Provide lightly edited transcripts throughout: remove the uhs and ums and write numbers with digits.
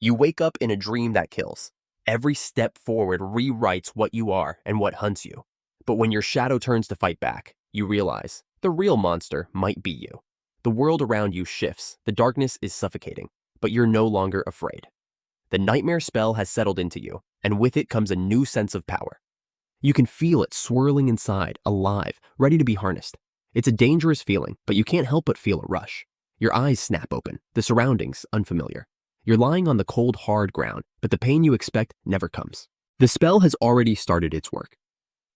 You wake up in a dream that kills. Every step forward rewrites what you are and what hunts you. But when your shadow turns to fight back, you realize the real monster might be you. The world around you shifts, the darkness is suffocating, but you're no longer afraid. The nightmare spell has settled into you, and with it comes a new sense of power. You can feel it swirling inside, alive, ready to be harnessed. It's a dangerous feeling, but you can't help but feel a rush. Your eyes snap open, the surroundings unfamiliar. You're lying on the cold, hard ground, but the pain you expect never comes. The spell has already started its work.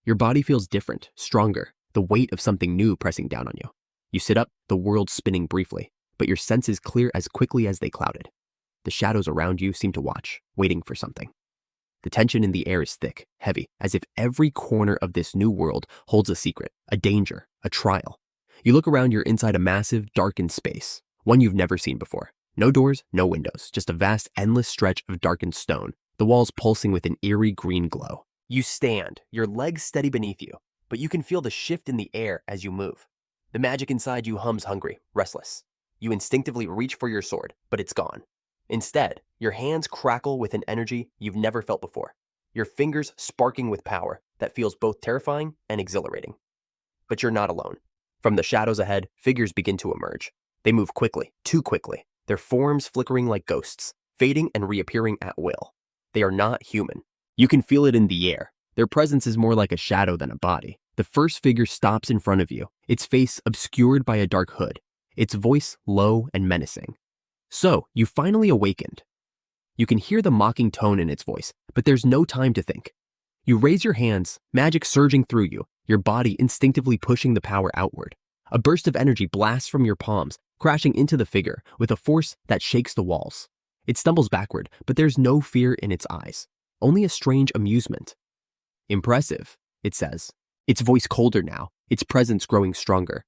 Your body feels different, stronger, the weight of something new pressing down on you. You sit up, the world spinning briefly, but your senses clear as quickly as they clouded. The shadows around you seem to watch, waiting for something. The tension in the air is thick, heavy, as if every corner of this new world holds a secret, a danger, a trial. You look around, you're inside a massive, darkened space, one you've never seen before. No doors, no windows, just a vast, endless stretch of darkened stone, the walls pulsing with an eerie green glow. You stand, your legs steady beneath you, but you can feel the shift in the air as you move. The magic inside you hums hungry, restless. You instinctively reach for your sword, but it's gone. Instead, your hands crackle with an energy you've never felt before, your fingers sparking with power that feels both terrifying and exhilarating. But you're not alone. From the shadows ahead, figures begin to emerge. They move quickly, too quickly, their forms flickering like ghosts, fading and reappearing at will. They are not human. You can feel it in the air. Their presence is more like a shadow than a body. The first figure stops in front of you, its face obscured by a dark hood, its voice low and menacing. So, you finally awakened. You can hear the mocking tone in its voice, but there's no time to think. You raise your hands, magic surging through you, your body instinctively pushing the power outward. A burst of energy blasts from your palms, crashing into the figure with a force that shakes the walls. It stumbles backward, but there's no fear in its eyes, only a strange amusement. Impressive, it says, its voice colder now, its presence growing stronger.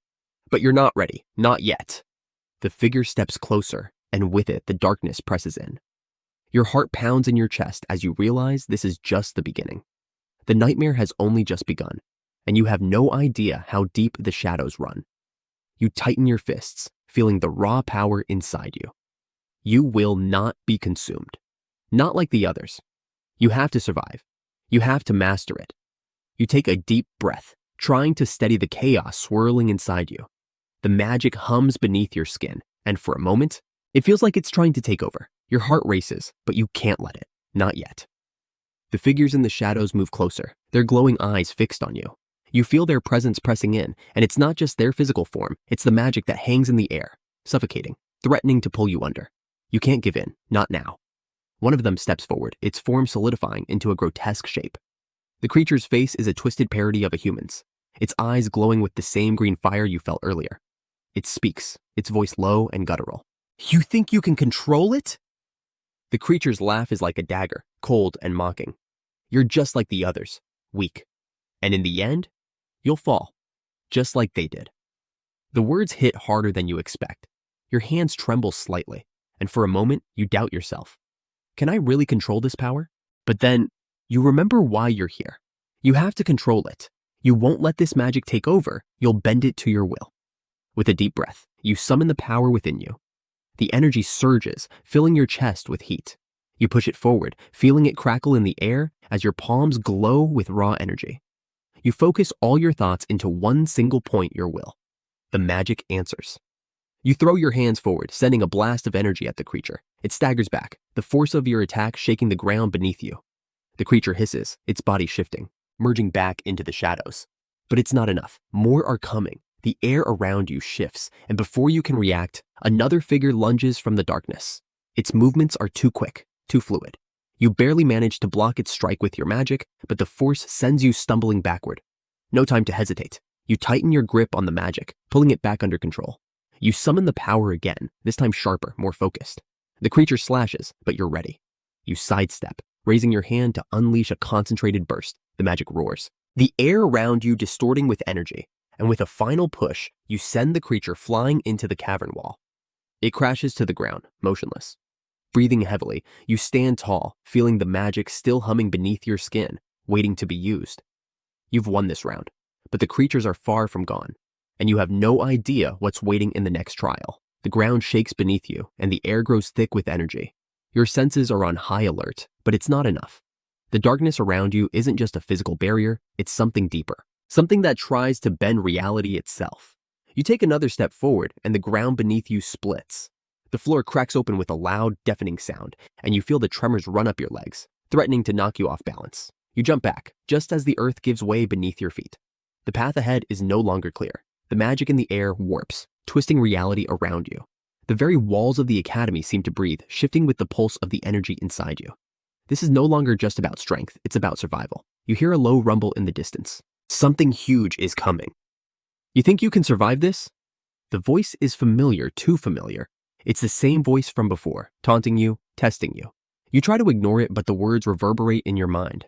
But you're not ready, not yet. The figure steps closer, and with it, the darkness presses in. Your heart pounds in your chest as you realize this is just the beginning. The nightmare has only just begun, and you have no idea how deep the shadows run. You tighten your fists, feeling the raw power inside you. You will not be consumed. Not like the others. You have to survive. You have to master it. You take a deep breath, trying to steady the chaos swirling inside you. The magic hums beneath your skin, and for a moment, it feels like it's trying to take over. Your heart races, but you can't let it. Not yet. The figures in the shadows move closer, their glowing eyes fixed on you. You feel their presence pressing in, and it's not just their physical form, it's the magic that hangs in the air, suffocating, threatening to pull you under. You can't give in, not now. One of them steps forward, its form solidifying into a grotesque shape. The creature's face is a twisted parody of a human's, its eyes glowing with the same green fire you felt earlier. It speaks, its voice low and guttural. You think you can control it? The creature's laugh is like a dagger, cold and mocking. You're just like the others, weak. And in the end, you'll fall, just like they did. The words hit harder than you expect. Your hands tremble slightly, and for a moment, you doubt yourself. Can I really control this power? But then, you remember why you're here. You have to control it. You won't let this magic take over, you'll bend it to your will. With a deep breath, you summon the power within you. The energy surges, filling your chest with heat. You push it forward, feeling it crackle in the air as your palms glow with raw energy. You focus all your thoughts into one single point, your will. The magic answers. You throw your hands forward, sending a blast of energy at the creature. It staggers back, the force of your attack shaking the ground beneath you. The creature hisses, its body shifting, merging back into the shadows. But it's not enough. More are coming. The air around you shifts, and before you can react, another figure lunges from the darkness. Its movements are too quick, too fluid. You barely manage to block its strike with your magic, but the force sends you stumbling backward. No time to hesitate. You tighten your grip on the magic, pulling it back under control. You summon the power again, this time sharper, more focused. The creature slashes, but you're ready. You sidestep, raising your hand to unleash a concentrated burst. The magic roars. The air around you distorting with energy, and with a final push, you send the creature flying into the cavern wall. It crashes to the ground, motionless. Breathing heavily, you stand tall, feeling the magic still humming beneath your skin, waiting to be used. You've won this round, but the creatures are far from gone, and you have no idea what's waiting in the next trial. The ground shakes beneath you, and the air grows thick with energy. Your senses are on high alert, but it's not enough. The darkness around you isn't just a physical barrier, it's something deeper. Something that tries to bend reality itself. You take another step forward and the ground beneath you splits. The floor cracks open with a loud, deafening sound, and you feel the tremors run up your legs, threatening to knock you off balance. You jump back, just as the earth gives way beneath your feet. The path ahead is no longer clear. The magic in the air warps, twisting reality around you. The very walls of the academy seem to breathe, shifting with the pulse of the energy inside you. This is no longer just about strength, it's about survival. You hear a low rumble in the distance. Something huge is coming. You think you can survive this? The voice is familiar, too familiar. It's the same voice from before, taunting you, testing you. You try to ignore it, but the words reverberate in your mind.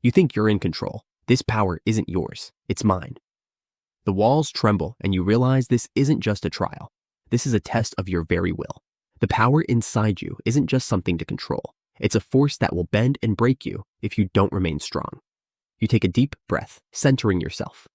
You think you're in control. This power isn't yours, it's mine. The walls tremble, and you realize this isn't just a trial. This is a test of your very will. The power inside you isn't just something to control. It's a force that will bend and break you if you don't remain strong. You take a deep breath, centering yourself.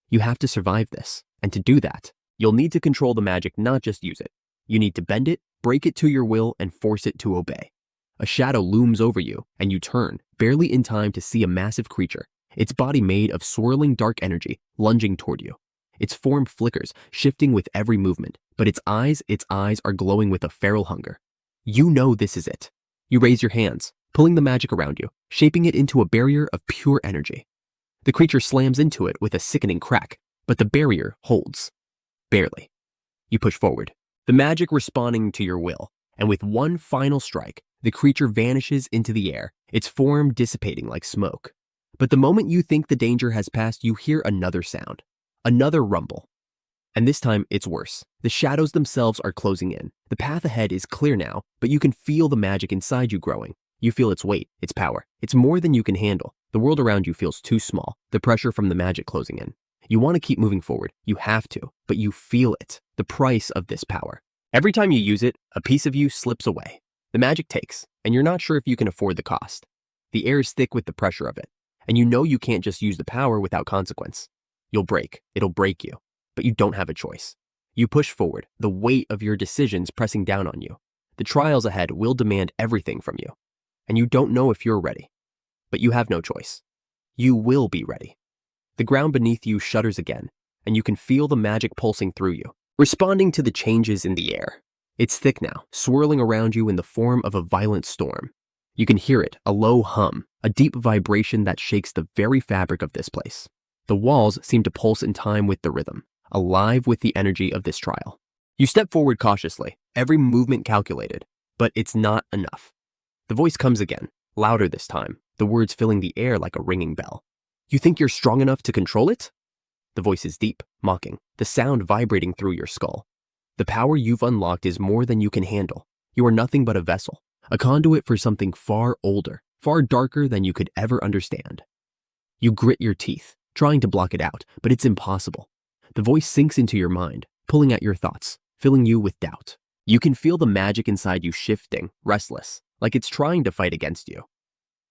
You have to survive this, and to do that, you'll need to control the magic, not just use it. You need to bend it, break it to your will, and force it to obey. A shadow looms over you, and you turn, barely in time to see a massive creature, its body made of swirling dark energy, lunging toward you. Its form flickers, shifting with every movement, but its eyes are glowing with a feral hunger. You know this is it. You raise your hands, pulling the magic around you, shaping it into a barrier of pure energy. The creature slams into it with a sickening crack, but the barrier holds. Barely. You push forward, the magic responding to your will, and with one final strike, the creature vanishes into the air, its form dissipating like smoke. But the moment you think the danger has passed, you hear another sound. Another rumble. And this time, it's worse. The shadows themselves are closing in. The path ahead is clear now, but you can feel the magic inside you growing. You feel its weight, its power. It's more than you can handle. The world around you feels too small, the pressure from the magic closing in. You want to keep moving forward. You have to, but you feel it, the price of this power. Every time you use it, a piece of you slips away. The magic takes, and you're not sure if you can afford the cost. The air is thick with the pressure of it, and you know you can't just use the power without consequence. You'll break. It'll break you. But you don't have a choice. You push forward, the weight of your decisions pressing down on you. The trials ahead will demand everything from you. And you don't know if you're ready. But you have no choice. You will be ready. The ground beneath you shudders again, and you can feel the magic pulsing through you, responding to the changes in the air. It's thick now, swirling around you in the form of a violent storm. You can hear it, a low hum, a deep vibration that shakes the very fabric of this place. The walls seem to pulse in time with the rhythm, alive with the energy of this trial. You step forward cautiously, every movement calculated, but it's not enough. The voice comes again, louder this time, the words filling the air like a ringing bell. You think you're strong enough to control it? The voice is deep, mocking, the sound vibrating through your skull. The power you've unlocked is more than you can handle. You are nothing but a vessel, a conduit for something far older, far darker than you could ever understand. You grit your teeth, trying to block it out, but it's impossible. The voice sinks into your mind, pulling at your thoughts, filling you with doubt. You can feel the magic inside you shifting, restless, like it's trying to fight against you.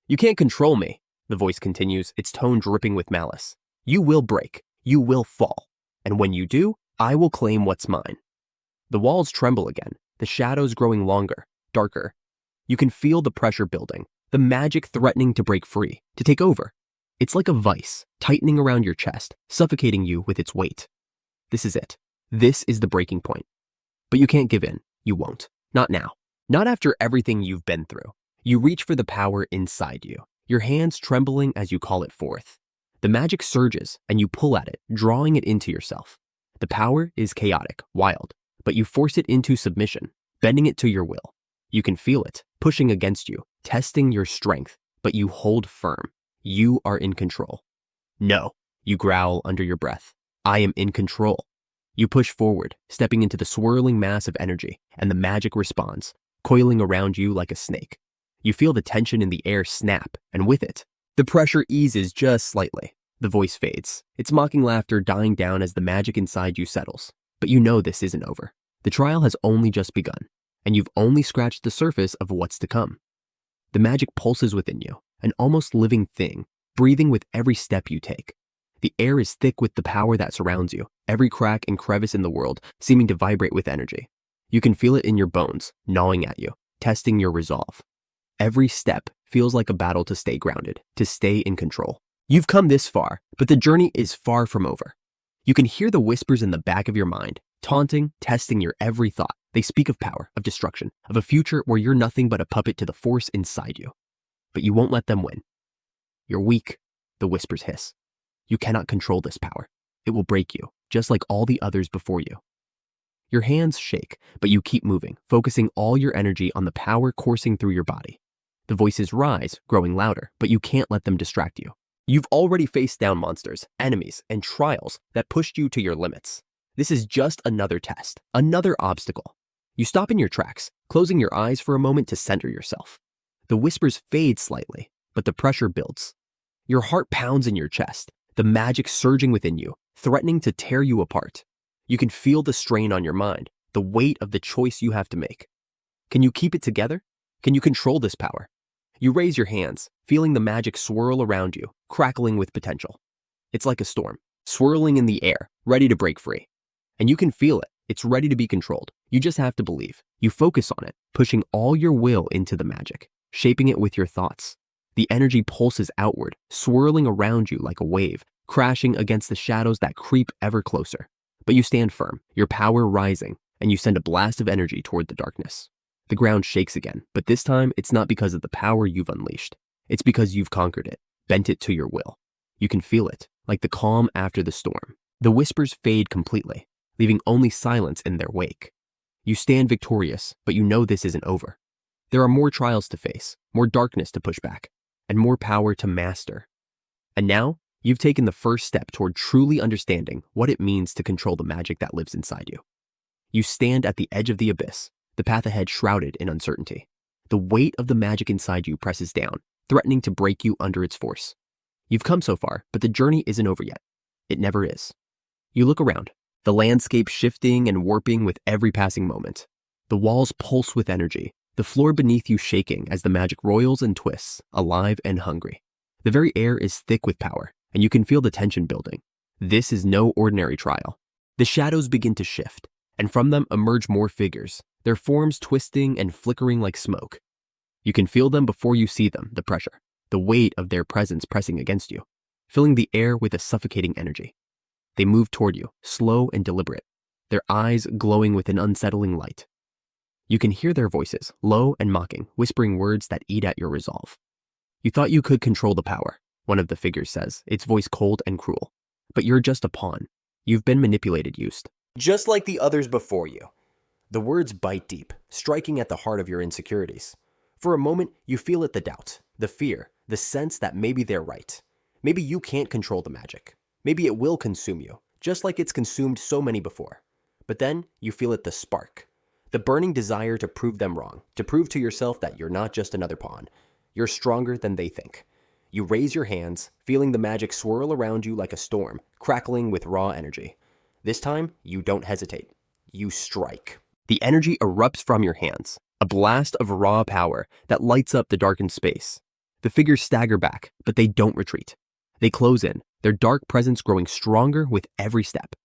You can't control me, the voice continues, its tone dripping with malice. You will break, you will fall, and when you do, I will claim what's mine. The walls tremble again, the shadows growing longer, darker. You can feel the pressure building, the magic threatening to break free, to take over. It's like a vice, tightening around your chest, suffocating you with its weight. This is it. This is the breaking point. But you can't give in. You won't. Not now. Not after everything you've been through. You reach for the power inside you, your hands trembling as you call it forth. The magic surges, and you pull at it, drawing it into yourself. The power is chaotic, wild, but you force it into submission, bending it to your will. You can feel it, pushing against you, testing your strength, but you hold firm. You are in control. No, you growl under your breath. I am in control. You push forward, stepping into the swirling mass of energy, and the magic responds, coiling around you like a snake. You feel the tension in the air snap, and with it, the pressure eases just slightly. The voice fades, its mocking laughter dying down as the magic inside you settles. But you know this isn't over. The trial has only just begun, and you've only scratched the surface of what's to come. The magic pulses within you, an almost living thing, breathing with every step you take. The air is thick with the power that surrounds you, every crack and crevice in the world seeming to vibrate with energy. You can feel it in your bones, gnawing at you, testing your resolve. Every step feels like a battle to stay grounded, to stay in control. You've come this far, but the journey is far from over. You can hear the whispers in the back of your mind, taunting, testing your every thought. They speak of power, of destruction, of a future where you're nothing but a puppet to the force inside you. But you won't let them win. You're weak, the whispers hiss. You cannot control this power. It will break you, just like all the others before you. Your hands shake, but you keep moving, focusing all your energy on the power coursing through your body. The voices rise, growing louder, but you can't let them distract you. You've already faced down monsters, enemies, and trials that pushed you to your limits. This is just another test, another obstacle. You stop in your tracks, closing your eyes for a moment to center yourself. The whispers fade slightly, but the pressure builds. Your heart pounds in your chest, the magic surging within you, threatening to tear you apart. You can feel the strain on your mind, the weight of the choice you have to make. Can you keep it together? Can you control this power? You raise your hands, feeling the magic swirl around you, crackling with potential. It's like a storm, swirling in the air, ready to break free. And you can feel it. It's ready to be controlled. You just have to believe. You focus on it, pushing all your will into the magic, shaping it with your thoughts. The energy pulses outward, swirling around you like a wave, crashing against the shadows that creep ever closer. But you stand firm, your power rising, and you send a blast of energy toward the darkness. The ground shakes again, but this time it's not because of the power you've unleashed. It's because you've conquered it, bent it to your will. You can feel it, like the calm after the storm. The whispers fade completely, leaving only silence in their wake. You stand victorious, but you know this isn't over. There are more trials to face, more darkness to push back, and more power to master. And now, you've taken the first step toward truly understanding what it means to control the magic that lives inside you. You stand at the edge of the abyss, the path ahead shrouded in uncertainty. The weight of the magic inside you presses down, threatening to break you under its force. You've come so far, but the journey isn't over yet. It never is. You look around, the landscape shifting and warping with every passing moment. The walls pulse with energy, the floor beneath you shaking as the magic roils and twists, alive and hungry. The very air is thick with power, and you can feel the tension building. This is no ordinary trial. The shadows begin to shift, and from them emerge more figures, their forms twisting and flickering like smoke. You can feel them before you see them, the pressure, the weight of their presence pressing against you, filling the air with a suffocating energy. They move toward you, slow and deliberate, their eyes glowing with an unsettling light. You can hear their voices, low and mocking, whispering words that eat at your resolve. You thought you could control the power, one of the figures says, its voice cold and cruel. But you're just a pawn. You've been manipulated, used. Just like the others before you. The words bite deep, striking at the heart of your insecurities. For a moment, you feel it, the doubt, the fear, the sense that maybe they're right. Maybe you can't control the magic. Maybe it will consume you, just like it's consumed so many before. But then you feel it, the spark, the burning desire to prove them wrong, to prove to yourself that you're not just another pawn. You're stronger than they think. You raise your hands, feeling the magic swirl around you like a storm, crackling with raw energy. This time, you don't hesitate. You strike. The energy erupts from your hands, a blast of raw power that lights up the darkened space. The figures stagger back, but they don't retreat. They close in, their dark presence growing stronger with every step.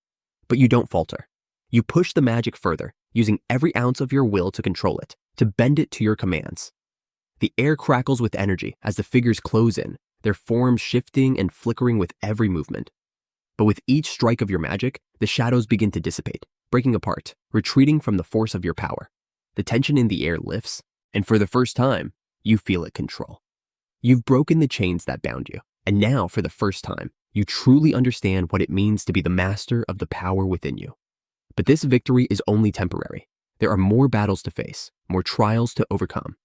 But you don't falter. You push the magic further, using every ounce of your will to control it, to bend it to your commands. The air crackles with energy as the figures close in, their forms shifting and flickering with every movement. But with each strike of your magic, the shadows begin to dissipate, breaking apart, retreating from the force of your power. The tension in the air lifts, and for the first time, you feel it control. You've broken the chains that bound you, and now, for the first time, you truly understand what it means to be the master of the power within you. But this victory is only temporary. There are more battles to face, more trials to overcome.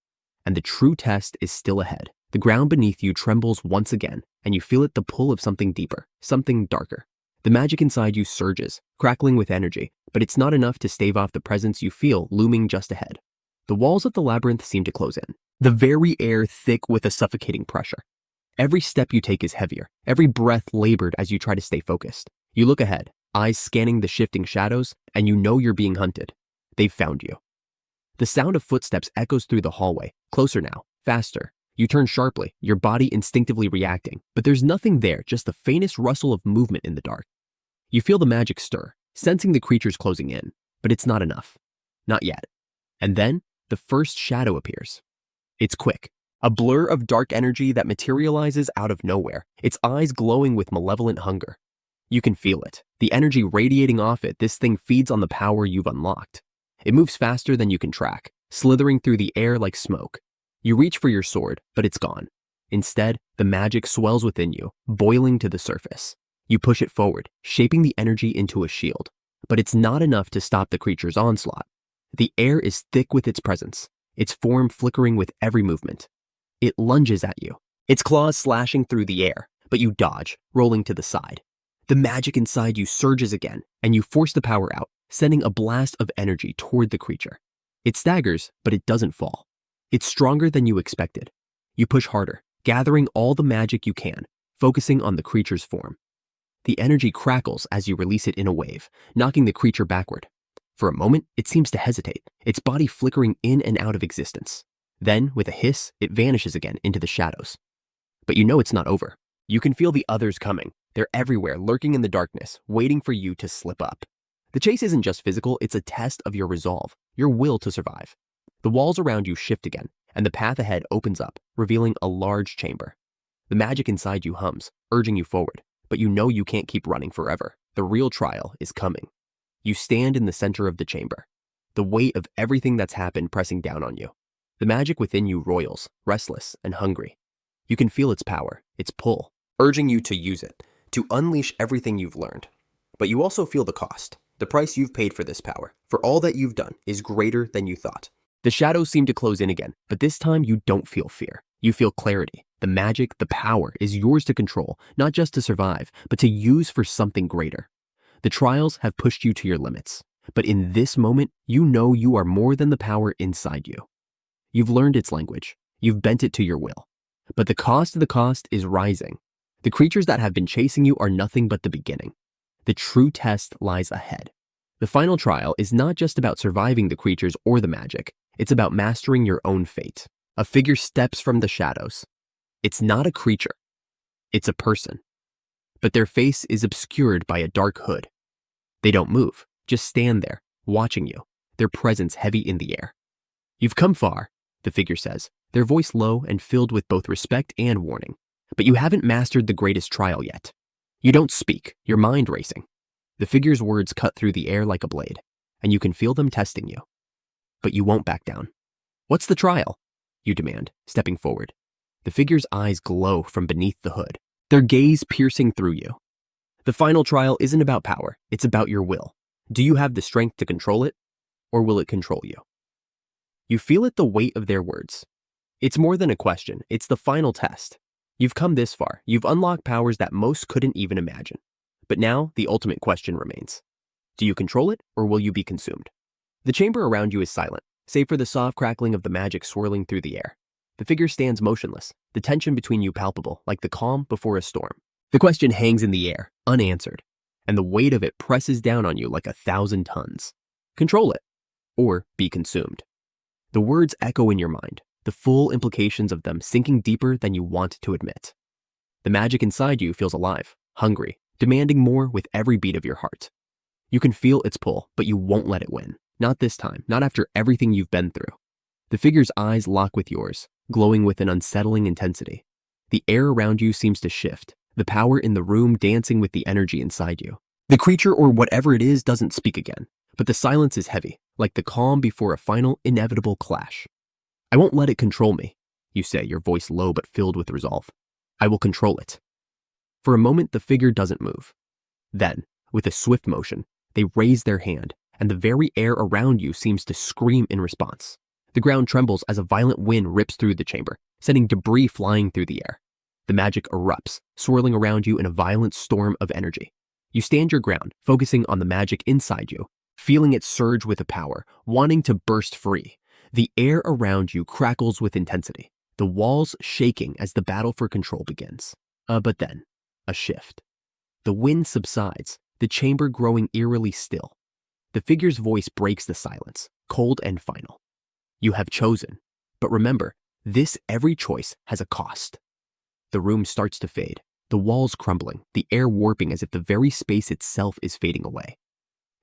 And the true test is still ahead. The ground beneath you trembles once again, and you feel it, the pull of something deeper, something darker. The magic inside you surges, crackling with energy, but it's not enough to stave off the presence you feel looming just ahead. The walls of the labyrinth seem to close in, the very air thick with a suffocating pressure. Every step you take is heavier, every breath labored as you try to stay focused. You look ahead, eyes scanning the shifting shadows, and you know you're being hunted. They've found you. The sound of footsteps echoes through the hallway, closer now, faster. You turn sharply, your body instinctively reacting, but there's nothing there, just the faintest rustle of movement in the dark. You feel the magic stir, sensing the creatures closing in, but it's not enough. Not yet. And then, the first shadow appears. It's quick, a blur of dark energy that materializes out of nowhere, its eyes glowing with malevolent hunger. You can feel it, the energy radiating off it. This thing feeds on the power you've unlocked. It moves faster than you can track, slithering through the air like smoke. You reach for your sword, but it's gone. Instead, the magic swells within you, boiling to the surface. You push it forward, shaping the energy into a shield. But it's not enough to stop the creature's onslaught. The air is thick with its presence, its form flickering with every movement. It lunges at you, its claws slashing through the air, but you dodge, rolling to the side. The magic inside you surges again, and you force the power out, sending a blast of energy toward the creature. It staggers, but it doesn't fall. It's stronger than you expected. You push harder, gathering all the magic you can, focusing on the creature's form. The energy crackles as you release it in a wave, knocking the creature backward. For a moment, it seems to hesitate, its body flickering in and out of existence. Then, with a hiss, it vanishes again into the shadows. But you know it's not over. You can feel the others coming. They're everywhere, lurking in the darkness, waiting for you to slip up. The chase isn't just physical, it's a test of your resolve, your will to survive. The walls around you shift again, and the path ahead opens up, revealing a large chamber. The magic inside you hums, urging you forward, but you know you can't keep running forever. The real trial is coming. You stand in the center of the chamber, the weight of everything that's happened pressing down on you. The magic within you roils, restless and hungry. You can feel its power, its pull, urging you to use it, to unleash everything you've learned. But you also feel the cost. The price you've paid for this power, for all that you've done, is greater than you thought. The shadows seem to close in again, but this time you don't feel fear. You feel clarity. The magic, the power, is yours to control, not just to survive, but to use for something greater. The trials have pushed you to your limits, but in this moment, you know you are more than the power inside you. You've learned its language. You've bent it to your will. But the cost of the cost is rising. The creatures that have been chasing you are nothing but the beginning. The true test lies ahead. The final trial is not just about surviving the creatures or the magic. It's about mastering your own fate. A figure steps from the shadows. It's not a creature. It's a person. But their face is obscured by a dark hood. They don't move, just stand there, watching you, their presence heavy in the air. You've come far, the figure says, their voice low and filled with both respect and warning. But you haven't mastered the greatest trial yet. You don't speak, your mind racing. The figure's words cut through the air like a blade, and you can feel them testing you. But you won't back down. What's the trial? You demand, stepping forward. The figure's eyes glow from beneath the hood, their gaze piercing through you. The final trial isn't about power, it's about your will. Do you have the strength to control it, or will it control you? You feel it, the weight of their words. It's more than a question, it's the final test. You've come this far, you've unlocked powers that most couldn't even imagine. But now, the ultimate question remains. Do you control it, or will you be consumed? The chamber around you is silent, save for the soft crackling of the magic swirling through the air. The figure stands motionless, the tension between you palpable, like the calm before a storm. The question hangs in the air, unanswered, and the weight of it presses down on you like 1,000 tons. Control it, or be consumed. The words echo in your mind, the full implications of them sinking deeper than you want to admit. The magic inside you feels alive, hungry, demanding more with every beat of your heart. You can feel its pull, but you won't let it win. Not this time, not after everything you've been through. The figure's eyes lock with yours, glowing with an unsettling intensity. The air around you seems to shift, the power in the room dancing with the energy inside you. The creature or whatever it is doesn't speak again, but the silence is heavy, like the calm before a final, inevitable clash. I won't let it control me, you say, your voice low but filled with resolve. I will control it. For a moment, the figure doesn't move. Then, with a swift motion, they raise their hand, and the very air around you seems to scream in response. The ground trembles as a violent wind rips through the chamber, sending debris flying through the air. The magic erupts, swirling around you in a violent storm of energy. You stand your ground, focusing on the magic inside you, feeling it surge with a power, wanting to burst free. The air around you crackles with intensity, the walls shaking as the battle for control begins. But then, a shift. The wind subsides, the chamber growing eerily still. The figure's voice breaks the silence, cold and final. You have chosen, but remember, every choice has a cost. The room starts to fade, the walls crumbling, the air warping as if the very space itself is fading away.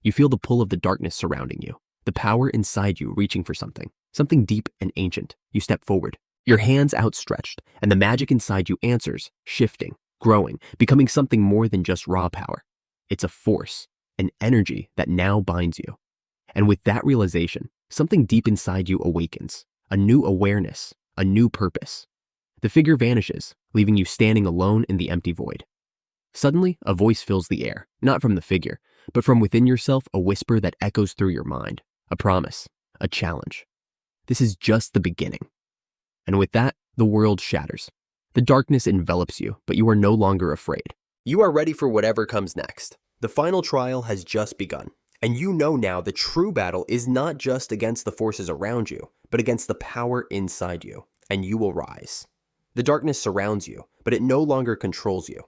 You feel the pull of the darkness surrounding you, the power inside you reaching for something something deep and ancient. You step forward, your hands outstretched, and the magic inside you answers, shifting, growing, becoming something more than just raw power. It's a force, an energy that now binds you. And with that realization, something deep inside you awakens, a new awareness, a new purpose. The figure vanishes, leaving you standing alone in the empty void. Suddenly, a voice fills the air, not from the figure, but from within yourself, a whisper that echoes through your mind, a promise, a challenge. This is just the beginning. And with that, the world shatters. The darkness envelops you, but you are no longer afraid. You are ready for whatever comes next. The final trial has just begun. And you know now the true battle is not just against the forces around you, but against the power inside you, and you will rise. The darkness surrounds you, but it no longer controls you.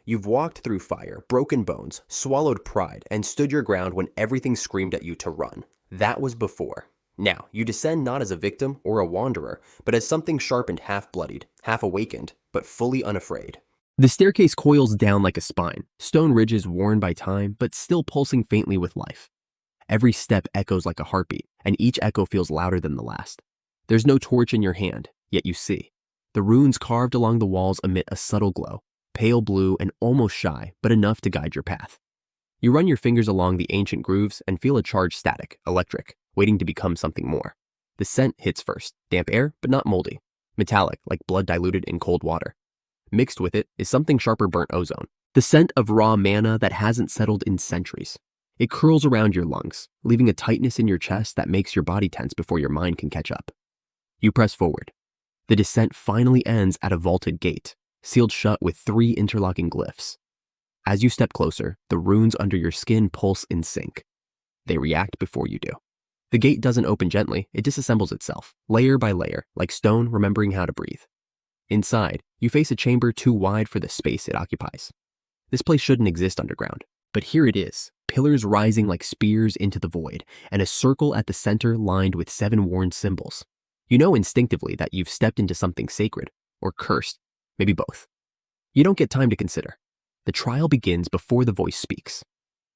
You've walked through fire, broken bones, swallowed pride, and stood your ground when everything screamed at you to run. That was before. Now, you descend not as a victim or a wanderer, but as something sharpened, half-bloodied, half-awakened, but fully unafraid. The staircase coils down like a spine, stone ridges worn by time, but still pulsing faintly with life. Every step echoes like a heartbeat, and each echo feels louder than the last. There's no torch in your hand, yet you see. The runes carved along the walls emit a subtle glow, pale blue and almost shy, but enough to guide your path. You run your fingers along the ancient grooves and feel a charge static, electric, waiting to become something more. The scent hits first, damp air, but not moldy, metallic like blood diluted in cold water. Mixed with it is something sharper, burnt ozone, the scent of raw mana that hasn't settled in centuries. It curls around your lungs, leaving a tightness in your chest that makes your body tense before your mind can catch up. You press forward. The descent finally ends at a vaulted gate, sealed shut with 3 interlocking glyphs. As you step closer, the runes under your skin pulse in sync. They react before you do. The gate doesn't open gently, it disassembles itself, layer by layer, like stone remembering how to breathe. Inside, you face a chamber too wide for the space it occupies. This place shouldn't exist underground, but here it is, pillars rising like spears into the void, and a circle at the center lined with 7 worn symbols. You know instinctively that you've stepped into something sacred, or cursed, maybe both. You don't get time to consider. The trial begins before the voice speaks.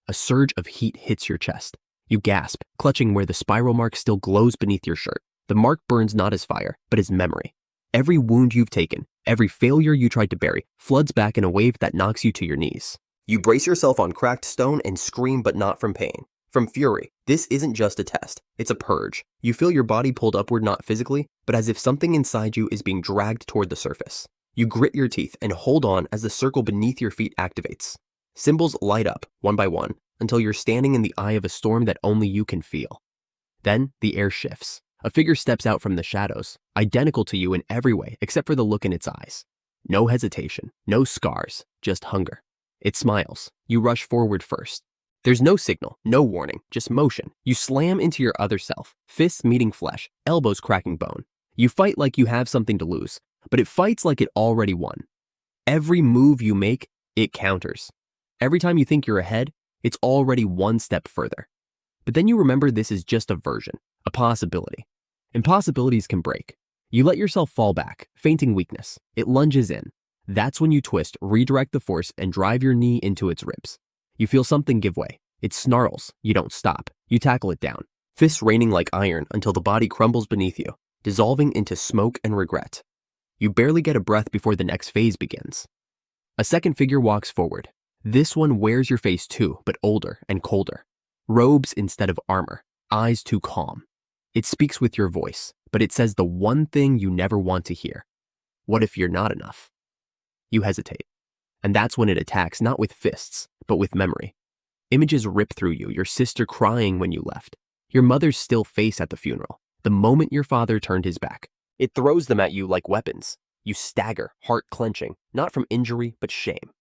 A surge of heat hits your chest. You gasp, clutching where the spiral mark still glows beneath your shirt. The mark burns not as fire, but as memory. Every wound you've taken, every failure you tried to bury, floods back in a wave that knocks you to your knees. You brace yourself on cracked stone and scream, but not from pain, from fury. This isn't just a test, it's a purge. You feel your body pulled upward not physically, but as if something inside you is being dragged toward the surface. You grit your teeth and hold on as the circle beneath your feet activates. Symbols light up, one by one, until you're standing in the eye of a storm that only you can feel. Then, the air shifts. A figure steps out from the shadows, identical to you in every way except for the look in its eyes. No hesitation, no scars, just hunger. It smiles. You rush forward first. There's no signal, no warning, just motion. You slam into your other self, fists meeting flesh, elbows cracking bone. You fight like you have something to lose, but it fights like it already won. Every move you make, it counters. Every time you think you're ahead, it's already one step further. But then you remember this is just a version, a possibility. Impossibilities can break. You let yourself fall back, feinting weakness. It lunges in. That's when you twist, redirect the force, and drive your knee into its ribs. You feel something give way. It snarls. You don't stop. You tackle it down, fists raining like iron until the body crumbles beneath you, dissolving into smoke and regret. You barely get a breath before the next phase begins. A second figure walks forward. This one wears your face too, but older and colder. Robes instead of armor, eyes too calm. It speaks with your voice, but it says the one thing you never want to hear. What if you're not enough? You hesitate. And that's when it attacks, not with fists, but with memory. Images rip through you, your sister crying when you left, your mother's still face at the funeral, the moment your father turned his back. It throws them at you like weapons. You stagger, heart clenching, not from injury, but shame.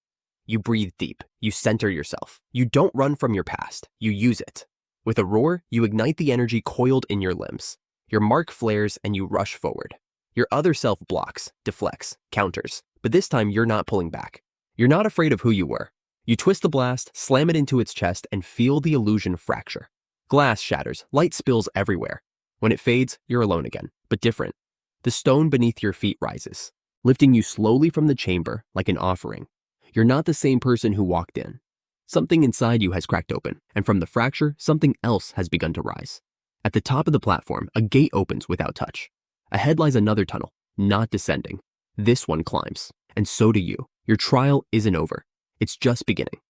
You breathe deep. You center yourself. You don't run from your past. You use it. With a roar, you ignite the energy coiled in your limbs. Your mark flares and you rush forward. Your other self blocks, deflects, counters, but this time you're not pulling back. You're not afraid of who you were. You twist the blast, slam it into its chest, and feel the illusion fracture. Glass shatters, light spills everywhere. When it fades, you're alone again, but different. The stone beneath your feet rises, lifting you slowly from the chamber like an offering. You're not the same person who walked in. Something inside you has cracked open, and from the fracture, something else has begun to rise. At the top of the platform, a gate opens without touch. Ahead lies another tunnel, not descending. This one climbs, and so do you. Your trial isn't over. It's just beginning.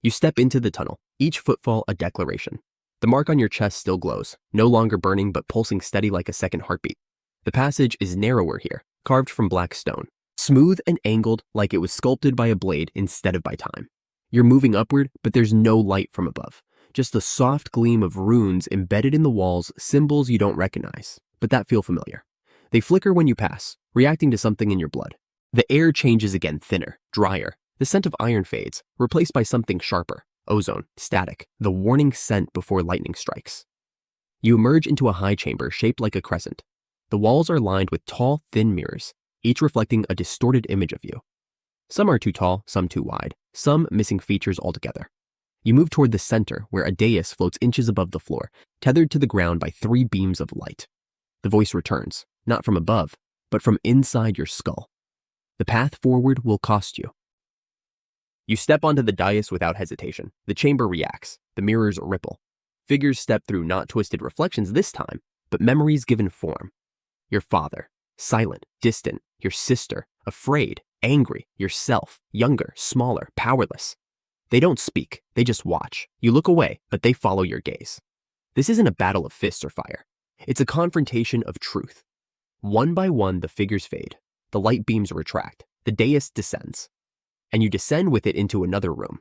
You step into the tunnel, each footfall a declaration. The mark on your chest still glows, no longer burning but pulsing steady like a second heartbeat. The passage is narrower here, carved from black stone, smooth and angled like it was sculpted by a blade instead of by time. You're moving upward, but there's no light from above. Just a soft gleam of runes embedded in the walls, symbols you don't recognize, but that feel familiar. They flicker when you pass, reacting to something in your blood. The air changes again, thinner, drier. The scent of iron fades, replaced by something sharper. Ozone, static, the warning scent before lightning strikes. You emerge into a high chamber shaped like a crescent. The walls are lined with tall, thin mirrors, each reflecting a distorted image of you. Some are too tall, some too wide, some missing features altogether. You move toward the center, where a dais floats inches above the floor, tethered to the ground by 3 beams of light. The voice returns, not from above, but from inside your skull. The path forward will cost you. You step onto the dais without hesitation. The chamber reacts. The mirrors ripple. Figures step through not twisted reflections this time, but memories given form. Your father, silent, distant. Your sister, afraid, angry. Yourself, younger, smaller, powerless. They don't speak. They just watch. You look away, but they follow your gaze. This isn't a battle of fists or fire. It's a confrontation of truth. One by one, the figures fade. The light beams retract. The dais descends. And you descend with it into another room.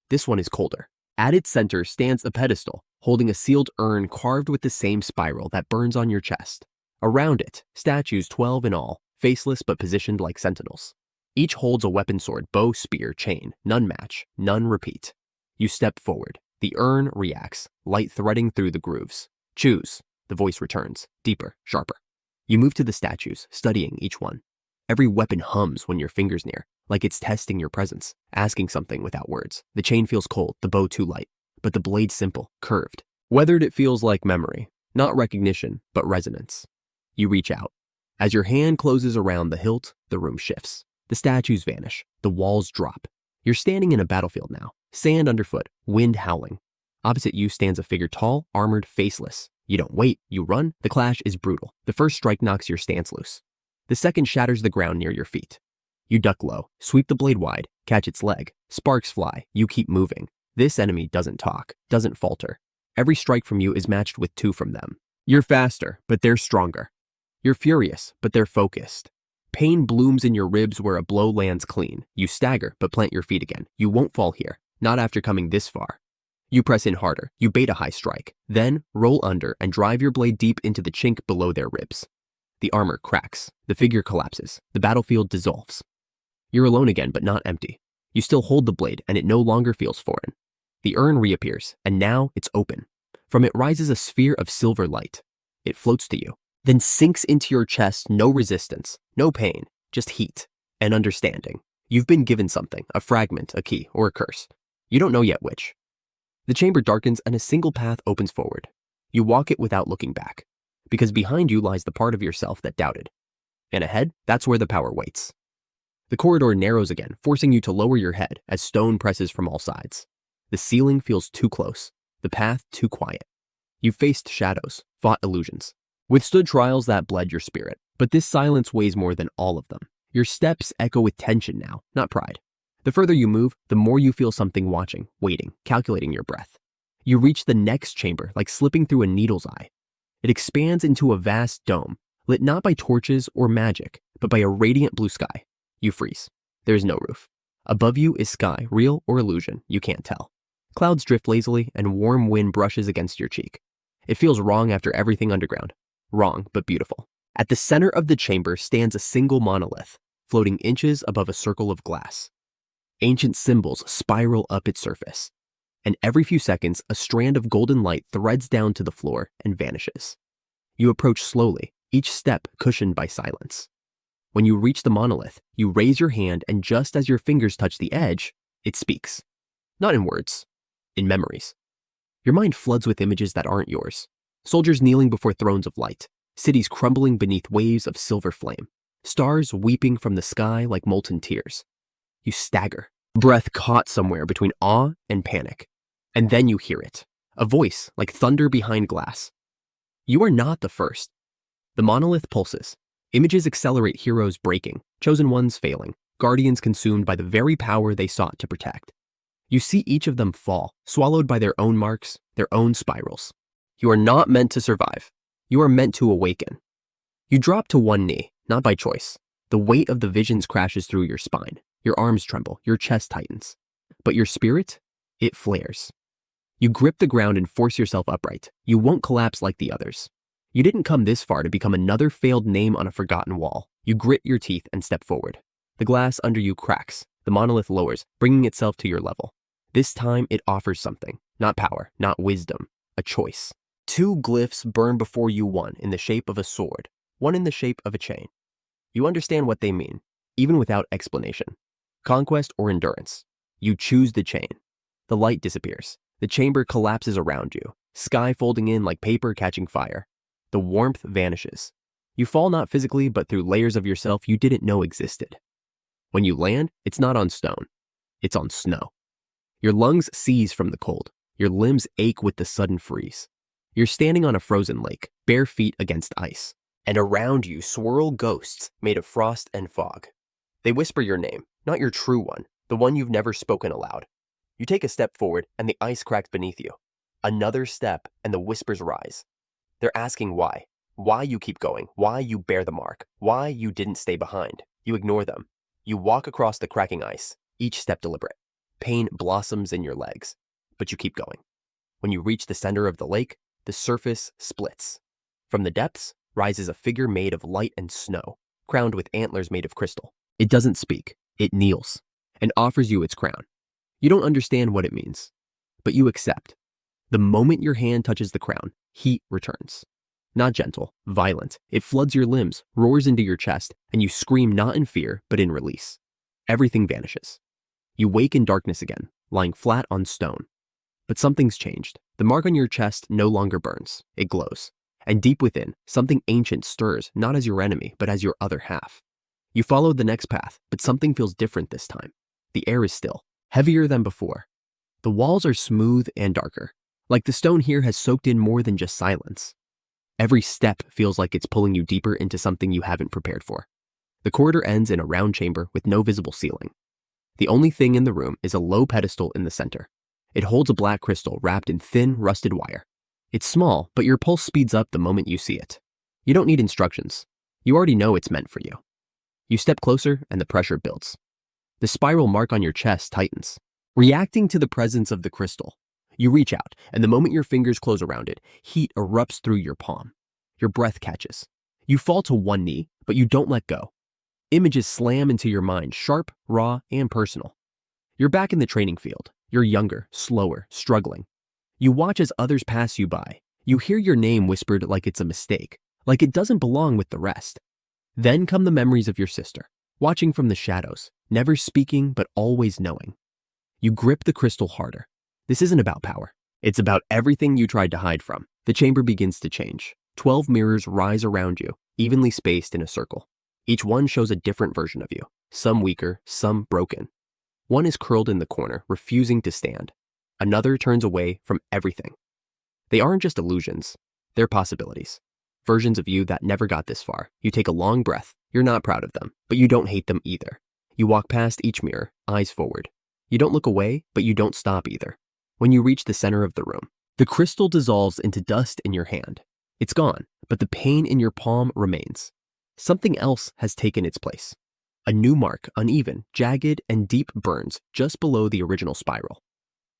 This one is colder. At its center stands a pedestal, holding a sealed urn carved with the same spiral that burns on your chest. Around it, statues 12 in all, faceless but positioned like sentinels. Each holds a weapon sword, bow, spear, chain, none match, none repeat. You step forward. The urn reacts, light threading through the grooves. Choose. The voice returns, deeper, sharper. You move to the statues, studying each one. Every weapon hums when your finger's near, like it's testing your presence, asking something without words. The chain feels cold, the bow too light, but the blade simple, curved. Weathered, it feels like memory, not recognition, but resonance. You reach out. As your hand closes around the hilt, the room shifts. The statues vanish, the walls drop. You're standing in a battlefield now, sand underfoot, wind howling. Opposite you stands a figure tall, armored, faceless. You don't wait, you run. The clash is brutal. The first strike knocks your stance loose. The second shatters the ground near your feet. You duck low, sweep the blade wide, catch its leg. Sparks fly, you keep moving. This enemy doesn't talk, doesn't falter. Every strike from you is matched with 2 from them. You're faster, but they're stronger. You're furious, but they're focused. Pain blooms in your ribs where a blow lands clean. You stagger, but plant your feet again. You won't fall here, not after coming this far. You press in harder, you bait a high strike, then roll under and drive your blade deep into the chink below their ribs. The armor cracks, the figure collapses, the battlefield dissolves. You're alone again, but not empty. You still hold the blade, and it no longer feels foreign. The urn reappears, and now it's open. From it rises a sphere of silver light. It floats to you, then sinks into your chest, no resistance, no pain, just heat and understanding. You've been given something, a fragment, a key, or a curse. You don't know yet which. The chamber darkens and a single path opens forward. You walk it without looking back, because behind you lies the part of yourself that doubted. And ahead, that's where the power waits. The corridor narrows again, forcing you to lower your head as stone presses from all sides. The ceiling feels too close, the path too quiet. You've faced shadows, fought illusions, withstood trials that bled your spirit, but this silence weighs more than all of them. Your steps echo with tension now, not pride. The further you move, the more you feel something watching, waiting, calculating your breath. You reach the next chamber like slipping through a needle's eye. It expands into a vast dome, lit not by torches or magic, but by a radiant blue sky. You freeze. There is no roof. Above you is sky, real or illusion, you can't tell. Clouds drift lazily and warm wind brushes against your cheek. It feels wrong after everything underground. Wrong, but beautiful. At the center of the chamber stands a single monolith, floating inches above a circle of glass. Ancient symbols spiral up its surface, and every few seconds, a strand of golden light threads down to the floor and vanishes. You approach slowly, each step cushioned by silence. When you reach the monolith, you raise your hand, and just as your fingers touch the edge, it speaks. Not in words, in memories. Your mind floods with images that aren't yours. Soldiers kneeling before thrones of light, cities crumbling beneath waves of silver flame, stars weeping from the sky like molten tears. You stagger, breath caught somewhere between awe and panic. And then you hear it, a voice like thunder behind glass. You are not the first. The monolith pulses. Images accelerate heroes breaking, chosen ones failing, guardians consumed by the very power they sought to protect. You see each of them fall, swallowed by their own marks, their own spirals. You are not meant to survive. You are meant to awaken. You drop to one knee, not by choice. The weight of the visions crashes through your spine. Your arms tremble, your chest tightens. But your spirit, it flares. You grip the ground and force yourself upright. You won't collapse like the others. You didn't come this far to become another failed name on a forgotten wall. You grit your teeth and step forward. The glass under you cracks. The monolith lowers, bringing itself to your level. This time it offers something. Not power, not wisdom. A choice. 2 glyphs burn before you, one in the shape of a sword, one in the shape of a chain. You understand what they mean, even without explanation. Conquest or endurance. You choose the chain. The light disappears. The chamber collapses around you, sky folding in like paper catching fire. The warmth vanishes. You fall not physically, but through layers of yourself you didn't know existed. When you land, it's not on stone. It's on snow. Your lungs seize from the cold. Your limbs ache with the sudden freeze. You're standing on a frozen lake, bare feet against ice. And around you swirl ghosts made of frost and fog. They whisper your name, not your true one, the one you've never spoken aloud. You take a step forward and the ice cracks beneath you. Another step and the whispers rise. They're asking why you keep going, why you bear the mark, why you didn't stay behind. You ignore them. You walk across the cracking ice, each step deliberate. Pain blossoms in your legs, but you keep going. When you reach the center of the lake, the surface splits. From the depths rises a figure made of light and snow, crowned with antlers made of crystal. It doesn't speak, it kneels, and offers you its crown. You don't understand what it means, but you accept. The moment your hand touches the crown, heat returns. Not gentle, violent. It floods your limbs, roars into your chest, and you scream not in fear, but in release. Everything vanishes. You wake in darkness again, lying flat on stone. But something's changed. The mark on your chest no longer burns. It glows. And deep within, something ancient stirs, not as your enemy, but as your other half. You follow the next path, but something feels different this time. The air is still, heavier than before. The walls are smooth and darker, like the stone here has soaked in more than just silence. Every step feels like it's pulling you deeper into something you haven't prepared for. The corridor ends in a round chamber with no visible ceiling. The only thing in the room is a low pedestal in the center. It holds a black crystal wrapped in thin, rusted wire. It's small, but your pulse speeds up the moment you see it. You don't need instructions. You already know it's meant for you. You step closer and the pressure builds. The spiral mark on your chest tightens. Reacting to the presence of the crystal, you reach out, and the moment your fingers close around it, heat erupts through your palm. Your breath catches. You fall to one knee, but you don't let go. Images slam into your mind, sharp, raw, and personal. You're back in the training field. You're younger, slower, struggling. You watch as others pass you by. You hear your name whispered like it's a mistake, like it doesn't belong with the rest. Then come the memories of your sister, watching from the shadows, never speaking but always knowing. You grip the crystal harder. This isn't about power. It's about everything you tried to hide from. The chamber begins to change. 12 mirrors rise around you, evenly spaced in a circle. Each one shows a different version of you, some weaker, some broken. One is curled in the corner, refusing to stand. Another turns away from everything. They aren't just illusions, they're possibilities. Versions of you that never got this far. You take a long breath. You're not proud of them, but you don't hate them either. You walk past each mirror, eyes forward. You don't look away, but you don't stop either. When you reach the center of the room, the crystal dissolves into dust in your hand. It's gone, but the pain in your palm remains. Something else has taken its place. A new mark, uneven, jagged, and deep burns just below the original spiral.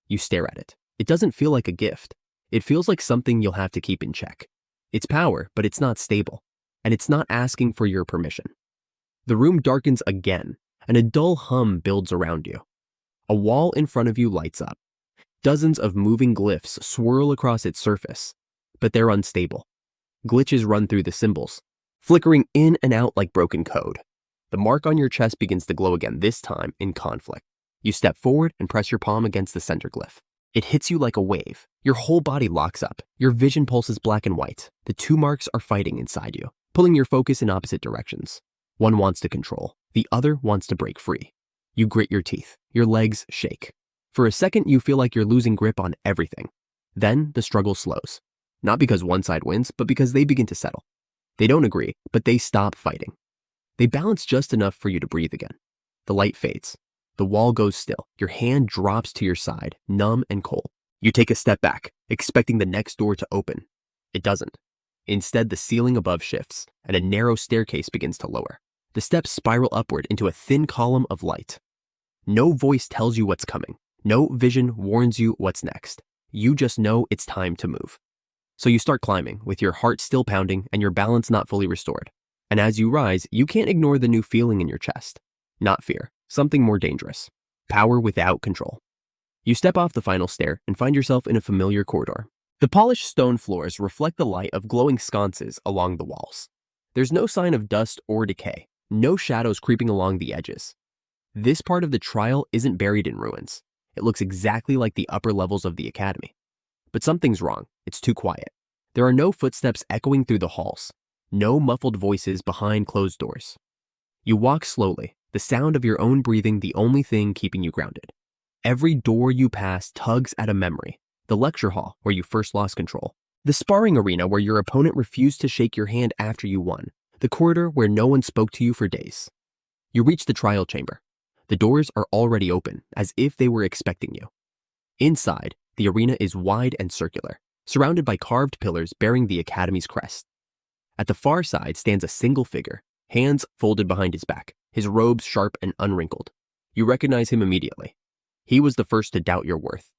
You stare at it. It doesn't feel like a gift. It feels like something you'll have to keep in check. It's power, but it's not stable, and it's not asking for your permission. The room darkens again, and a dull hum builds around you. A wall in front of you lights up. Dozens of moving glyphs swirl across its surface, but they're unstable. Glitches run through the symbols, flickering in and out like broken code. The mark on your chest begins to glow again, this time in conflict. You step forward and press your palm against the center glyph. It hits you like a wave. Your whole body locks up. Your vision pulses black and white. The two marks are fighting inside you, pulling your focus in opposite directions. One wants to control. The other wants to break free. You grit your teeth. Your legs shake. For a second, you feel like you're losing grip on everything. Then the struggle slows. Not because one side wins, but because they begin to settle. They don't agree, but they stop fighting. They balance just enough for you to breathe again. The light fades. The wall goes still. Your hand drops to your side, numb and cold. You take a step back, expecting the next door to open. It doesn't. Instead, the ceiling above shifts, and a narrow staircase begins to lower. The steps spiral upward into a thin column of light. No voice tells you what's coming. No vision warns you what's next. You just know it's time to move. So you start climbing, with your heart still pounding and your balance not fully restored. And as you rise, you can't ignore the new feeling in your chest. Not fear, something more dangerous. Power without control. You step off the final stair and find yourself in a familiar corridor. The polished stone floors reflect the light of glowing sconces along the walls. There's no sign of dust or decay, no shadows creeping along the edges. This part of the trial isn't buried in ruins. It looks exactly like the upper levels of the academy. But something's wrong. It's too quiet. There are no footsteps echoing through the halls. No muffled voices behind closed doors. You walk slowly, the sound of your own breathing the only thing keeping you grounded. Every door you pass tugs at a memory. The lecture hall where you first lost control. The sparring arena where your opponent refused to shake your hand after you won. The corridor where no one spoke to you for days. You reach the trial chamber. The doors are already open, as if they were expecting you. Inside, the arena is wide and circular, surrounded by carved pillars bearing the academy's crest. At the far side stands a single figure, hands folded behind his back, his robes sharp and unwrinkled. You recognize him immediately. He was the first to doubt your worth.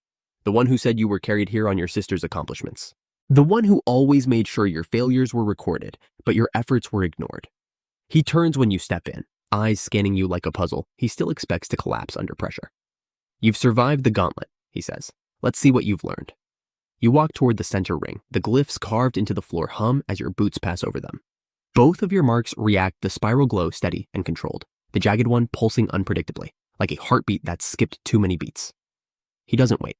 The one who said you were carried here on your sister's accomplishments. The one who always made sure your failures were recorded, but your efforts were ignored. He turns when you step in, eyes scanning you like a puzzle. He still expects to collapse under pressure. You've survived the gauntlet, he says. Let's see what you've learned. You walk toward the center ring, the glyphs carved into the floor hum as your boots pass over them. Both of your marks react, the spiral glow steady and controlled, the jagged one pulsing unpredictably, like a heartbeat that's skipped too many beats. He doesn't wait.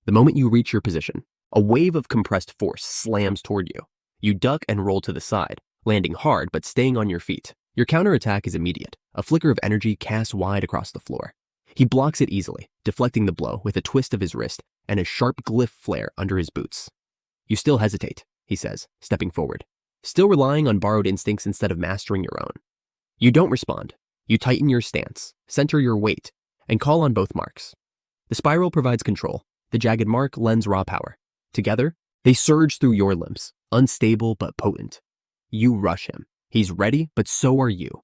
The moment you reach your position, a wave of compressed force slams toward you. You duck and roll to the side, landing hard but staying on your feet. Your counterattack is immediate, a flicker of energy cast wide across the floor. He blocks it easily, deflecting the blow with a twist of his wrist and a sharp glyph flare under his boots. You still hesitate, he says, stepping forward, still relying on borrowed instincts instead of mastering your own. You don't respond. You tighten your stance, center your weight, and call on both marks. The spiral provides control. The jagged mark lends raw power. Together, they surge through your limbs, unstable but potent. You rush him. He's ready, but so are you.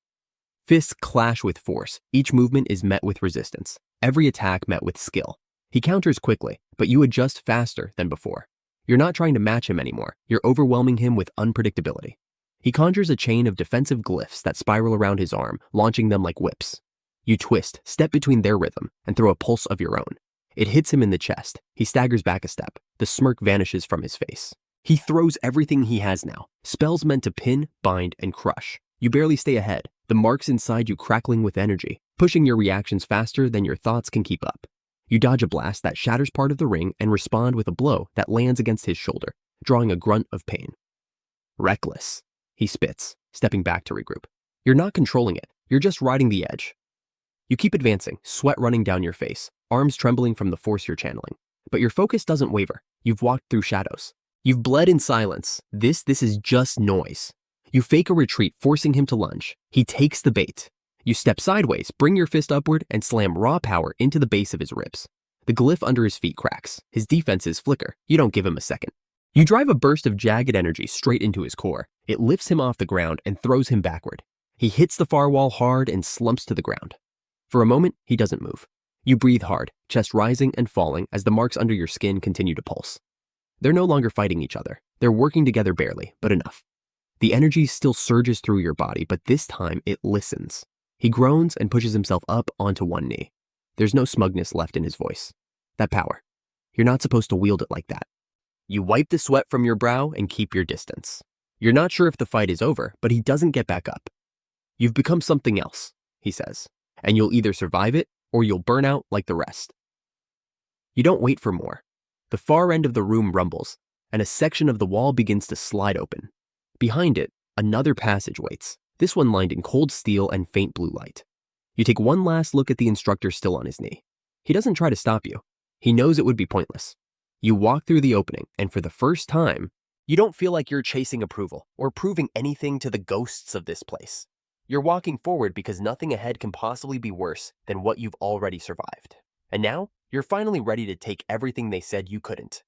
Fists clash with force. Each movement is met with resistance. Every attack met with skill. He counters quickly, but you adjust faster than before. You're not trying to match him anymore. You're overwhelming him with unpredictability. He conjures a chain of defensive glyphs that spiral around his arm, launching them like whips. You twist, step between their rhythm, and throw a pulse of your own. It hits him in the chest. He staggers back a step. The smirk vanishes from his face. He throws everything he has now, spells meant to pin, bind, and crush. You barely stay ahead, the marks inside you crackling with energy, pushing your reactions faster than your thoughts can keep up. You dodge a blast that shatters part of the ring and respond with a blow that lands against his shoulder, drawing a grunt of pain. Reckless, he spits, stepping back to regroup. You're not controlling it, you're just riding the edge. You keep advancing, sweat running down your face, arms trembling from the force you're channeling. But your focus doesn't waver. You've walked through shadows. You've bled in silence. This is just noise. You fake a retreat, forcing him to lunge. He takes the bait. You step sideways, bring your fist upward, and slam raw power into the base of his ribs. The glyph under his feet cracks. His defenses flicker. You don't give him a second. You drive a burst of jagged energy straight into his core. It lifts him off the ground and throws him backward. He hits the far wall hard and slumps to the ground. For a moment, he doesn't move. You breathe hard, chest rising and falling as the marks under your skin continue to pulse. They're no longer fighting each other. They're working together barely, but enough. The energy still surges through your body, but this time it listens. He groans and pushes himself up onto one knee. There's no smugness left in his voice. That power. You're not supposed to wield it like that. You wipe the sweat from your brow and keep your distance. You're not sure if the fight is over, but he doesn't get back up. You've become something else, he says, and you'll either survive it or you'll burn out like the rest. You don't wait for more. The far end of the room rumbles, and a section of the wall begins to slide open. Behind it, another passage waits, this one lined in cold steel and faint blue light. You take one last look at the instructor still on his knee. He doesn't try to stop you. He knows it would be pointless. You walk through the opening, and for the first time, You don't feel like you're chasing approval or proving anything to the ghosts of this place. You're walking forward because nothing ahead can possibly be worse than what you've already survived. And now, you're finally ready to take everything they said you couldn't.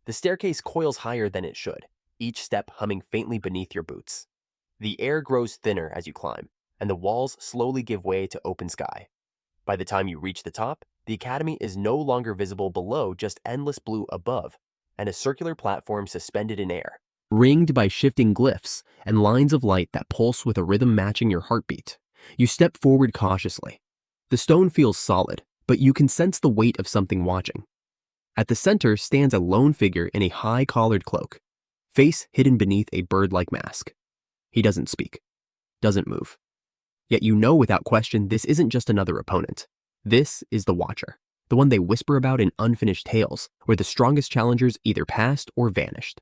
The staircase coils higher than it should, each step humming faintly beneath your boots. The air grows thinner as you climb, and the walls slowly give way to open sky. By the time you reach the top, the academy is no longer visible below, just endless blue above, and a circular platform suspended in air, ringed by shifting glyphs and lines of light that pulse with a rhythm matching your heartbeat. You step forward cautiously. The stone feels solid, but you can sense the weight of something watching. At the center stands a lone figure in a high-collared cloak, face hidden beneath a bird-like mask. He doesn't speak, doesn't move. Yet you know without question this isn't just another opponent. This is the Watcher, the one they whisper about in unfinished tales, where the strongest challengers either passed or vanished.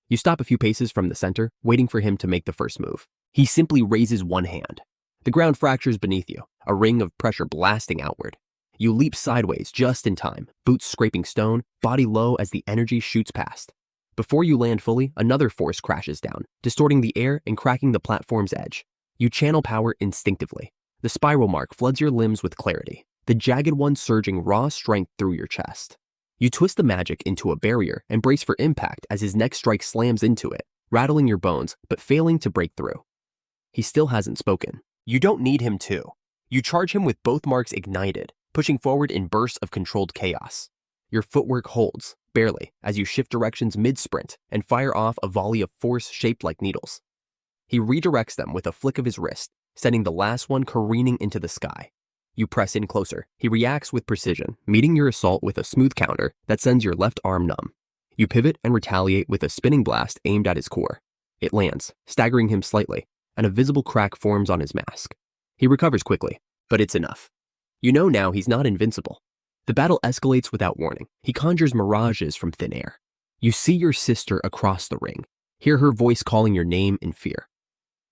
You stop a few paces from the center, waiting for him to make the first move. He simply raises one hand. The ground fractures beneath you, a ring of pressure blasting outward. You leap sideways just in time, boots scraping stone, body low as the energy shoots past. Before you land fully, another force crashes down, distorting the air and cracking the platform's edge. You channel power instinctively. The spiral mark floods your limbs with clarity, the jagged one surging raw strength through your chest. You twist the magic into a barrier and brace for impact as his next strike slams into it, rattling your bones but failing to break through. He still hasn't spoken. You don't need him to. You charge him with both marks ignited, pushing forward in bursts of controlled chaos. Your footwork holds, barely, as you shift directions mid-sprint and fire off a volley of force shaped like needles. He redirects them with a flick of his wrist, sending the last one careening into the sky. You press in closer. He reacts with precision, meeting your assault with a smooth counter that sends your left arm numb. You pivot and retaliate with a spinning blast aimed at his core. It lands, staggering him slightly, and a visible crack forms on his mask. He recovers quickly, but it's enough. You know now he's not invincible. The battle escalates without warning. He conjures mirages from thin air. You see your sister across the ring, hear her voice calling your name in fear.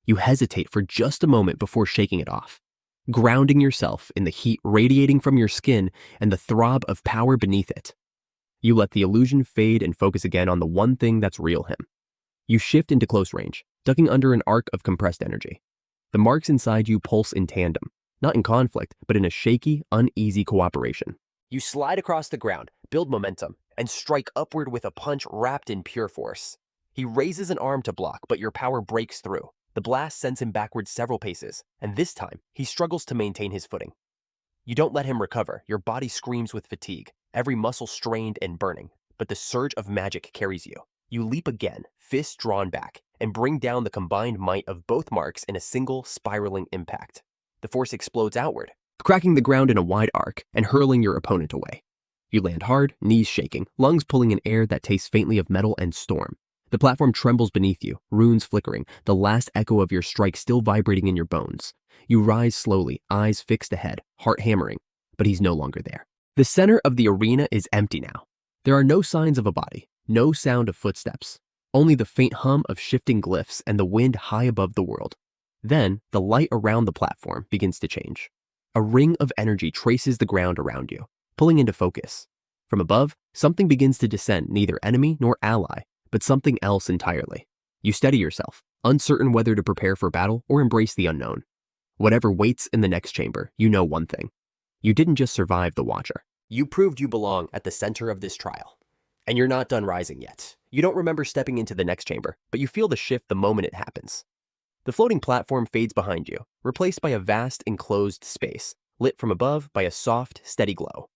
You hesitate for just a moment before shaking it off, grounding yourself in the heat radiating from your skin and the throb of power beneath it. You let the illusion fade and focus again on the one thing that's real him. You shift into close range, ducking under an arc of compressed energy. The marks inside you pulse in tandem, not in conflict, but in a shaky, uneasy cooperation. You slide across the ground, build momentum, and strike upward with a punch wrapped in pure force. He raises an arm to block, but your power breaks through. The blast sends him backward several paces, and this time, he struggles to maintain his footing. You don't let him recover. Your body screams with fatigue, every muscle strained and burning, but the surge of magic carries you. You leap again, fists drawn back, and bring down the combined might of both marks in a single, spiraling impact. The force explodes outward, cracking the ground in a wide arc and hurling your opponent away. You land hard, knees shaking, lungs pulling in air that tastes faintly of metal and storm. The platform trembles beneath you, runes flickering, the last echo of your strike still vibrating in your bones. You rise slowly, eyes fixed ahead, heart hammering, but he's no longer there. The center of the arena is empty now. There are no signs of a body, no sound of footsteps, only the faint hum of shifting glyphs and the wind high above the world. Then, the light around the platform begins to change. A ring of energy traces the ground around you, pulling into focus. From above, something begins to descend, neither enemy nor ally, but something else entirely. You steady yourself, uncertain whether to prepare for battle or embrace the unknown. Whatever waits in the next chamber, you know one thing. You didn't just survive the Watcher. You proved you belong at the center of this trial. And you're not done rising yet. You don't remember stepping into the next chamber, but you feel the shift the moment it happens. The floating platform fades behind you, replaced by a vast enclosed space, lit from above by a soft, steady glow.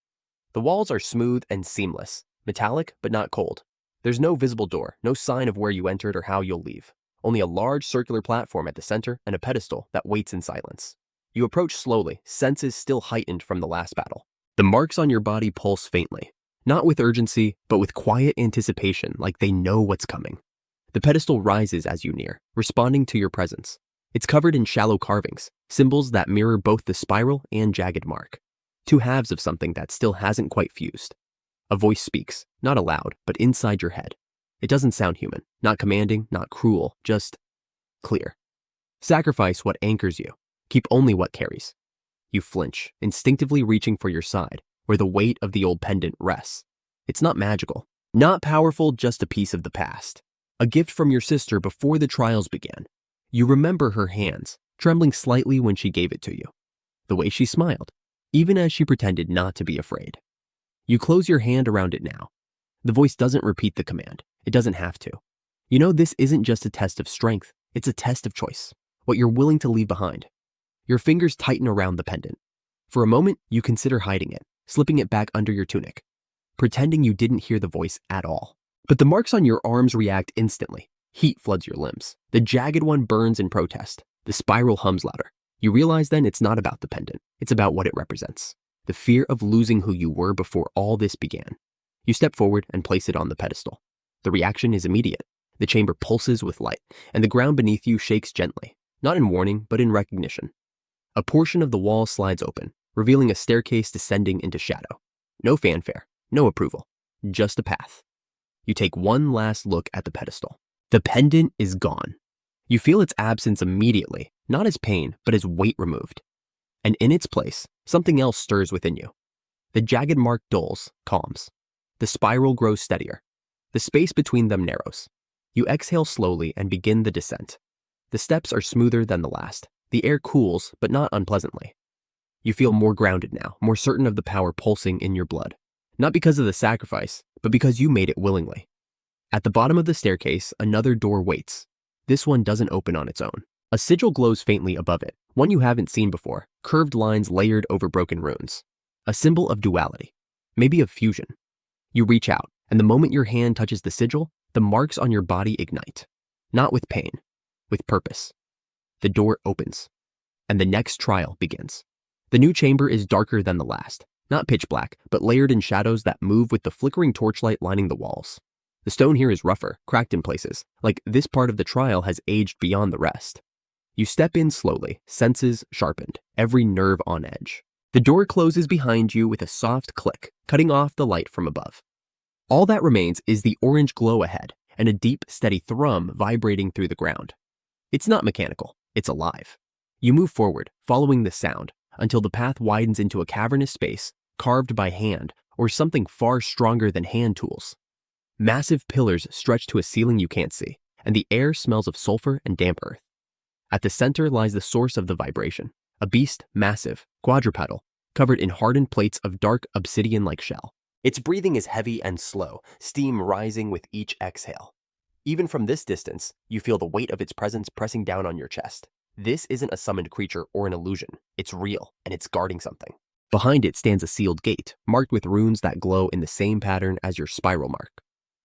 The walls are smooth and seamless, metallic but not cold. There's no visible door, no sign of where you entered or how you'll leave. Only a large circular platform at the center and a pedestal that waits in silence. You approach slowly, senses still heightened from the last battle. The marks on your body pulse faintly, not with urgency, but with quiet anticipation, like they know what's coming. The pedestal rises as you near, responding to your presence. It's covered in shallow carvings, symbols that mirror both the spiral and jagged mark. Two halves of something that still hasn't quite fused. A voice speaks, not aloud, but inside your head. It doesn't sound human, not commanding, not cruel, just clear. Sacrifice what anchors you. Keep only what carries. You flinch, instinctively reaching for your side, where the weight of the old pendant rests. It's not magical, not powerful, just a piece of the past. A gift from your sister before the trials began. You remember her hands, trembling slightly when she gave it to you. The way she smiled, even as she pretended not to be afraid. You close your hand around it now. The voice doesn't repeat the command. It doesn't have to. You know this isn't just a test of strength, it's a test of choice. What you're willing to leave behind. Your fingers tighten around the pendant. For a moment, you consider hiding it, slipping it back under your tunic, pretending you didn't hear the voice at all. But the marks on your arms react instantly. Heat floods your limbs. The jagged one burns in protest. The spiral hums louder. You realize then it's not about the pendant. It's about what it represents. The fear of losing who you were before all this began. You step forward and place it on the pedestal. The reaction is immediate. The chamber pulses with light, and the ground beneath you shakes gently, not in warning, but in recognition. A portion of the wall slides open, revealing a staircase descending into shadow. No fanfare, no approval, just a path. You take one last look at the pedestal. The pendant is gone. You feel its absence immediately, not as pain, but as weight removed. And in its place, something else stirs within you. The jagged mark dulls, calms. The spiral grows steadier. The space between them narrows. You exhale slowly and begin the descent. The steps are smoother than the last. The air cools, but not unpleasantly. You feel more grounded now, more certain of the power pulsing in your blood. Not because of the sacrifice, but because you made it willingly. At the bottom of the staircase, another door waits. This one doesn't open on its own. A sigil glows faintly above it, one you haven't seen before, curved lines layered over broken runes. A symbol of duality, maybe of fusion. You reach out, and the moment your hand touches the sigil, the marks on your body ignite. Not with pain, with purpose. The door opens, and the next trial begins. The new chamber is darker than the last, not pitch black, but layered in shadows that move with the flickering torchlight lining the walls. The stone here is rougher, cracked in places, like this part of the trial has aged beyond the rest. You step in slowly, senses sharpened, every nerve on edge. The door closes behind you with a soft click, cutting off the light from above. All that remains is the orange glow ahead and a deep, steady thrum vibrating through the ground. It's not mechanical, it's alive. You move forward, following the sound, until the path widens into a cavernous space carved by hand or something far stronger than hand tools. Massive pillars stretch to a ceiling you can't see, and the air smells of sulfur and damp earth. At the center lies the source of the vibration, a beast massive, quadrupedal, covered in hardened plates of dark obsidian-like shell. Its breathing is heavy and slow, steam rising with each exhale. Even from this distance, you feel the weight of its presence pressing down on your chest. This isn't a summoned creature or an illusion. It's real, and it's guarding something. Behind it stands a sealed gate, marked with runes that glow in the same pattern as your spiral mark.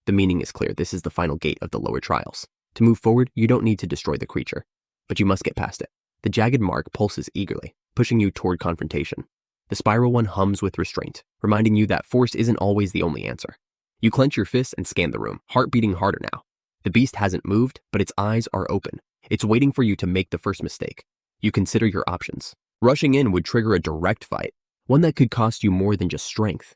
The meaning is clear. This is the final gate of the lower trials. To move forward, you don't need to destroy the creature, but you must get past it. The jagged mark pulses eagerly, pushing you toward confrontation. The spiral one hums with restraint, reminding you that force isn't always the only answer. You clench your fists and scan the room, heart beating harder now. The beast hasn't moved, but its eyes are open. It's waiting for you to make the first mistake. You consider your options. Rushing in would trigger a direct fight, one that could cost you more than just strength.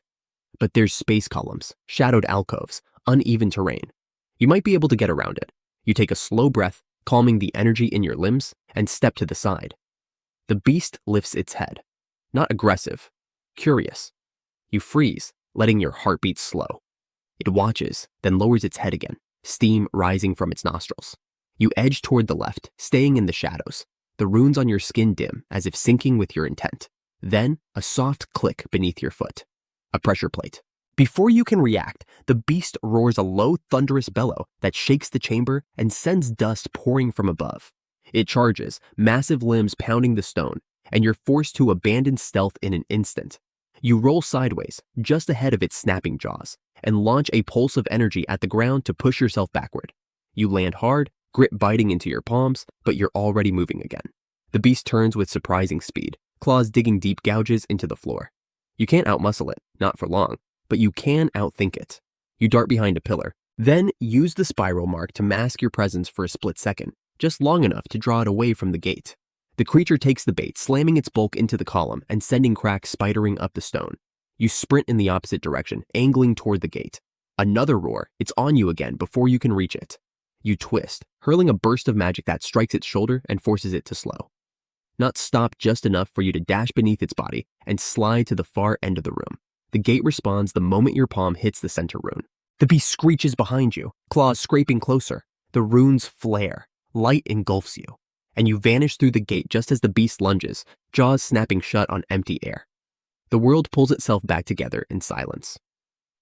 But there's space columns, shadowed alcoves, uneven terrain. You might be able to get around it. You take a slow breath, calming the energy in your limbs, and step to the side. The beast lifts its head. Not aggressive, curious. You freeze, letting your heartbeat slow. It watches, then lowers its head again, steam rising from its nostrils. You edge toward the left, staying in the shadows. The runes on your skin dim, as if syncing with your intent. Then, a soft click beneath your foot. A pressure plate. Before you can react, the beast roars a low, thunderous bellow that shakes the chamber and sends dust pouring from above. It charges, massive limbs pounding the stone, and you're forced to abandon stealth in an instant. You roll sideways, just ahead of its snapping jaws, and launch a pulse of energy at the ground to push yourself backward. You land hard, grit biting into your palms, but you're already moving again. The beast turns with surprising speed, claws digging deep gouges into the floor. You can't outmuscle it, not for long, but you can outthink it. You dart behind a pillar, then use the spiral mark to mask your presence for a split second, just long enough to draw it away from the gate. The creature takes the bait, slamming its bulk into the column and sending cracks spidering up the stone. You sprint in the opposite direction, angling toward the gate. Another roar, it's on you again before you can reach it. You twist, hurling a burst of magic that strikes its shoulder and forces it to slow. Not stop just enough for you to dash beneath its body and slide to the far end of the room. The gate responds the moment your palm hits the center rune. The beast screeches behind you, claws scraping closer, The runes flare, light engulfs you, and you vanish through the gate just as the beast lunges, jaws snapping shut on empty air. The world pulls itself back together in silence.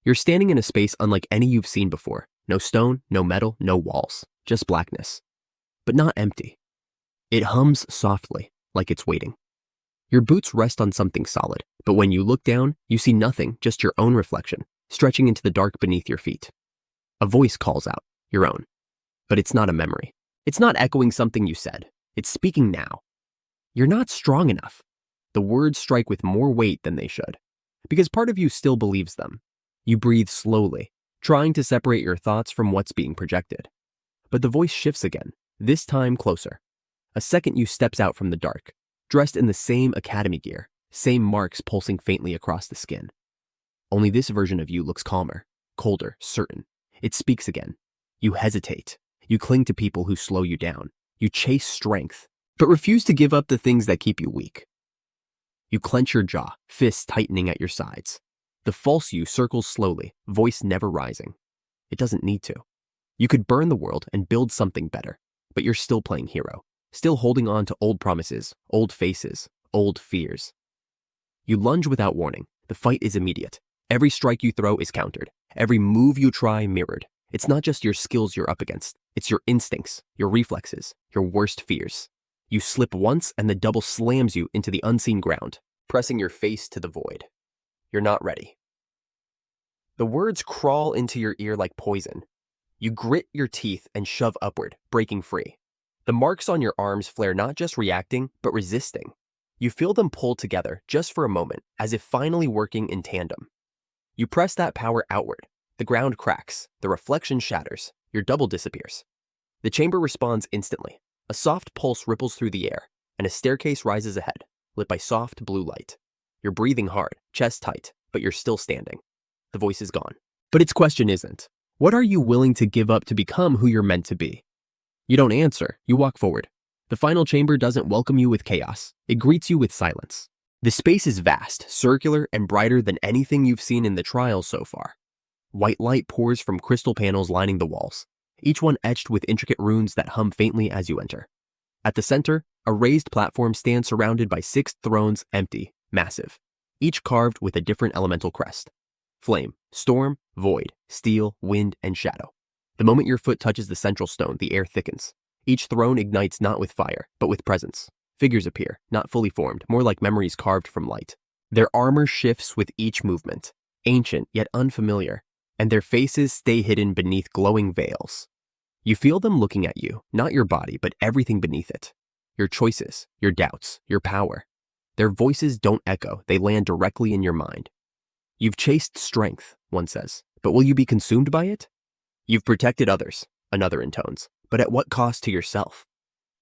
You're standing in a space unlike any you've seen before. No stone, no metal, no walls, just blackness. But not empty. It hums softly, like it's waiting. Your boots rest on something solid, but when you look down, you see nothing, just your own reflection, stretching into the dark beneath your feet. A voice calls out, your own. But it's not a memory. It's not echoing something you said. It's speaking now. You're not strong enough. The words strike with more weight than they should, because part of you still believes them. You breathe slowly, trying to separate your thoughts from what's being projected. But the voice shifts again, this time closer. A second you steps out from the dark, dressed in the same academy gear, same marks pulsing faintly across the skin. Only this version of you looks calmer, colder, certain. It speaks again. You hesitate. You cling to people who slow you down. You chase strength, but refuse to give up the things that keep you weak. You clench your jaw, fists tightening at your sides. The false you circles slowly, voice never rising. It doesn't need to. You could burn the world and build something better, but you're still playing hero, still holding on to old promises, old faces, old fears. You lunge without warning. The fight is immediate. Every strike you throw is countered. Every move you try mirrored. It's not just your skills you're up against. It's your instincts, your reflexes, your worst fears. You slip once and the double slams you into the unseen ground, pressing your face to the void. You're not ready. The words crawl into your ear like poison. You grit your teeth and shove upward, breaking free. The marks on your arms flare not just reacting, but resisting. You feel them pull together just for a moment, as if finally working in tandem. You press that power outward. The ground cracks, the reflection shatters, your double disappears. The chamber responds instantly. A soft pulse ripples through the air, and a staircase rises ahead, lit by soft blue light. You're breathing hard, chest tight, but you're still standing. The voice is gone. But its question isn't, what are you willing to give up to become who you're meant to be? You don't answer, you walk forward. The final chamber doesn't welcome you with chaos. It greets you with silence. The space is vast, circular, and brighter than anything you've seen in the trials so far. White light pours from crystal panels lining the walls, each one etched with intricate runes that hum faintly as you enter. At the center, a raised platform stands surrounded by 6 thrones, empty, massive, each carved with a different elemental crest. Flame, storm, void, steel, wind, and shadow. The moment your foot touches the central stone, the air thickens. Each throne ignites not with fire, but with presence. Figures appear, not fully formed, more like memories carved from light. Their armor shifts with each movement, ancient yet unfamiliar, and their faces stay hidden beneath glowing veils. You feel them looking at you, not your body, but everything beneath it. Your choices, your doubts, your power. Their voices don't echo, they land directly in your mind. You've chased strength, one says, but will you be consumed by it? You've protected others, another intones, but at what cost to yourself?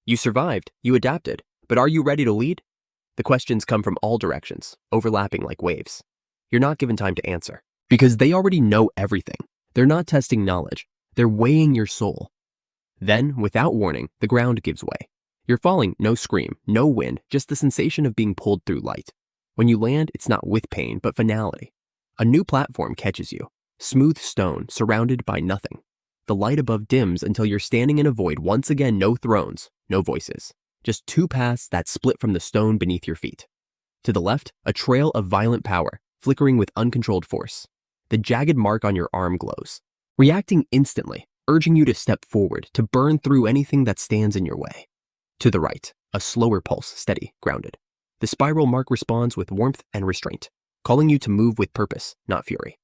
You survived, you adapted, but are you ready to lead? The questions come from all directions, overlapping like waves. You're not given time to answer, because they already know everything. They're not testing knowledge, they're weighing your soul. Then, without warning, the ground gives way. You're falling, no scream, no wind, just the sensation of being pulled through light. When you land, it's not with pain, but finality. A new platform catches you, smooth stone, surrounded by nothing. The light above dims until you're standing in a void, once again no thrones, no voices. Just 2 paths that split from the stone beneath your feet. To the left, a trail of violent power, flickering with uncontrolled force. The jagged mark on your arm glows, reacting instantly, urging you to step forward, to burn through anything that stands in your way. To the right, a slower pulse, steady, grounded. The spiral mark responds with warmth and restraint, calling you to move with purpose, not fury.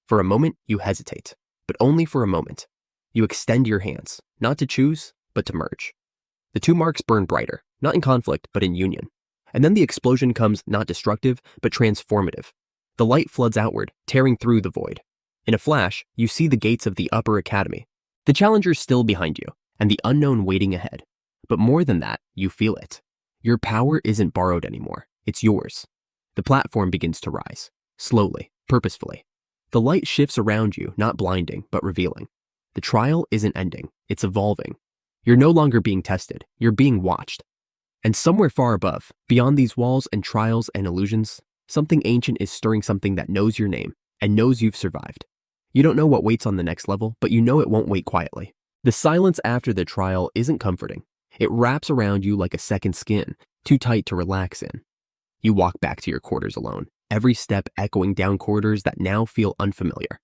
For a moment, you hesitate, but only for a moment. You extend your hands, not to choose, but to merge. The 2 marks burn brighter, not in conflict, but in union. And then the explosion comes not destructive, but transformative. The light floods outward, tearing through the void. In a flash, you see the gates of the upper academy. The challengers still behind you, and the unknown waiting ahead. But more than that, you feel it. Your power isn't borrowed anymore, it's yours. The platform begins to rise, slowly, purposefully. The light shifts around you, not blinding, but revealing. The trial isn't ending, it's evolving. You're no longer being tested, you're being watched. And somewhere far above, beyond these walls and trials and illusions, something ancient is stirring, something that knows your name and knows you've survived. You don't know what waits on the next level, but you know it won't wait quietly. The silence after the trial isn't comforting. It wraps around you like a second skin, too tight to relax in. You walk back to your quarters alone, every step echoing down corridors that now feel unfamiliar.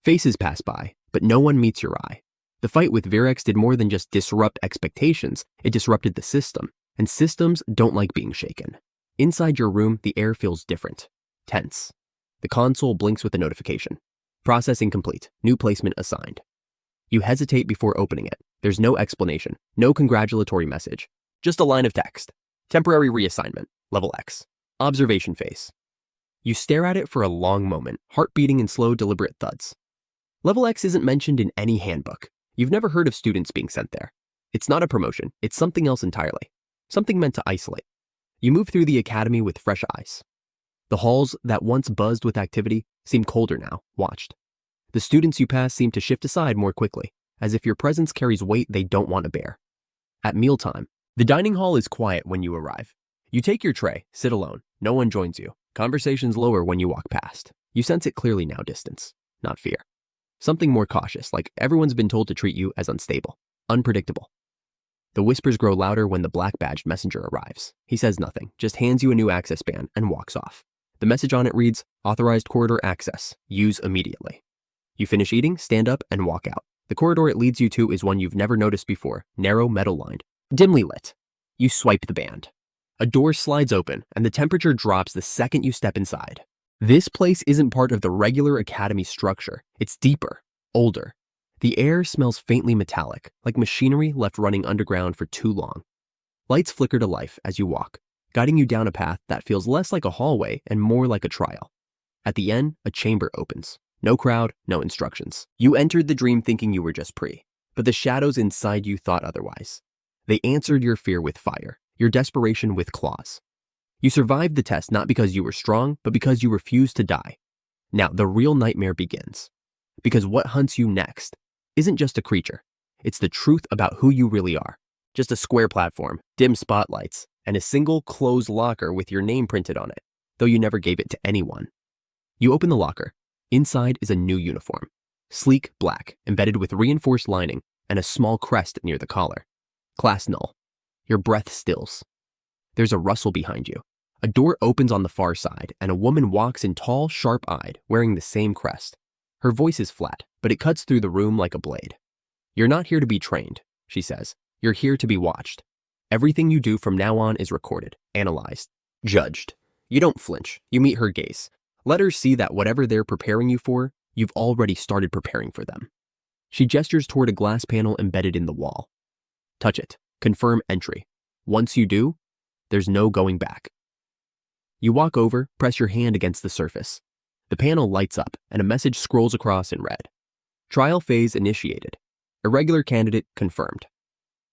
Faces pass by, but no one meets your eye. The fight with Virex did more than just disrupt expectations, it disrupted the system, and systems don't like being shaken. Inside your room, the air feels different, tense. The console blinks with a notification. Processing complete, new placement assigned. You hesitate before opening it. There's no explanation, no congratulatory message, just a line of text. Temporary reassignment, level X. Observation phase. You stare at it for a long moment, heart beating in slow, deliberate thuds. Level X isn't mentioned in any handbook. You've never heard of students being sent there. It's not a promotion, it's something else entirely. Something meant to isolate. You move through the academy with fresh eyes. The halls that once buzzed with activity seem colder now, watched. The students you pass seem to shift aside more quickly, as if your presence carries weight they don't want to bear. At mealtime, the dining hall is quiet when you arrive. You take your tray, sit alone, no one joins you. Conversations lower when you walk past. You sense it clearly now, distance, not fear. Something more cautious, like everyone's been told to treat you as unstable, unpredictable. The whispers grow louder when the black-badged messenger arrives. He says nothing, just hands you a new access band and walks off. The message on it reads, authorized corridor access, use immediately. You finish eating, stand up, and walk out. The corridor it leads you to is one you've never noticed before, narrow, metal-lined, dimly lit. You swipe the band. A door slides open, and the temperature drops the second you step inside. This place isn't part of the regular academy structure. It's deeper, older. The air smells faintly metallic, like machinery left running underground for too long. Lights flicker to life as you walk, guiding you down a path that feels less like a hallway and more like a trial. At the end, a chamber opens. No crowd, no instructions. You entered the dream thinking you were just but the shadows inside you thought otherwise. They answered your fear with fire, your desperation with claws. You survived the test not because you were strong, but because you refused to die. Now, the real nightmare begins. Because what hunts you next isn't just a creature. It's the truth about who you really are. Just a square platform, dim spotlights, and a single closed locker with your name printed on it, though you never gave it to anyone. You open the locker. Inside is a new uniform. Sleek black, embedded with reinforced lining and a small crest near the collar. Class null. Your breath stills. There's a rustle behind you. A door opens on the far side, and a woman walks in tall, sharp-eyed, wearing the same crest. Her voice is flat, but it cuts through the room like a blade. You're not here to be trained, she says. You're here to be watched. Everything you do from now on is recorded, analyzed, judged. You don't flinch. You meet her gaze. Let her see that whatever they're preparing you for, you've already started preparing for them. She gestures toward a glass panel embedded in the wall. Touch it. Confirm entry. Once you do, there's no going back. You walk over, press your hand against the surface. The panel lights up, and a message scrolls across in red. Trial phase initiated. Irregular candidate confirmed.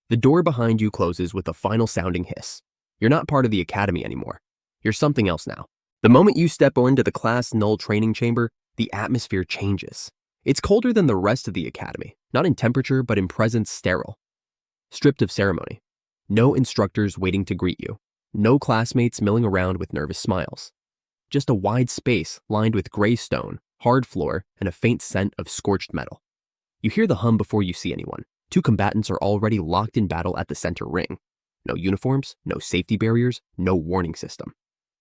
The door behind you closes with a final sounding hiss. You're not part of the academy anymore. You're something else now. The moment you step into the class null training chamber, the atmosphere changes. It's colder than the rest of the academy, not in temperature, but in presence sterile. Stripped of ceremony. No instructors waiting to greet you. No classmates milling around with nervous smiles. Just a wide space lined with gray stone, hard floor, and a faint scent of scorched metal. You hear the hum before you see anyone. Two combatants are already locked in battle at the center ring. No uniforms, no safety barriers, no warning system.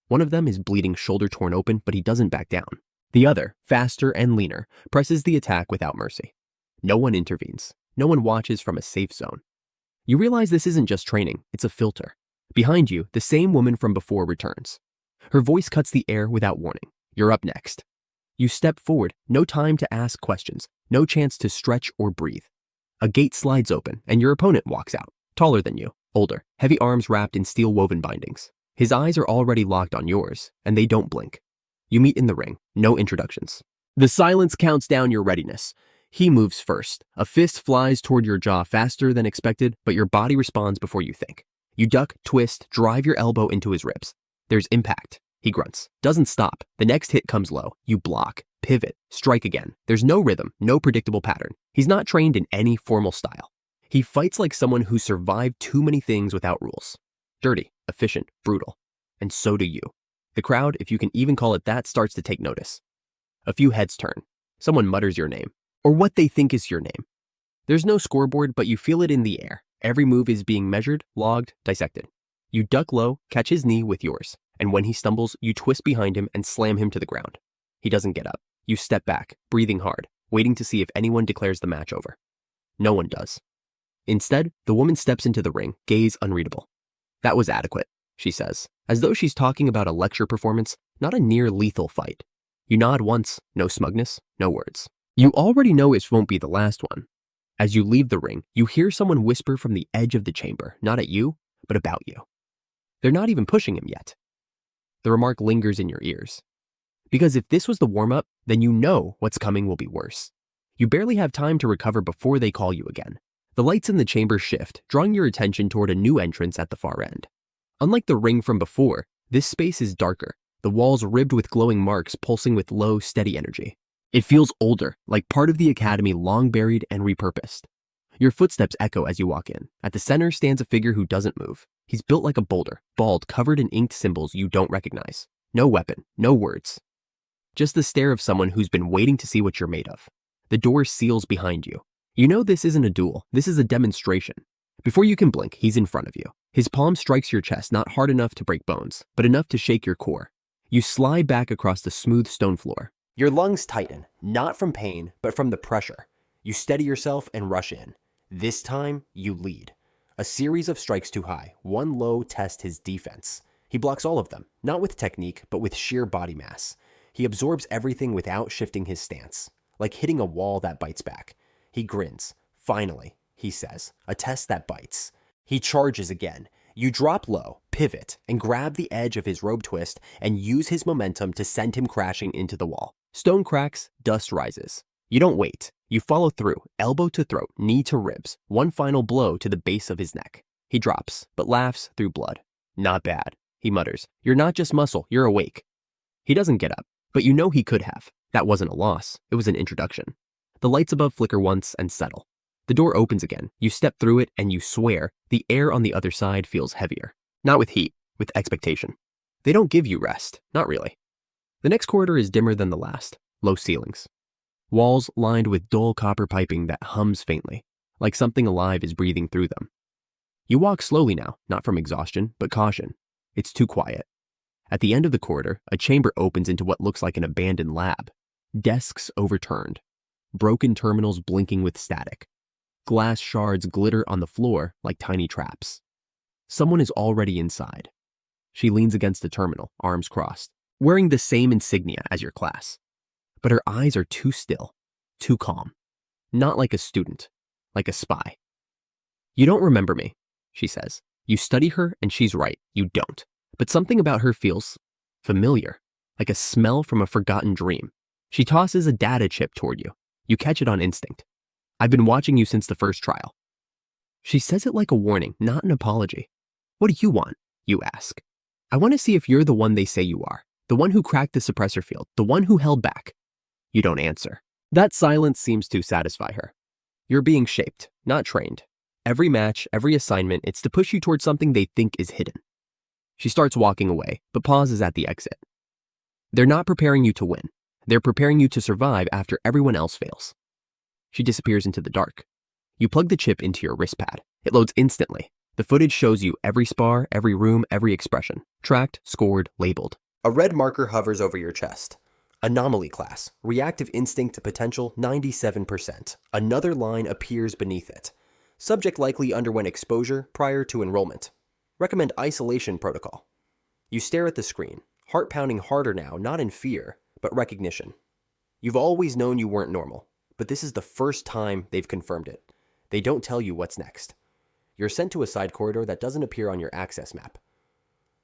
One of them is bleeding, shoulder torn open, but he doesn't back down. The other, faster and leaner, presses the attack without mercy. No one intervenes. No one watches from a safe zone. You realize this isn't just training, it's a filter. Behind you, the same woman from before returns. Her voice cuts the air without warning. You're up next. You step forward, no time to ask questions, no chance to stretch or breathe. A gate slides open, and your opponent walks out, taller than you, older, heavy arms wrapped in steel-woven bindings. His eyes are already locked on yours, and they don't blink. You meet in the ring, no introductions. The silence counts down your readiness. He moves first. A fist flies toward your jaw faster than expected, but your body responds before you think. You duck, twist, drive your elbow into his ribs. There's impact. He grunts. Doesn't stop. The next hit comes low. You block, pivot, strike again. There's no rhythm, no predictable pattern. He's not trained in any formal style. He fights like someone who survived too many things without rules. Dirty, efficient, brutal. And so do you. The crowd, if you can even call it that, starts to take notice. A few heads turn. Someone mutters your name, or what they think is your name. There's no scoreboard, but you feel it in the air. Every move is being measured, logged, dissected. You duck low, catch his knee with yours, and when he stumbles, you twist behind him and slam him to the ground. He doesn't get up. You step back, breathing hard, waiting to see if anyone declares the match over. No one does. Instead, the woman steps into the ring, gaze unreadable. "That was adequate," she says, as though she's talking about a lecture performance, not a near-lethal fight. You nod once, no smugness, no words. You already know it won't be the last one. As you leave the ring, you hear someone whisper from the edge of the chamber, not at you, but about you. They're not even pushing him yet. The remark lingers in your ears. Because if this was the warm-up, then you know what's coming will be worse. You barely have time to recover before they call you again. The lights in the chamber shift, drawing your attention toward a new entrance at the far end. Unlike the ring from before, this space is darker, the walls ribbed with glowing marks pulsing with low, steady energy. It feels older, like part of the academy long buried and repurposed. Your footsteps echo as you walk in. At the center stands a figure who doesn't move. He's built like a boulder, bald, covered in inked symbols you don't recognize. No weapon, no words. Just the stare of someone who's been waiting to see what you're made of. The door seals behind you. You know this isn't a duel, this is a demonstration. Before you can blink, he's in front of you. His palm strikes your chest, not hard enough to break bones, but enough to shake your core. You slide back across the smooth stone floor. Your lungs tighten, not from pain, but from the pressure. You steady yourself and rush in. This time, you lead. A series of strikes too high, one low test his defense. He blocks all of them, not with technique, but with sheer body mass. He absorbs everything without shifting his stance, like hitting a wall that bites back. He grins. "Finally," he says, "a test that bites." He charges again. You drop low, pivot, and grab the edge of his robe twist and use his momentum to send him crashing into the wall. Stone cracks, dust rises. You don't wait. You follow through, elbow to throat, knee to ribs, one final blow to the base of his neck. He drops, but laughs through blood. "Not bad," he mutters. "You're not just muscle, you're awake." He doesn't get up, but you know he could have. That wasn't a loss, it was an introduction. The lights above flicker once and settle. The door opens again. You step through it and you swear the air on the other side feels heavier. Not with heat, with expectation. They don't give you rest, not really. The next corridor is dimmer than the last, low ceilings. Walls lined with dull copper piping that hums faintly, like something alive is breathing through them. You walk slowly now, not from exhaustion, but caution. It's too quiet. At the end of the corridor, a chamber opens into what looks like an abandoned lab. Desks overturned. Broken terminals blinking with static. Glass shards glitter on the floor like tiny traps. Someone is already inside. She leans against the terminal, arms crossed, wearing the same insignia as your class. But her eyes are too still, too calm. Not like a student, like a spy. "You don't remember me," she says. You study her and she's right, you don't. But something about her feels familiar, like a smell from a forgotten dream. She tosses a data chip toward you. You catch it on instinct. "I've been watching you since the first trial." She says it like a warning, not an apology. "What do you want?" you ask. "I want to see if you're the one they say you are, the one who cracked the suppressor field, the one who held back." You don't answer. That silence seems to satisfy her. You're being shaped, not trained. Every match, every assignment, it's to push you towards something they think is hidden. She starts walking away, but pauses at the exit. They're not preparing you to win. They're preparing you to survive after everyone else fails. She disappears into the dark. You plug the chip into your wrist pad. It loads instantly. The footage shows you every spar, every room, every expression. Tracked, scored, labeled. A red marker hovers over your chest. Anomaly class. Reactive instinct to potential 97%. Another line appears beneath it. Subject likely underwent exposure prior to enrollment. Recommend isolation protocol. You stare at the screen, heart pounding harder now, not in fear, but recognition. You've always known you weren't normal, but this is the first time they've confirmed it. They don't tell you what's next. You're sent to a side corridor that doesn't appear on your access map.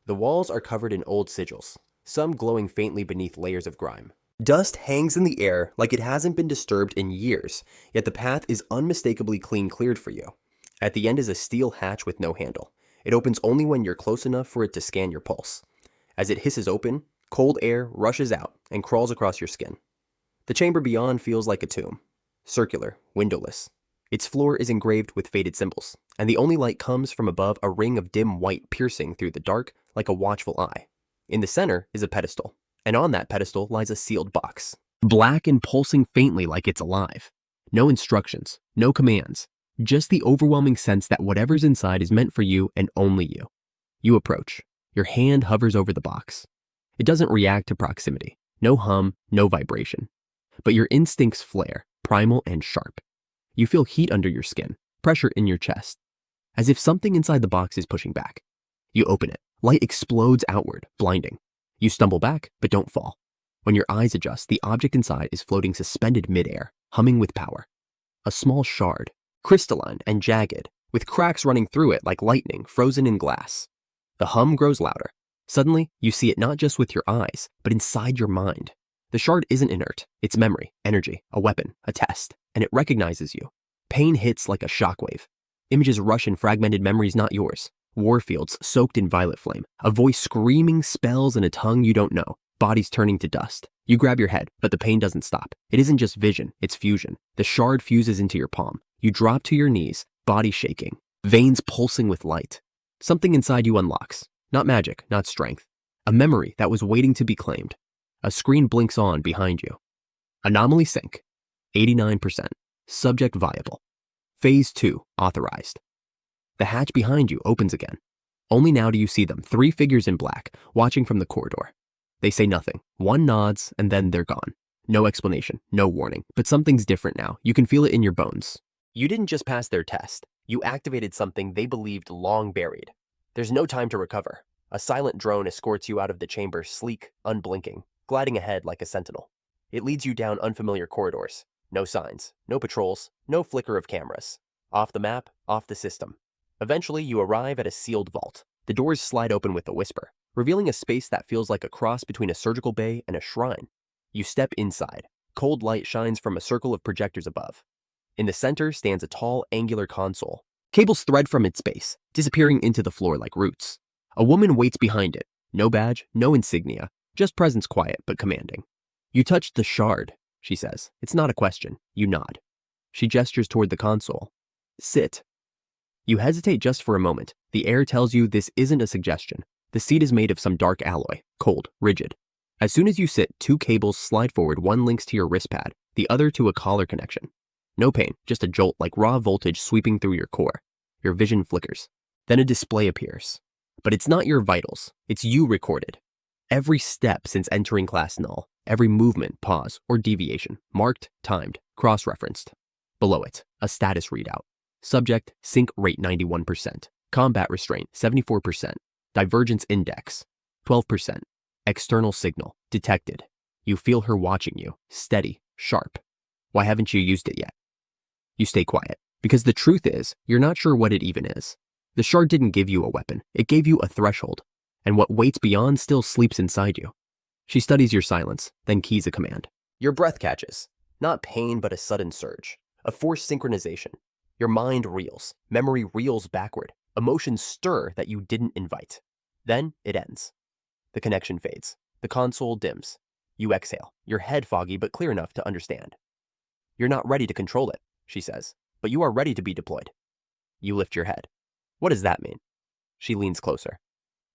The walls are covered in old sigils, some glowing faintly beneath layers of grime. Dust hangs in the air like it hasn't been disturbed in years, yet the path is unmistakably clean cleared for you. At the end is a steel hatch with no handle. It opens only when you're close enough for it to scan your pulse. As it hisses open, cold air rushes out and crawls across your skin. The chamber beyond feels like a tomb. Circular, windowless. Its floor is engraved with faded symbols, and the only light comes from above a ring of dim white piercing through the dark like a watchful eye. In the center is a pedestal, and on that pedestal lies a sealed box. Black and pulsing faintly like it's alive. No instructions, no commands, just the overwhelming sense that whatever's inside is meant for you and only you. You approach. Your hand hovers over the box. It doesn't react to proximity. No hum, no vibration. But your instincts flare, primal and sharp. You feel heat under your skin, pressure in your chest, as if something inside the box is pushing back. You open it. Light explodes outward, blinding. You stumble back, but don't fall. When your eyes adjust, the object inside is floating suspended midair, humming with power. A small shard, crystalline and jagged, with cracks running through it like lightning frozen in glass. The hum grows louder. Suddenly, you see it not just with your eyes, but inside your mind. The shard isn't inert. It's memory, energy, a weapon, a test, and it recognizes you. Pain hits like a shockwave. Images rush in fragmented memories not yours. Warfields soaked in violet flame, a voice screaming spells in a tongue you don't know, bodies turning to dust. You grab your head, but the pain doesn't stop. It isn't just vision, it's fusion. The shard fuses into your palm. You drop to your knees, body shaking, veins pulsing with light. Something inside you unlocks. Not magic, not strength. A memory that was waiting to be claimed. A screen blinks on behind you. Anomaly sync. 89%. Subject viable. Phase 2, authorized. The hatch behind you opens again. Only now do you see them, 3 figures in black, watching from the corridor. They say nothing. One nods, and then they're gone. No explanation, no warning. But something's different now. You can feel it in your bones. You didn't just pass their test. You activated something they believed long buried. There's no time to recover. A silent drone escorts you out of the chamber, sleek, unblinking, gliding ahead like a sentinel. It leads you down unfamiliar corridors. No signs, no patrols, no flicker of cameras. Off the map, off the system. Eventually, you arrive at a sealed vault. The doors slide open with a whisper, revealing a space that feels like a cross between a surgical bay and a shrine. You step inside. Cold light shines from a circle of projectors above. In the center stands a tall, angular console. Cables thread from its base, disappearing into the floor like roots. A woman waits behind it. No badge, no insignia, just presence quiet but commanding. You touched the shard, she says. It's not a question. You nod. She gestures toward the console. Sit. You hesitate just for a moment. The air tells you this isn't a suggestion. The seat is made of some dark alloy, cold, rigid. As soon as you sit, 2 cables slide forward. One links to your wrist pad, the other to a collar connection. No pain, just a jolt like raw voltage sweeping through your core. Your vision flickers. Then a display appears. But it's not your vitals. It's you recorded. Every step since entering class null, every movement, pause, or deviation, marked, timed, cross-referenced. Below it, a status readout. Subject, sync rate 91%. Combat restraint, 74%. Divergence index, 12%. External signal, detected. You feel her watching you, steady, sharp. Why haven't you used it yet? You stay quiet, because the truth is, you're not sure what it even is. The shard didn't give you a weapon, it gave you a threshold, and what waits beyond still sleeps inside you. She studies your silence, then keys a command. Your breath catches. Not pain, but a sudden surge. A forced synchronization. Your mind reels, memory reels backward, emotions stir that you didn't invite. Then it ends. The connection fades. The console dims. You exhale, your head foggy but clear enough to understand. You're not ready to control it, she says, but you are ready to be deployed. You lift your head. What does that mean? She leans closer.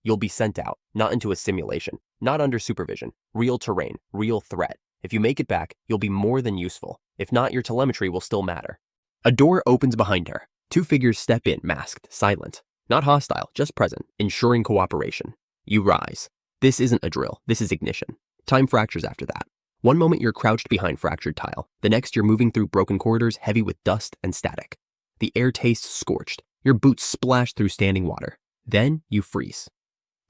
You'll be sent out, not into a simulation, not under supervision, real terrain, real threat. If you make it back, you'll be more than useful. If not, your telemetry will still matter. A door opens behind her. 2 figures step in, masked, silent. Not hostile, just present, ensuring cooperation. You rise. This isn't a drill, this is ignition. Time fractures after that. One moment you're crouched behind fractured tile. The next you're moving through broken corridors heavy with dust and static. The air tastes scorched. Your boots splash through standing water. Then you freeze.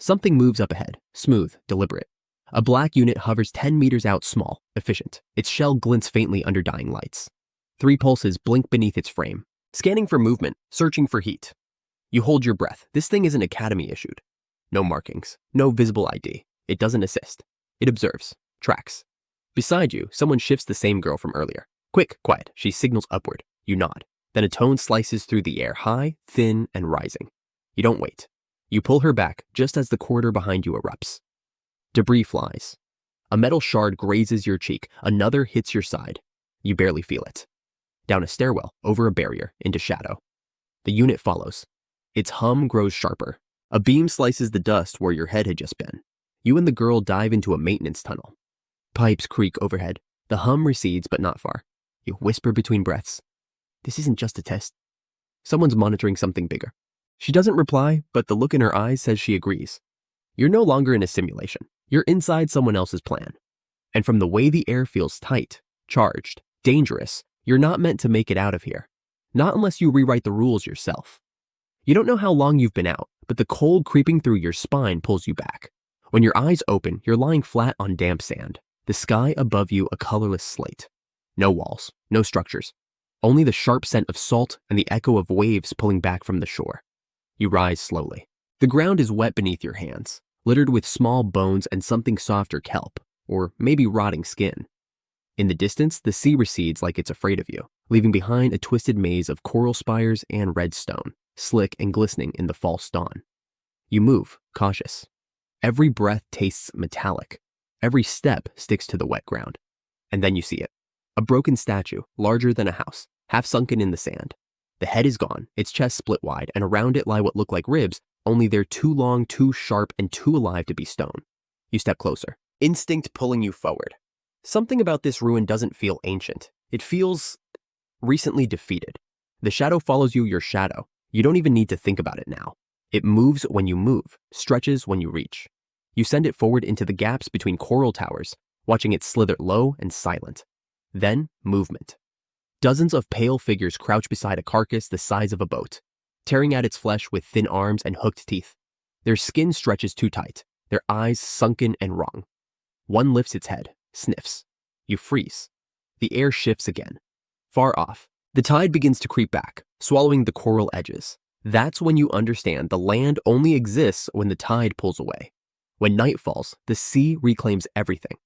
Something moves up ahead, smooth, deliberate. A black unit hovers 10 meters out, small, efficient. Its shell glints faintly under dying lights. 3 pulses blink beneath its frame, scanning for movement, searching for heat. You hold your breath. This thing isn't Academy issued. No markings, no visible ID. It doesn't assist. It observes, tracks. Beside you, someone shifts the same girl from earlier. Quick, quiet, she signals upward. You nod. Then a tone slices through the air, high, thin, and rising. You don't wait. You pull her back just as the corridor behind you erupts. Debris flies. A metal shard grazes your cheek. Another hits your side. You barely feel it. Down a stairwell, over a barrier, into shadow. The unit follows. Its hum grows sharper. A beam slices the dust where your head had just been. You and the girl dive into a maintenance tunnel. Pipes creak overhead. The hum recedes, but not far. You whisper between breaths. This isn't just a test. Someone's monitoring something bigger. She doesn't reply, but the look in her eyes says she agrees. You're no longer in a simulation. You're inside someone else's plan. And from the way the air feels tight, charged, dangerous, you're not meant to make it out of here. Not unless you rewrite the rules yourself. You don't know how long you've been out, but the cold creeping through your spine pulls you back. When your eyes open, you're lying flat on damp sand. The sky above you a colorless slate. No walls, no structures. Only the sharp scent of salt and the echo of waves pulling back from the shore. You rise slowly. The ground is wet beneath your hands, littered with small bones and something softer kelp, or maybe rotting skin. In the distance, the sea recedes like it's afraid of you, leaving behind a twisted maze of coral spires and red stone, slick and glistening in the false dawn. You move, cautious. Every breath tastes metallic. Every step sticks to the wet ground. And then you see it. A broken statue, larger than a house, half sunken in the sand. The head is gone, its chest split wide, and around it lie what look like ribs, only they're too long, too sharp, and too alive to be stone. You step closer, instinct pulling you forward. Something about this ruin doesn't feel ancient. It feels recently defeated. The shadow follows you, your shadow. You don't even need to think about it now. It moves when you move, stretches when you reach. You send it forward into the gaps between coral towers, watching it slither low and silent. Then, movement. Dozens of pale figures crouch beside a carcass the size of a boat, tearing at its flesh with thin arms and hooked teeth. Their skin stretches too tight, their eyes sunken and wrong. One lifts its head, sniffs. You freeze. The air shifts again. Far off, the tide begins to creep back, swallowing the coral edges. That's when you understand the land only exists when the tide pulls away. When night falls, the sea reclaims everything.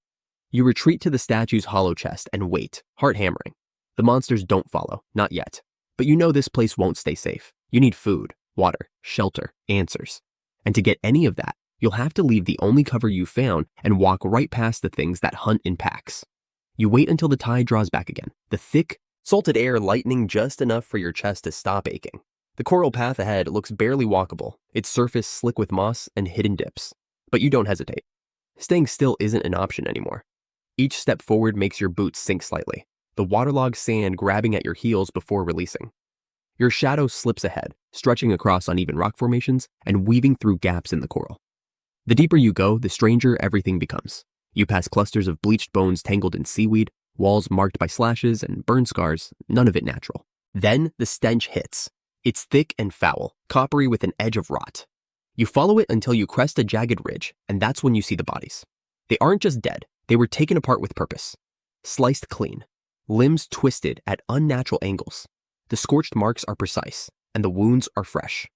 You retreat to the statue's hollow chest and wait, heart hammering. The monsters don't follow, not yet. But you know this place won't stay safe. You need food, water, shelter, answers. And to get any of that, you'll have to leave the only cover you found and walk right past the things that hunt in packs. You wait until the tide draws back again, the thick, salted air lightening just enough for your chest to stop aching. The coral path ahead looks barely walkable, its surface slick with moss and hidden dips. But you don't hesitate. Staying still isn't an option anymore. Each step forward makes your boots sink slightly, the waterlogged sand grabbing at your heels before releasing. Your shadow slips ahead, stretching across uneven rock formations and weaving through gaps in the coral. The deeper you go, the stranger everything becomes. You pass clusters of bleached bones tangled in seaweed, walls marked by slashes and burn scars, none of it natural. Then the stench hits. It's thick and foul, coppery with an edge of rot. You follow it until you crest a jagged ridge, and that's when you see the bodies. They aren't just dead, they were taken apart with purpose. Sliced clean, limbs twisted at unnatural angles. The scorched marks are precise, and the wounds are fresh.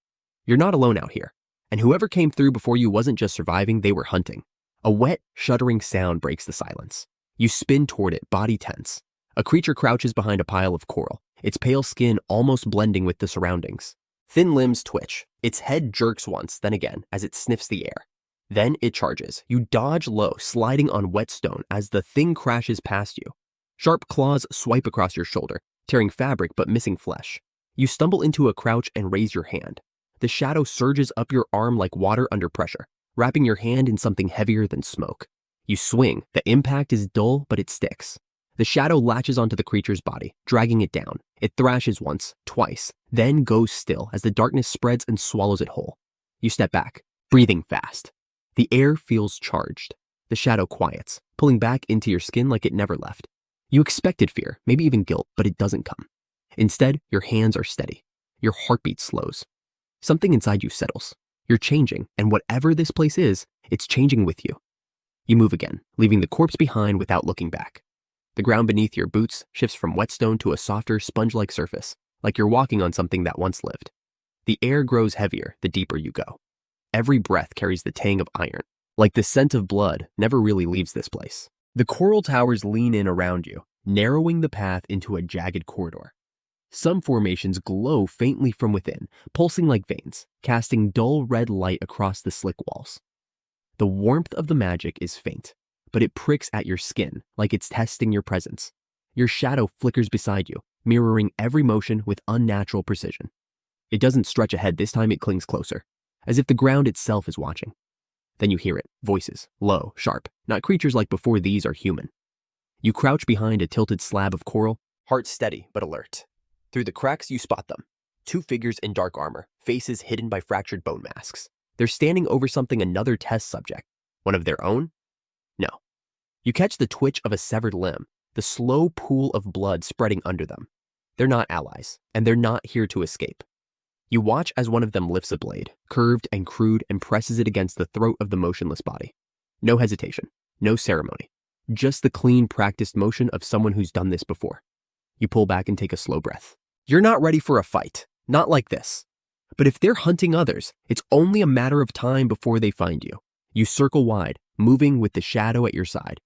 You're not alone out here, and whoever came through before you wasn't just surviving, they were hunting. A wet, shuddering sound breaks the silence. You spin toward it, body tense. A creature crouches behind a pile of coral, its pale skin almost blending with the surroundings. Thin limbs twitch. Its head jerks once, then again, as it sniffs the air. Then it charges. You dodge low, sliding on wet stone as the thing crashes past you. Sharp claws swipe across your shoulder, tearing fabric but missing flesh. You stumble into a crouch and raise your hand. The shadow surges up your arm like water under pressure, wrapping your hand in something heavier than smoke. You swing. The impact is dull, but it sticks. The shadow latches onto the creature's body, dragging it down. It thrashes once, twice, then goes still as the darkness spreads and swallows it whole. You step back, breathing fast. The air feels charged. The shadow quiets, pulling back into your skin like it never left. You expected fear, maybe even guilt, but it doesn't come. Instead, your hands are steady. Your heartbeat slows. Something inside you settles. You're changing, and whatever this place is, it's changing with you. You move again, leaving the corpse behind without looking back. The ground beneath your boots shifts from whetstone to a softer, sponge-like surface, like you're walking on something that once lived. The air grows heavier the deeper you go. Every breath carries the tang of iron, like the scent of blood never really leaves this place. The coral towers lean in around you, narrowing the path into a jagged corridor. Some formations glow faintly from within, pulsing like veins, casting dull red light across the slick walls. The warmth of the magic is faint, but it pricks at your skin like it's testing your presence. Your shadow flickers beside you, mirroring every motion with unnatural precision. It doesn't stretch ahead this time, it clings closer, as if the ground itself is watching. Then you hear it, voices, low, sharp, not creatures like before. These are human. You crouch behind a tilted slab of coral, heart steady but alert. Through the cracks, you spot them. Two figures in dark armor, faces hidden by fractured bone masks. They're standing over something another test subject. One of their own? No. You catch the twitch of a severed limb, the slow pool of blood spreading under them. They're not allies, and they're not here to escape. You watch as one of them lifts a blade, curved and crude, and presses it against the throat of the motionless body. No hesitation, no ceremony, just the clean, practiced motion of someone who's done this before. You pull back and take a slow breath. You're not ready for a fight, not like this. But if they're hunting others, it's only a matter of time before they find you. You circle wide, moving with the shadow at your side.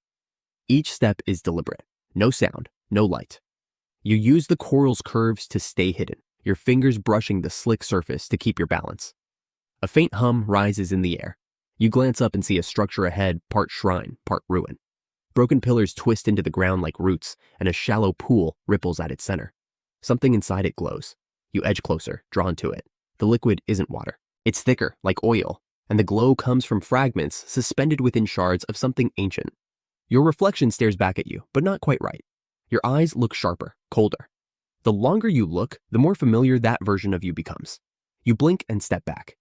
Each step is deliberate, no sound, no light. You use the coral's curves to stay hidden, your fingers brushing the slick surface to keep your balance. A faint hum rises in the air. You glance up and see a structure ahead, part shrine, part ruin. Broken pillars twist into the ground like roots, and a shallow pool ripples at its center. Something inside it glows. You edge closer, drawn to it. The liquid isn't water. It's thicker, like oil, and the glow comes from fragments suspended within shards of something ancient. Your reflection stares back at you, but not quite right. Your eyes look sharper, colder. The longer you look, the more familiar that version of you becomes. You blink and step back.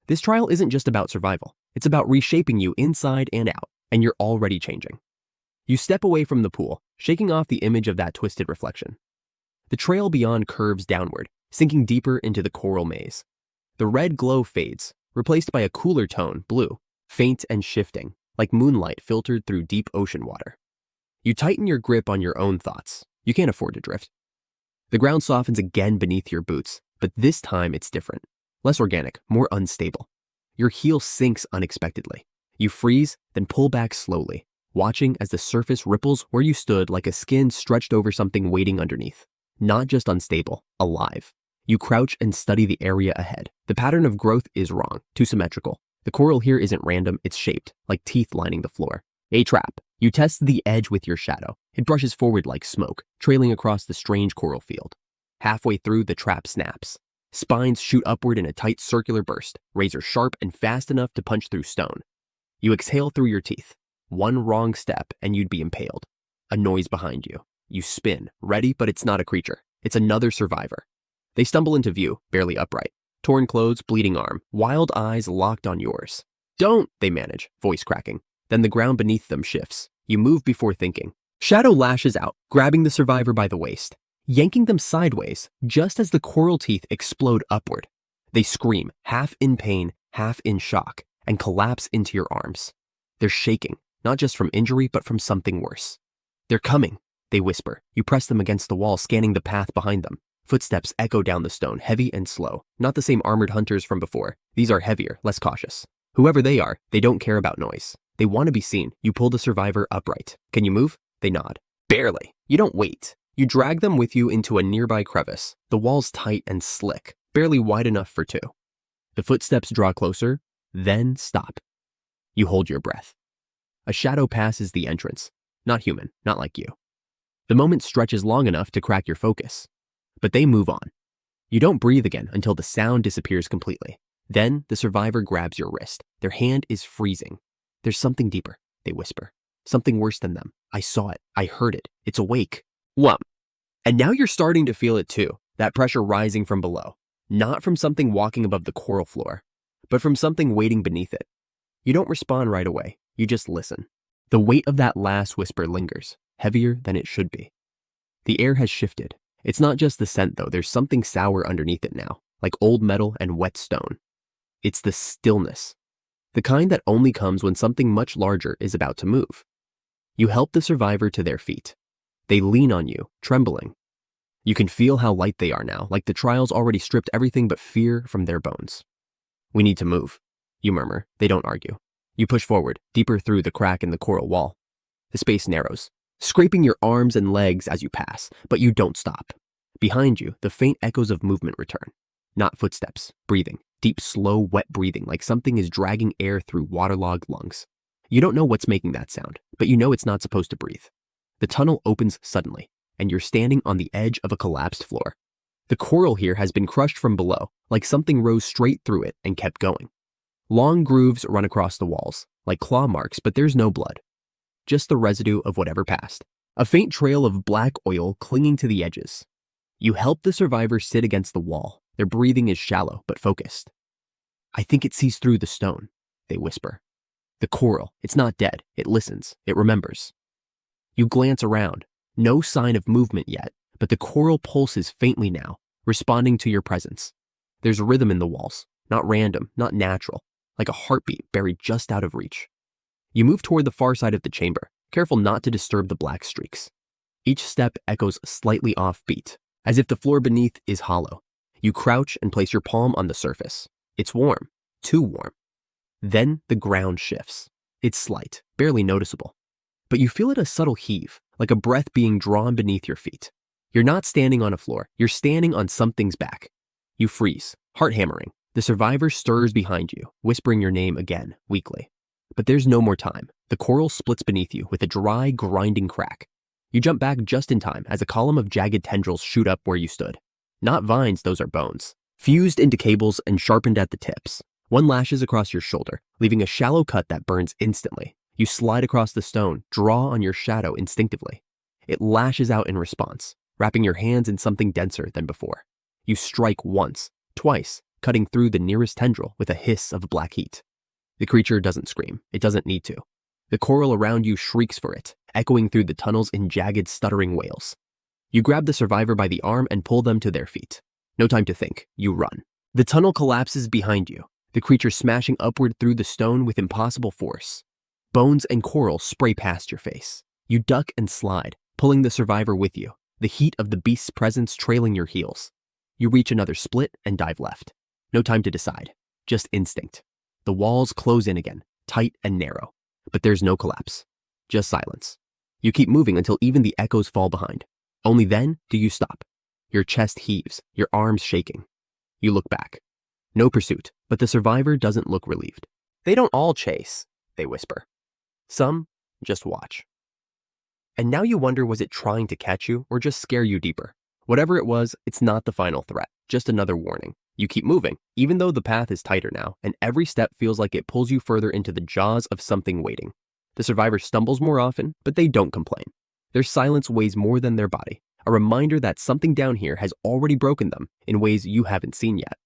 This trial isn't just about survival. It's about reshaping you inside and out, and you're already changing. You step away from the pool, shaking off the image of that twisted reflection. The trail beyond curves downward, sinking deeper into the coral maze. The red glow fades, replaced by a cooler tone, blue, faint and shifting, like moonlight filtered through deep ocean water. You tighten your grip on your own thoughts. You can't afford to drift. The ground softens again beneath your boots, but this time it's different. Less organic, more unstable. Your heel sinks unexpectedly. You freeze, then pull back slowly, watching as the surface ripples where you stood like a skin stretched over something waiting underneath. Not just unstable, alive. You crouch and study the area ahead. The pattern of growth is wrong, too symmetrical. The coral here isn't random, it's shaped, like teeth lining the floor. A trap. You test the edge with your shadow. It brushes forward like smoke, trailing across the strange coral field. Halfway through, the trap snaps. Spines shoot upward in a tight circular burst, razor sharp and fast enough to punch through stone. You exhale through your teeth. One wrong step and you'd be impaled. A noise behind you. You spin, ready, but it's not a creature. It's another survivor. They stumble into view, barely upright. Torn clothes, bleeding arm, wild eyes locked on yours. Don't, they manage, voice cracking. Then the ground beneath them shifts. You move before thinking. Shadow lashes out, grabbing the survivor by the waist, yanking them sideways just as the coral teeth explode upward. They scream, half in pain, half in shock, and collapse into your arms. They're shaking, not just from injury, but from something worse. They're coming, they whisper. You press them against the wall, scanning the path behind them. Footsteps echo down the stone, heavy and slow. Not the same armored hunters from before. These are heavier, less cautious. Whoever they are, they don't care about noise. They want to be seen. You pull the survivor upright. Can you move? They nod. Barely. You don't wait. You drag them with you into a nearby crevice. The wall's tight and slick, barely wide enough for two. The footsteps draw closer, then stop. You hold your breath. A shadow passes the entrance. Not human, not like you. The moment stretches long enough to crack your focus. But they move on. You don't breathe again until the sound disappears completely. Then the survivor grabs your wrist. Their hand is freezing. There's something deeper, they whisper. Something worse than them. I saw it. I heard it. It's awake. Whump. And now you're starting to feel it too. That pressure rising from below. Not from something walking above the coral floor, but from something waiting beneath it. You don't respond right away. You just listen. The weight of that last whisper lingers, heavier than it should be. The air has shifted. It's not just the scent though. There's something sour underneath it now, like old metal and wet stone. It's the stillness. The kind that only comes when something much larger is about to move. You help the survivor to their feet. They lean on you, trembling. You can feel how light they are now, like the trials already stripped everything but fear from their bones. We need to move, you murmur. They don't argue. You push forward, deeper through the crack in the coral wall. The space narrows, scraping your arms and legs as you pass, but you don't stop. Behind you, the faint echoes of movement return. Not footsteps, breathing. Deep, slow, wet breathing, like something is dragging air through waterlogged lungs. You don't know what's making that sound, but you know it's not supposed to breathe. The tunnel opens suddenly, and you're standing on the edge of a collapsed floor. The coral here has been crushed from below, like something rose straight through it and kept going. Long grooves run across the walls, like claw marks, but there's no blood. Just the residue of whatever passed. A faint trail of black oil clinging to the edges. You help the survivor sit against the wall. Their breathing is shallow but focused. I think it sees through the stone, they whisper. The coral, it's not dead. It listens. It remembers. You glance around. No sign of movement yet, but the coral pulses faintly now, responding to your presence. There's rhythm in the walls, not random, not natural, like a heartbeat buried just out of reach. You move toward the far side of the chamber, careful not to disturb the black streaks. Each step echoes slightly offbeat, as if the floor beneath is hollow. You crouch and place your palm on the surface. It's warm, too warm. Then the ground shifts. It's slight, barely noticeable. But you feel it a subtle heave, like a breath being drawn beneath your feet. You're not standing on a floor, you're standing on something's back. You freeze, heart hammering. The survivor stirs behind you, whispering your name again, weakly. But there's no more time. The coral splits beneath you with a dry, grinding crack. You jump back just in time as a column of jagged tendrils shoot up where you stood. Not vines, those are bones. Fused into cables and sharpened at the tips. One lashes across your shoulder, leaving a shallow cut that burns instantly. You slide across the stone, draw on your shadow instinctively. It lashes out in response, wrapping your hands in something denser than before. You strike once, twice, cutting through the nearest tendril with a hiss of black heat. The creature doesn't scream. It doesn't need to. The coral around you shrieks for it, echoing through the tunnels in jagged, stuttering wails. You grab the survivor by the arm and pull them to their feet. No time to think. You run. The tunnel collapses behind you, the creature smashing upward through the stone with impossible force. Bones and coral spray past your face. You duck and slide, pulling the survivor with you, the heat of the beast's presence trailing your heels. You reach another split and dive left. No time to decide. Just instinct. The walls close in again, tight and narrow. But there's no collapse. Just silence. You keep moving until even the echoes fall behind. Only then do you stop. Your chest heaves, your arms shaking. You look back. No pursuit, but the survivor doesn't look relieved. They don't all chase, they whisper. Some just watch. And now you wonder, was it trying to catch you or just scare you deeper? Whatever it was, it's not the final threat, just another warning. You keep moving, even though the path is tighter now, and every step feels like it pulls you further into the jaws of something waiting. The survivor stumbles more often, but they don't complain. Their silence weighs more than their body, a reminder that something down here has already broken them in ways you haven't seen yet.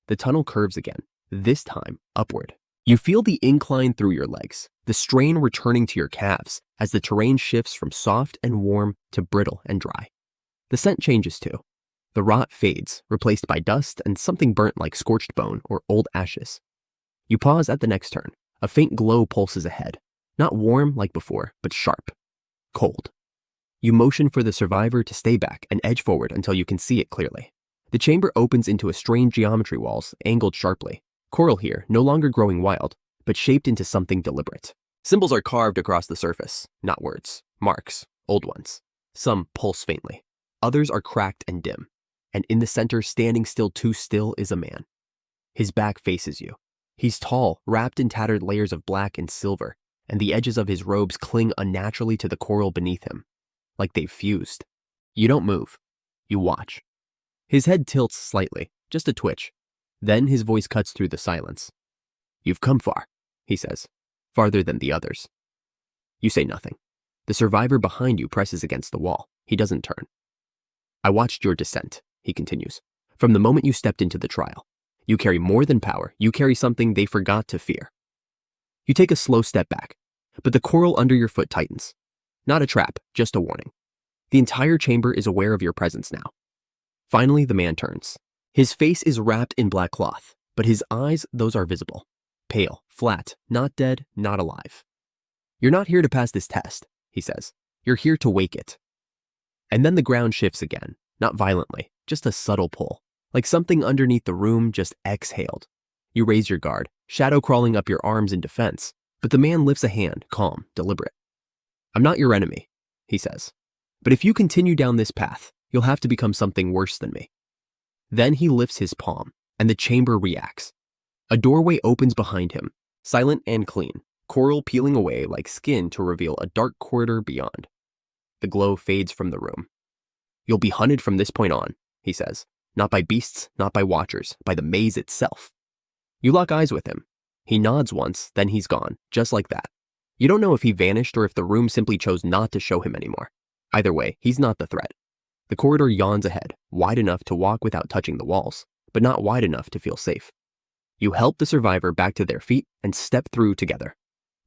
The tunnel curves again, this time upward. You feel the incline through your legs, the strain returning to your calves as the terrain shifts from soft and warm to brittle and dry. The scent changes too. The rot fades, replaced by dust and something burnt like scorched bone or old ashes. You pause at the next turn. A faint glow pulses ahead. Not warm like before, but sharp. Cold. You motion for the survivor to stay back and edge forward until you can see it clearly. The chamber opens into a strange geometry walls, angled sharply. Coral here, no longer growing wild, but shaped into something deliberate. Symbols are carved across the surface, not words. Marks, old ones. Some pulse faintly. Others are cracked and dim. And in the center, standing still too still, is a man. His back faces you. He's tall, wrapped in tattered layers of black and silver, and the edges of his robes cling unnaturally to the coral beneath him, like they've fused. You don't move. You watch. His head tilts slightly, just a twitch. Then his voice cuts through the silence. "You've come far," he says, "farther than the others." You say nothing. The survivor behind you presses against the wall. He doesn't turn. "I watched your descent," he continues, "from the moment you stepped into the trial. You carry more than power. You carry something they forgot to fear." You take a slow step back, but the coral under your foot tightens. Not a trap, just a warning. The entire chamber is aware of your presence now. Finally, the man turns. His face is wrapped in black cloth, but his eyes, those are visible. Pale, flat, not dead, not alive. "You're not here to pass this test," he says. "You're here to wake it." And then the ground shifts again, not violently, just a subtle pull, like something underneath the room just exhaled. You raise your guard, shadow crawling up your arms in defense, but the man lifts a hand, calm, deliberate. "I'm not your enemy," he says. "But if you continue down this path, you'll have to become something worse than me." Then he lifts his palm, and the chamber reacts. A doorway opens behind him, silent and clean, coral peeling away like skin to reveal a dark corridor beyond. The glow fades from the room. "You'll be hunted from this point on," he says. "Not by beasts, not by watchers, by the maze itself." You lock eyes with him. He nods once, then he's gone, just like that. You don't know if he vanished or if the room simply chose not to show him anymore. Either way, he's not the threat. The corridor yawns ahead, wide enough to walk without touching the walls, but not wide enough to feel safe. You help the survivor back to their feet and step through together.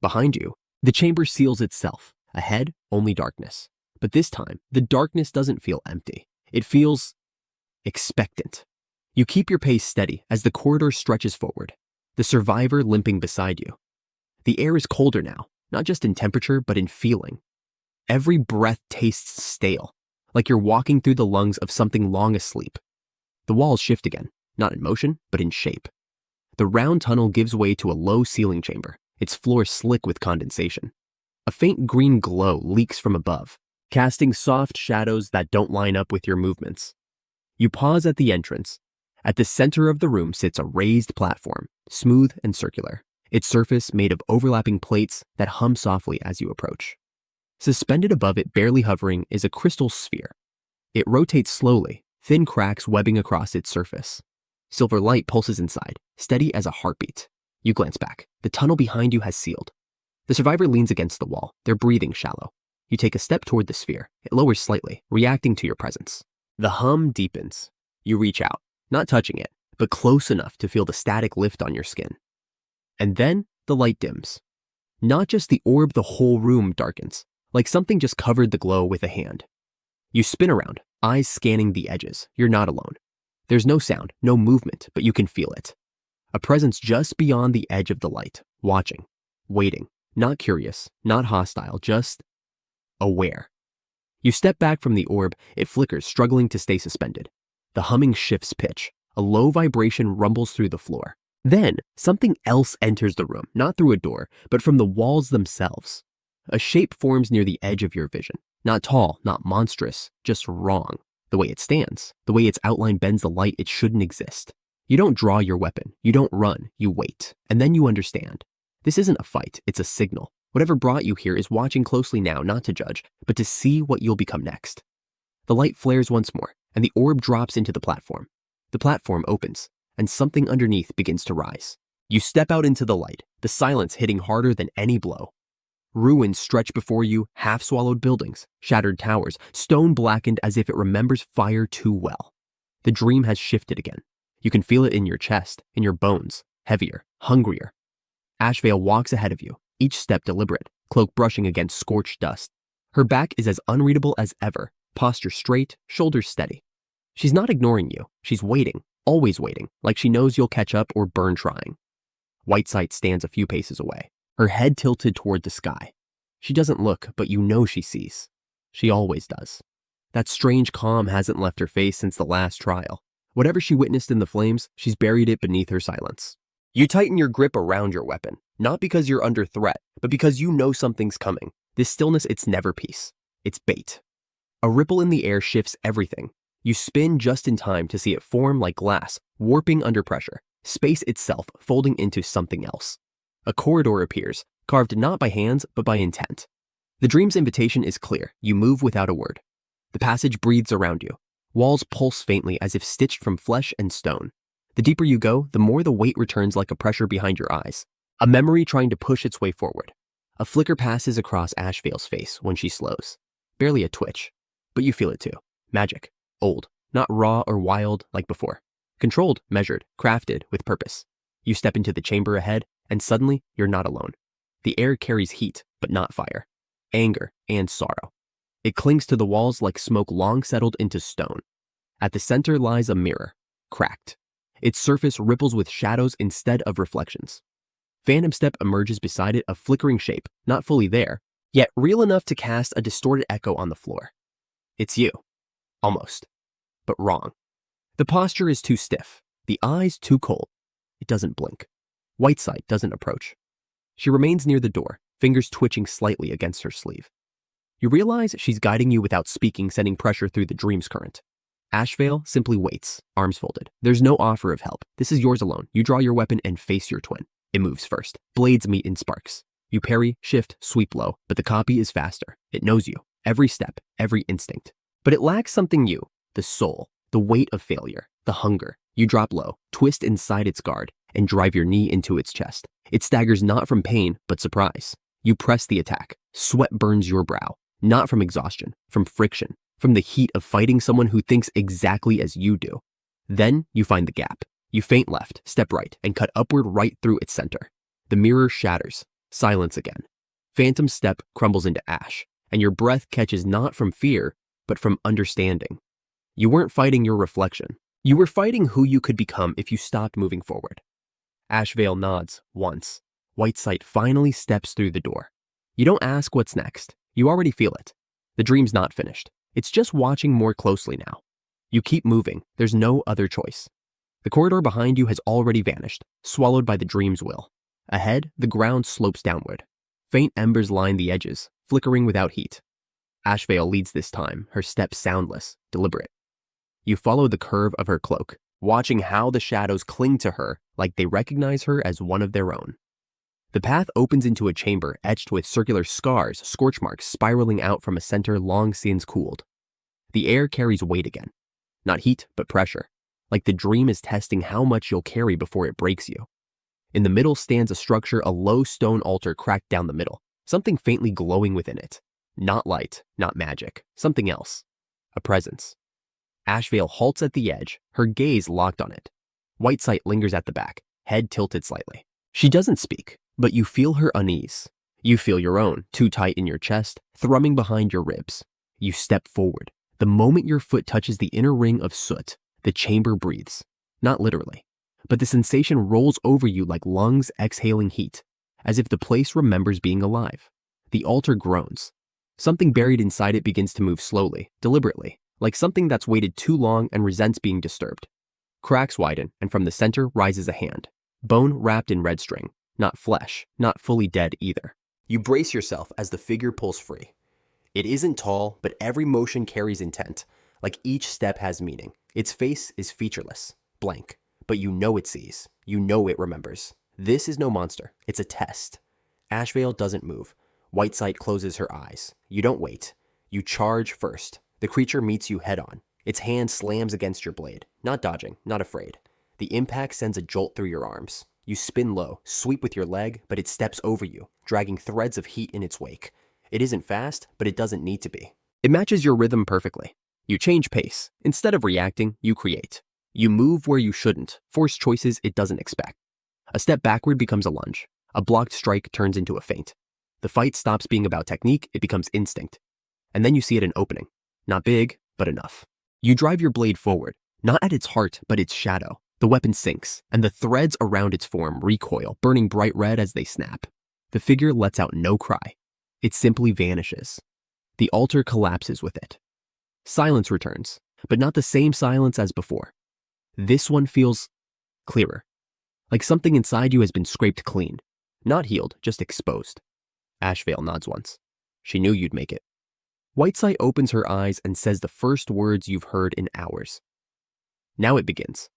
Behind you, the chamber seals itself. Ahead, only darkness. But this time, the darkness doesn't feel empty. It feels expectant. You keep your pace steady as the corridor stretches forward, the survivor limping beside you. The air is colder now, not just in temperature, but in feeling. Every breath tastes stale, like you're walking through the lungs of something long asleep. The walls shift again, not in motion, but in shape. The round tunnel gives way to a low ceiling chamber, its floor slick with condensation. A faint green glow leaks from above, casting soft shadows that don't line up with your movements. You pause at the entrance. At the center of the room sits a raised platform, smooth and circular, its surface made of overlapping plates that hum softly as you approach. Suspended above it, barely hovering, is a crystal sphere. It rotates slowly, thin cracks webbing across its surface. Silver light pulses inside, steady as a heartbeat. You glance back. The tunnel behind you has sealed. The survivor leans against the wall, their breathing shallow. You take a step toward the sphere. It lowers slightly, reacting to your presence. The hum deepens. You reach out, not touching it, but close enough to feel the static lift on your skin. And then the light dims. Not just the orb, the whole room darkens, like something just covered the glow with a hand. You spin around, eyes scanning the edges. You're not alone. There's no sound, no movement, but you can feel it. A presence just beyond the edge of the light, watching, waiting, not curious, not hostile, just aware. You step back from the orb, it flickers, struggling to stay suspended. The humming shifts pitch. A low vibration rumbles through the floor. Then, something else enters the room, not through a door, but from the walls themselves. A shape forms near the edge of your vision. Not tall, not monstrous, just wrong. The way it stands, the way its outline bends the light, it shouldn't exist. You don't draw your weapon, you don't run, you wait. And then you understand. This isn't a fight, it's a signal. Whatever brought you here is watching closely now, not to judge, but to see what you'll become next. The light flares once more, and the orb drops into the platform. The platform opens, and something underneath begins to rise. You step out into the light, the silence hitting harder than any blow. Ruins stretch before you, half-swallowed buildings, shattered towers, stone blackened as if it remembers fire too well. The dream has shifted again. You can feel it in your chest, in your bones, heavier, hungrier. Ashvale walks ahead of you, each step deliberate, cloak brushing against scorched dust. Her back is as unreadable as ever, posture straight, shoulders steady. She's not ignoring you, she's waiting, always waiting, like she knows you'll catch up or burn trying. Whitesight stands a few paces away, her head tilted toward the sky. She doesn't look, but you know she sees. She always does. That strange calm hasn't left her face since the last trial. Whatever she witnessed in the flames, she's buried it beneath her silence. You tighten your grip around your weapon, not because you're under threat, but because you know something's coming. This stillness, it's never peace. It's bait. A ripple in the air shifts everything. You spin just in time to see it form like glass, warping under pressure, space itself folding into something else. A corridor appears, carved not by hands, but by intent. The dream's invitation is clear. You move without a word. The passage breathes around you. Walls pulse faintly as if stitched from flesh and stone. The deeper you go, the more the weight returns like a pressure behind your eyes. A memory trying to push its way forward. A flicker passes across Ashvale's face when she slows. Barely a twitch. But you feel it too. Magic. Old. Not raw or wild like before. Controlled, measured, crafted with purpose. You step into the chamber ahead, and suddenly you're not alone. The air carries heat, but not fire. Anger and sorrow. It clings to the walls like smoke long settled into stone. At the center lies a mirror, cracked. Its surface ripples with shadows instead of reflections. Phantom Step emerges beside it, a flickering shape, not fully there, yet real enough to cast a distorted echo on the floor. It's you. Almost. But wrong. The posture is too stiff, the eyes too cold. It doesn't blink. Whitesight doesn't approach. She remains near the door, fingers twitching slightly against her sleeve. You realize she's guiding you without speaking, sending pressure through the dream's current. Ashvale simply waits, arms folded. There's no offer of help. This is yours alone. You draw your weapon and face your twin. It moves first. Blades meet in sparks. You parry, shift, sweep low, but the copy is faster. It knows you. Every step, every instinct. But it lacks something new. The soul, the weight of failure, the hunger. You drop low, twist inside its guard, and drive your knee into its chest. It staggers not from pain, but surprise. You press the attack. Sweat burns your brow. Not from exhaustion, from friction, from the heat of fighting someone who thinks exactly as you do. Then you find the gap. You feint left, step right, and cut upward right through its center. The mirror shatters. Silence again. Phantom step crumbles into ash, and your breath catches not from fear, but from understanding. You weren't fighting your reflection. You were fighting who you could become if you stopped moving forward. Ashvale nods once. Whitesight finally steps through the door. You don't ask what's next. You already feel it. The dream's not finished. It's just watching more closely now. You keep moving. There's no other choice. The corridor behind you has already vanished, swallowed by the dream's will. Ahead, the ground slopes downward. Faint embers line the edges, flickering without heat. Ashvale leads this time, her steps soundless, deliberate. You follow the curve of her cloak, watching how the shadows cling to her like they recognize her as one of their own. The path opens into a chamber etched with circular scars, scorch marks spiraling out from a center long since cooled. The air carries weight again. Not heat, but pressure, like the dream is testing how much you'll carry before it breaks you. In the middle stands a structure, a low stone altar cracked down the middle, something faintly glowing within it. Not light, not magic, something else. A presence. Ashvale halts at the edge, her gaze locked on it. Whitesight lingers at the back, head tilted slightly. She doesn't speak, but you feel her unease. You feel your own, too tight in your chest, thrumming behind your ribs. You step forward. The moment your foot touches the inner ring of soot, the chamber breathes. Not literally, but the sensation rolls over you like lungs exhaling heat, as if the place remembers being alive. The altar groans. Something buried inside it begins to move slowly, deliberately, like something that's waited too long and resents being disturbed. Cracks widen, and from the center rises a hand. Bone wrapped in red string, not flesh, not fully dead either. You brace yourself as the figure pulls free. It isn't tall, but every motion carries intent, like each step has meaning. Its face is featureless, blank, but you know it sees. You know it remembers. This is no monster. It's a test. Ashvale doesn't move. Whitesight closes her eyes. You don't wait. You charge first. The creature meets you head on. Its hand slams against your blade, not dodging, not afraid. The impact sends a jolt through your arms. You spin low, sweep with your leg, but it steps over you, dragging threads of heat in its wake. It isn't fast, but it doesn't need to be. It matches your rhythm perfectly. You change pace. Instead of reacting, you create. You move where you shouldn't, force choices it doesn't expect. A step backward becomes a lunge. A blocked strike turns into a feint. The fight stops being about technique, it becomes instinct. And then you see it an opening. Not big, but enough. You drive your blade forward, not at its heart, but its shadow. The weapon sinks, and the threads around its form recoil, burning bright red as they snap. The figure lets out no cry. It simply vanishes. The altar collapses with it. Silence returns, but not the same silence as before. This one feels clearer, like something inside you has been scraped clean. Not healed, just exposed. Ashvale nods once. She knew you'd make it. Whitesight opens her eyes and says the first words you've heard in hours. Now it begins.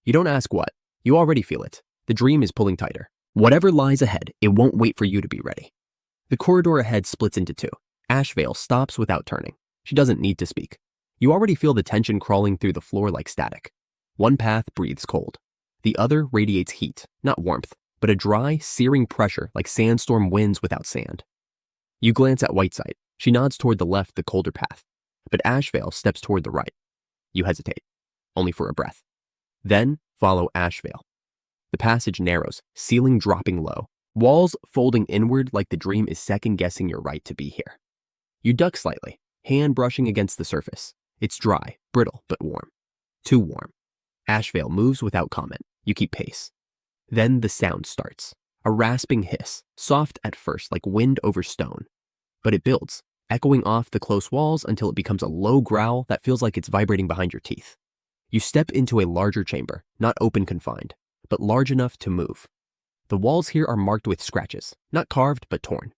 You don't ask what. You already feel it. The dream is pulling tighter. Whatever lies ahead, it won't wait for you to be ready. The corridor ahead splits into two. Ashvale stops without turning. She doesn't need to speak. You already feel the tension crawling through the floor like static. One path breathes cold. The other radiates heat, not warmth, but a dry, searing pressure like sandstorm winds without sand. You glance at Whitesight. She nods toward the left, the colder path. But Ashvale steps toward the right. You hesitate, only for a breath. Then follow Ashvale. The passage narrows, ceiling dropping low, walls folding inward like the dream is second-guessing your right to be here. You duck slightly, hand brushing against the surface. It's dry, brittle, but warm. Too warm. Ashvale moves without comment. You keep pace. Then the sound starts. A rasping hiss, soft at first like wind over stone. But it builds, echoing off the close walls until it becomes a low growl that feels like it's vibrating behind your teeth. You step into a larger chamber, not open confined, but large enough to move. The walls here are marked with scratches, not carved but torn.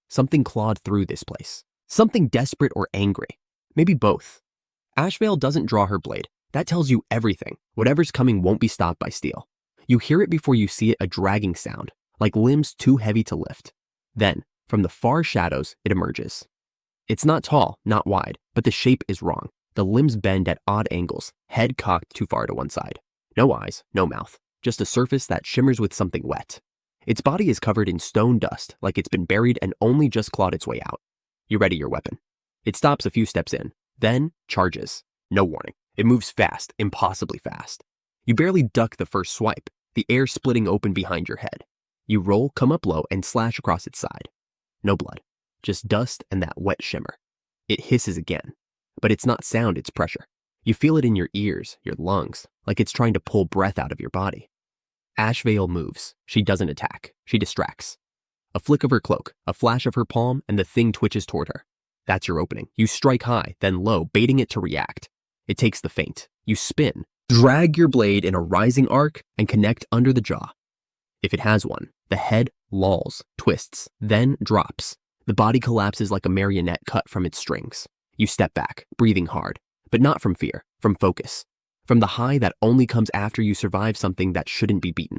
Something clawed through this place. Something desperate or angry. Maybe both. Ashvale doesn't draw her blade. That tells you everything. Whatever's coming won't be stopped by steel. You hear it before you see it, a dragging sound, like limbs too heavy to lift. Then, from the far shadows, it emerges. It's not tall, not wide, but the shape is wrong. The limbs bend at odd angles, head cocked too far to one side. No eyes, no mouth, just a surface that shimmers with something wet. Its body is covered in stone dust, like it's been buried and only just clawed its way out. You ready your weapon. It stops a few steps in, then charges. No warning. It moves fast, impossibly fast. You barely duck the first swipe, the air splitting open behind your head. You roll, come up low, and slash across its side. No blood, just dust and that wet shimmer. It hisses again, but it's not sound, it's pressure. You feel it in your ears, your lungs, like it's trying to pull breath out of your body. Ashvale moves. She doesn't attack. She distracts. A flick of her cloak, a flash of her palm, and the thing twitches toward her. That's your opening. You strike high, then low, baiting it to react. It takes the feint. You spin, drag your blade in a rising arc, and connect under the jaw. If it has one, the head lolls, twists, then drops. The body collapses like a marionette cut from its strings. You step back, breathing hard, but not from fear, from focus, from the high that only comes after you survive something that shouldn't be beaten.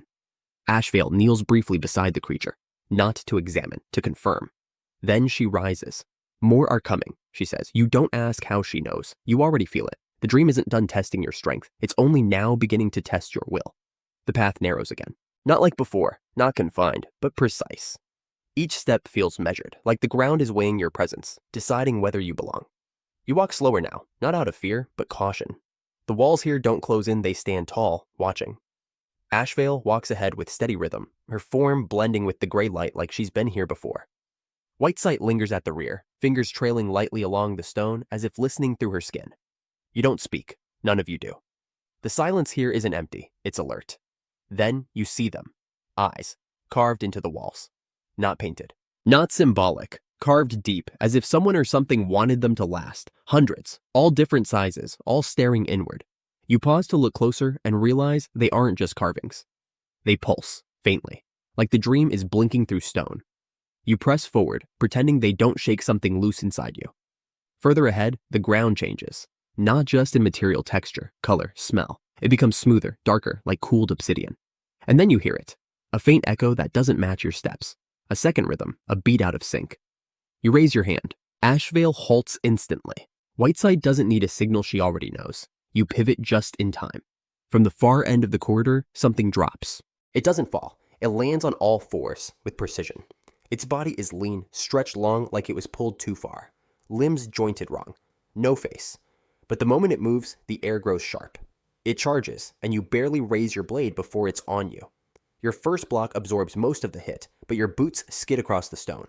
Ashvale kneels briefly beside the creature, not to examine, to confirm. Then she rises. More are coming, she says. You don't ask how she knows. You already feel it. The dream isn't done testing your strength. It's only now beginning to test your will. The path narrows again. Not like before, not confined, but precise. Each step feels measured, like the ground is weighing your presence, deciding whether you belong. You walk slower now, not out of fear, but caution. The walls here don't close in, they stand tall, watching. Ashvale walks ahead with steady rhythm, her form blending with the gray light like she's been here before. Whitesight lingers at the rear, fingers trailing lightly along the stone as if listening through her skin. You don't speak, none of you do. The silence here isn't empty, it's alert. Then you see them. Eyes, carved into the walls. Not painted. Not symbolic. Carved deep, as if someone or something wanted them to last. Hundreds, all different sizes, all staring inward. You pause to look closer and realize they aren't just carvings. They pulse, faintly, like the dream is blinking through stone. You press forward, pretending they don't shake something loose inside you. Further ahead, the ground changes. Not just in material texture, color, smell. It becomes smoother, darker, like cooled obsidian. And then you hear it. A faint echo that doesn't match your steps. A second rhythm, a beat out of sync. You raise your hand. Ashvale halts instantly. Whiteside doesn't need a signal she already knows. You pivot just in time. From the far end of the corridor, something drops. It doesn't fall. It lands on all fours with precision. Its body is lean, stretched long like it was pulled too far. Limbs jointed wrong. No face. But the moment it moves, the air grows sharp. It charges, and you barely raise your blade before it's on you. Your first block absorbs most of the hit, but your boots skid across the stone.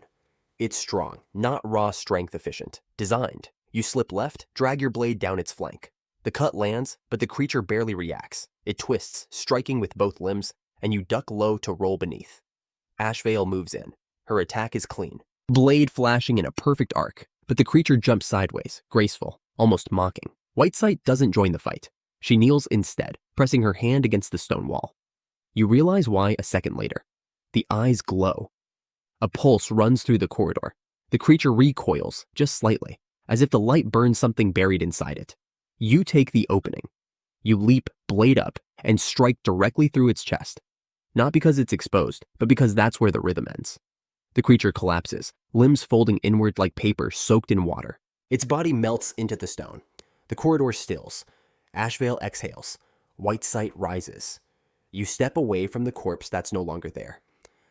It's strong, not raw strength efficient. Designed. You slip left, drag your blade down its flank. The cut lands, but the creature barely reacts. It twists, striking with both limbs, and you duck low to roll beneath. Ashvale moves in. Her attack is clean. Blade flashing in a perfect arc, but the creature jumps sideways, graceful, almost mocking. Whitesight doesn't join the fight. She kneels instead, pressing her hand against the stone wall. You realize why a second later. The eyes glow. A pulse runs through the corridor. The creature recoils, just slightly, as if the light burns something buried inside it. You take the opening. You leap, blade up, and strike directly through its chest. Not because it's exposed, but because that's where the rhythm ends. The creature collapses, limbs folding inward like paper soaked in water. Its body melts into the stone. The corridor stills. Ashvale exhales. Whitesight rises. You step away from the corpse that's no longer there.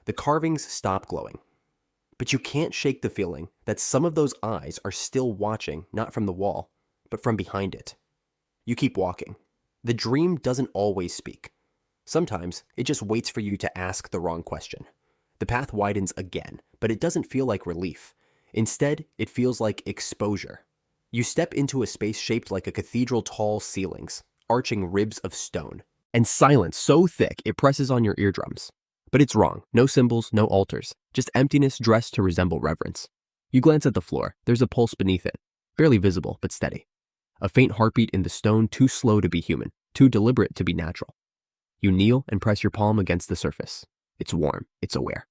The carvings stop glowing. But you can't shake the feeling that some of those eyes are still watching, not from the wall, but from behind it. You keep walking. The dream doesn't always speak. Sometimes it just waits for you to ask the wrong question. The path widens again, but it doesn't feel like relief. Instead, it feels like exposure. You step into a space shaped like a cathedral tall ceilings, arching ribs of stone, and silence so thick it presses on your eardrums. But it's wrong. No symbols, no altars, just emptiness dressed to resemble reverence. You glance at the floor. There's a pulse beneath it, barely visible, but steady. A faint heartbeat in the stone, too slow to be human, too deliberate to be natural. You kneel and press your palm against the surface. It's warm. It's aware.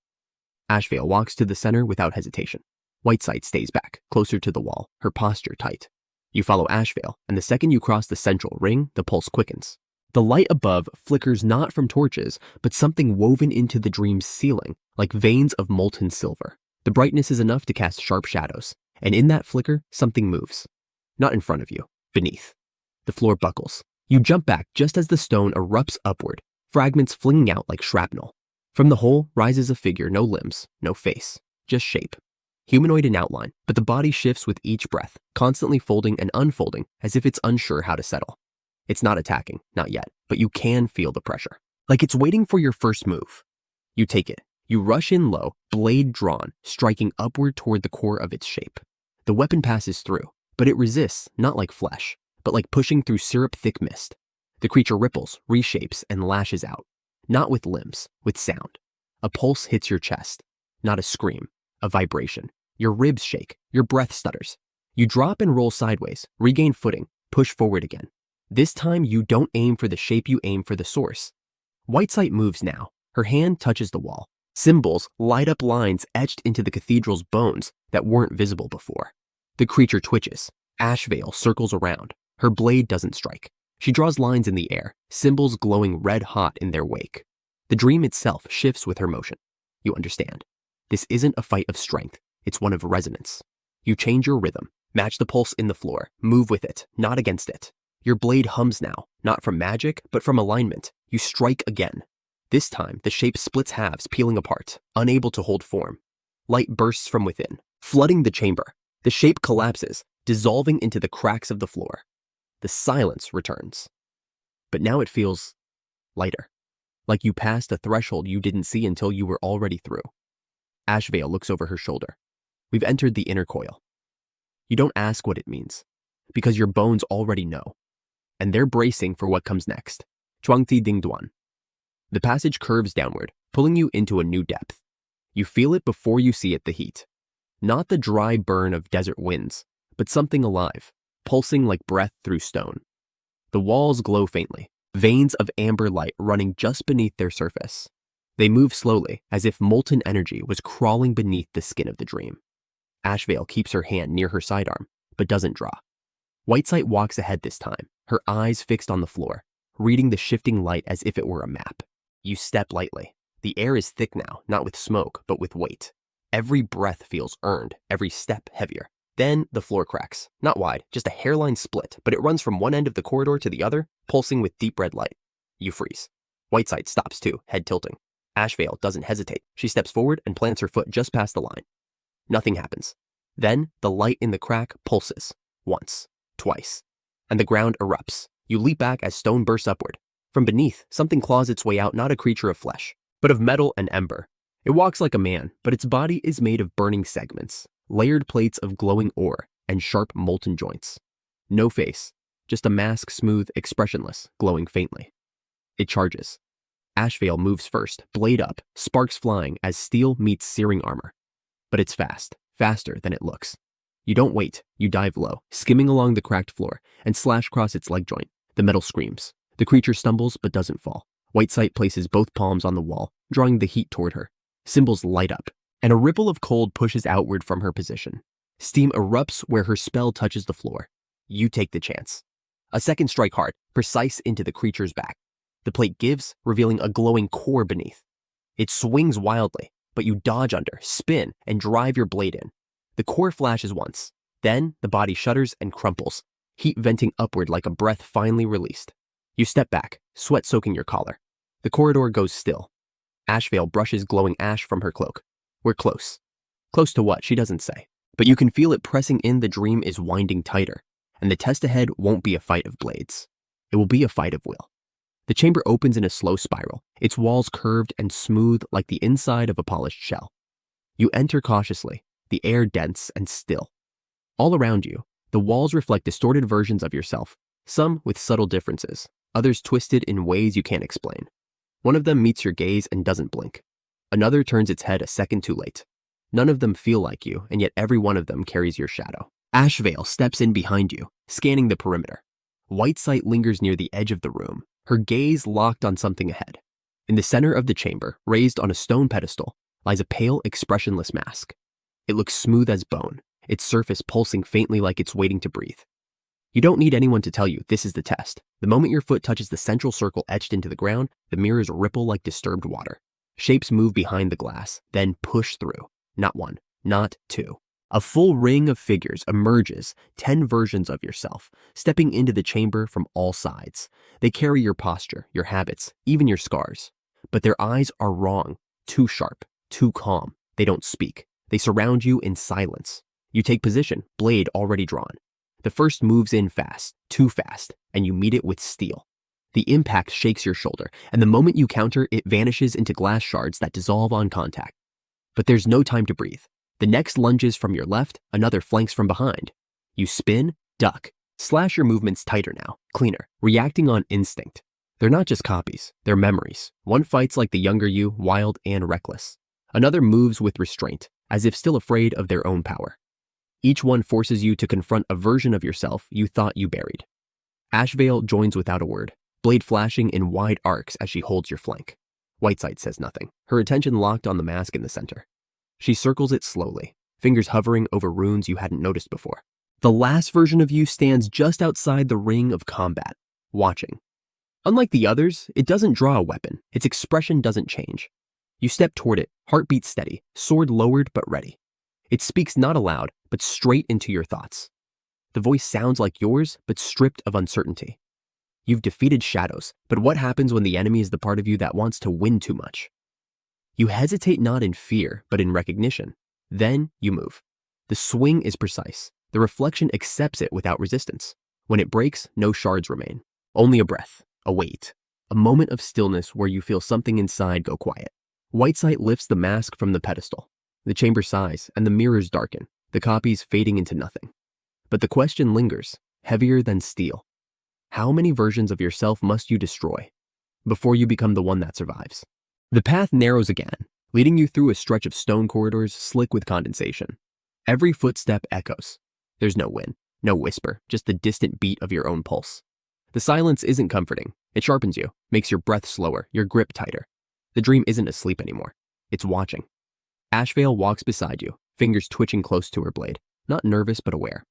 Ashvale walks to the center without hesitation. Whitesight stays back, closer to the wall, her posture tight. You follow Ashvale, and the second you cross the central ring, the pulse quickens. The light above flickers not from torches, but something woven into the dream's ceiling, like veins of molten silver. The brightness is enough to cast sharp shadows, and in that flicker, something moves. Not in front of you, beneath. The floor buckles. You jump back just as the stone erupts upward, fragments flinging out like shrapnel. From the hole rises a figure, no limbs, no face, just shape. humanoid in outline, but the body shifts with each breath, constantly folding and unfolding as if it's unsure how to settle. It's not attacking, not yet, but you can feel the pressure. Like it's waiting for your first move. You take it. You rush in low, blade drawn, striking upward toward the core of its shape. The weapon passes through, but it resists, not like flesh, but like pushing through syrup-thick mist. The creature ripples, reshapes, and lashes out. Not with limbs, with sound. A pulse hits your chest. Not a scream, a vibration. Your ribs shake, your breath stutters. You drop and roll sideways, regain footing, push forward again. This time you don't aim for the shape, you aim for the source. Whitesight moves now. Her hand touches the wall. Symbols light up lines etched into the cathedral's bones that weren't visible before. The creature twitches. Ash veil circles around. Her blade doesn't strike. She draws lines in the air, symbols glowing red hot in their wake. The dream itself shifts with her motion. You understand. This isn't a fight of strength. It's one of resonance. You change your rhythm, match the pulse in the floor, move with it, not against it. Your blade hums now, not from magic, but from alignment. You strike again. This time, the shape splits halves, peeling apart, unable to hold form. Light bursts from within, flooding the chamber. The shape collapses, dissolving into the cracks of the floor. The silence returns. But now it feels lighter, like you passed a threshold you didn't see until you were already through. Ashvale looks over her shoulder. We've entered the inner coil. You don't ask what it means, because your bones already know. And they're bracing for what comes next. Chuangti Ding Duan. The passage curves downward, pulling you into a new depth. You feel it before you see it, the heat. Not the dry burn of desert winds, but something alive, pulsing like breath through stone. The walls glow faintly, veins of amber light running just beneath their surface. They move slowly, as if molten energy was crawling beneath the skin of the dream. Ashvale keeps her hand near her sidearm, but doesn't draw. Whitesight walks ahead this time, her eyes fixed on the floor, reading the shifting light as if it were a map. You step lightly. The air is thick now, not with smoke, but with weight. Every breath feels earned, every step heavier. Then the floor cracks. Not wide, just a hairline split, but it runs from one end of the corridor to the other, pulsing with deep red light. You freeze. Whitesight stops too, head tilting. Ashvale doesn't hesitate. She steps forward and plants her foot just past the line. Nothing happens. Then the light in the crack pulses. Once, twice. And the ground erupts. You leap back as stone bursts upward. From beneath, something claws its way out, not a creature of flesh, but of metal and ember. It walks like a man, but its body is made of burning segments, layered plates of glowing ore, and sharp molten joints. No face, just a mask, smooth, expressionless, glowing faintly. It charges. Ashvale moves first, blade up, sparks flying as steel meets searing armor. But it's fast, faster than it looks. You don't wait, you dive low, skimming along the cracked floor, and slash across its leg joint. The metal screams. The creature stumbles but doesn't fall. Whitesight places both palms on the wall, drawing the heat toward her. Symbols light up, and a ripple of cold pushes outward from her position. Steam erupts where her spell touches the floor. You take the chance. A second strike hard, precise into the creature's back. The plate gives, revealing a glowing core beneath. It swings wildly, but you dodge under, spin, and drive your blade in. The core flashes once. Then the body shudders and crumples, heat venting upward like a breath finally released. You step back, sweat soaking your collar. The corridor goes still. Ashvale brushes glowing ash from her cloak. We're close. Close to what, she doesn't say. But you can feel it pressing in. The dream is winding tighter, and the test ahead won't be a fight of blades. It will be a fight of will. The chamber opens in a slow spiral, its walls curved and smooth like the inside of a polished shell. You enter cautiously, the air dense and still. All around you, the walls reflect distorted versions of yourself, some with subtle differences, others twisted in ways you can't explain. One of them meets your gaze and doesn't blink. Another turns its head a second too late. None of them feel like you, and yet every one of them carries your shadow. Ashvale steps in behind you, scanning the perimeter. Whitesight lingers near the edge of the room, her gaze locked on something ahead. In the center of the chamber, raised on a stone pedestal, lies a pale, expressionless mask. It looks smooth as bone, its surface pulsing faintly like it's waiting to breathe. You don't need anyone to tell you this is the test. The moment your foot touches the central circle etched into the ground, the mirrors ripple like disturbed water. Shapes move behind the glass, then push through. Not one, not two. A full ring of figures emerges, 10 versions of yourself, stepping into the chamber from all sides. They carry your posture, your habits, even your scars. But their eyes are wrong, too sharp, too calm. They don't speak. They surround you in silence. You take position, blade already drawn. The first moves in fast, too fast, and you meet it with steel. The impact shakes your shoulder, and the moment you counter, it vanishes into glass shards that dissolve on contact. But there's no time to breathe. The next lunges from your left, another flanks from behind. You spin, duck, slash your movements tighter now, cleaner, reacting on instinct. They're not just copies, they're memories. One fights like the younger you, wild and reckless. Another moves with restraint, as if still afraid of their own power. Each one forces you to confront a version of yourself you thought you buried. Ashvale joins without a word, blade flashing in wide arcs as she holds your flank. Whiteside says nothing, her attention locked on the mask in the center. She circles it slowly, fingers hovering over runes you hadn't noticed before. The last version of you stands just outside the ring of combat, watching. Unlike the others, it doesn't draw a weapon. Its expression doesn't change. You step toward it, heartbeat steady, sword lowered but ready. It speaks not aloud, but straight into your thoughts. The voice sounds like yours, but stripped of uncertainty. You've defeated shadows, but what happens when the enemy is the part of you that wants to win too much? You hesitate not in fear, but in recognition. Then you move. The swing is precise. The reflection accepts it without resistance. When it breaks, no shards remain. Only a breath, a wait, a moment of stillness where you feel something inside go quiet. Whiteside lifts the mask from the pedestal. The chamber sighs, and the mirrors darken, the copies fading into nothing. But the question lingers, heavier than steel. How many versions of yourself must you destroy before you become the one that survives? The path narrows again, leading you through a stretch of stone corridors slick with condensation. Every footstep echoes. There's no wind, no whisper, just the distant beat of your own pulse. The silence isn't comforting. It sharpens you, makes your breath slower, your grip tighter. The dream isn't asleep anymore. It's watching. Ashvale walks beside you, fingers twitching close to her blade, not nervous but aware.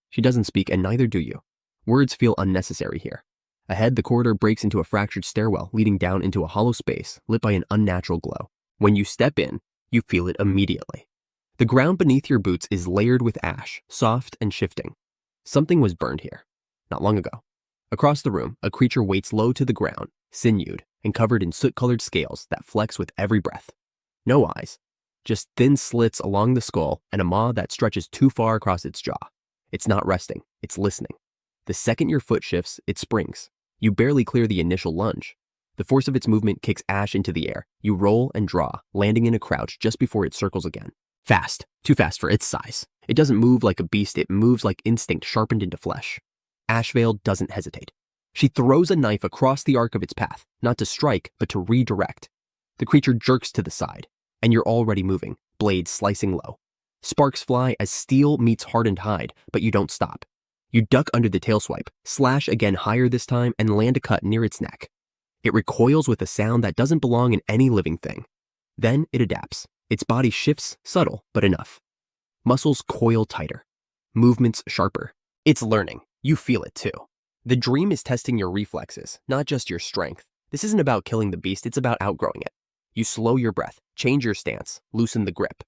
She doesn't speak, and neither do you. Words feel unnecessary here. Ahead, the corridor breaks into a fractured stairwell leading down into a hollow space lit by an unnatural glow. When you step in, you feel it immediately. The ground beneath your boots is layered with ash, soft and shifting. Something was burned here, not long ago. Across the room, a creature waits low to the ground, sinewed and covered in soot-colored scales that flex with every breath. No eyes, just thin slits along the skull and a maw that stretches too far across its jaw. It's not resting, it's listening. The second your foot shifts, it springs. You barely clear the initial lunge. The force of its movement kicks ash into the air. You roll and draw, landing in a crouch just before it circles again. Fast, too fast for its size. It doesn't move like a beast, it moves like instinct sharpened into flesh. Ashvale doesn't hesitate. She throws a knife across the arc of its path, not to strike, but to redirect. The creature jerks to the side, and you're already moving, blade slicing low. Sparks fly as steel meets hardened hide, but you don't stop. You duck under the tail swipe, slash again higher this time, and land a cut near its neck. It recoils with a sound that doesn't belong in any living thing. Then it adapts. Its body shifts, subtle, but enough. Muscles coil tighter. Movements sharper. It's learning. You feel it too. The dream is testing your reflexes, not just your strength. This isn't about killing the beast, it's about outgrowing it. You slow your breath, change your stance, loosen the grip.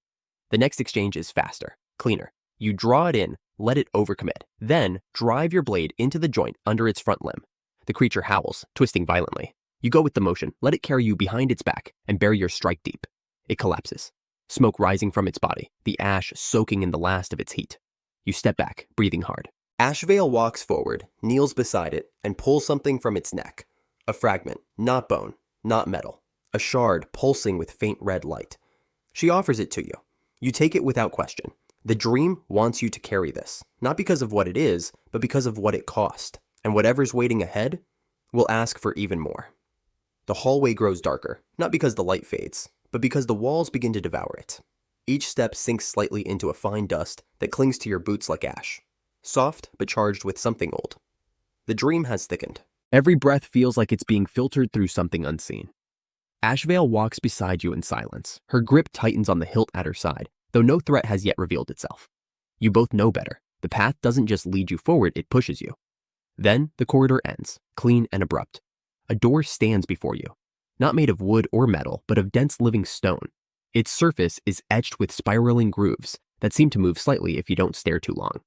The next exchange is faster, cleaner. You draw it in, let it overcommit. Then, drive your blade into the joint under its front limb. The creature howls, twisting violently. You go with the motion, let it carry you behind its back, and bury your strike deep. It collapses. Smoke rising from its body, the ash soaking in the last of its heat. You step back, breathing hard. Ashvale walks forward, kneels beside it, and pulls something from its neck. A fragment, not bone, not metal. A shard pulsing with faint red light. She offers it to you. You take it without question. The dream wants you to carry this, not because of what it is, but because of what it cost. And whatever's waiting ahead will ask for even more. The hallway grows darker, not because the light fades, but because the walls begin to devour it. Each step sinks slightly into a fine dust that clings to your boots like ash. Soft, but charged with something old. The dream has thickened. Every breath feels like it's being filtered through something unseen. Ashvale walks beside you in silence. Her grip tightens on the hilt at her side, though no threat has yet revealed itself. You both know better. The path doesn't just lead you forward, it pushes you. Then the corridor ends, clean and abrupt. A door stands before you, not made of wood or metal, but of dense living stone. Its surface is etched with spiraling grooves that seem to move slightly if you don't stare too long.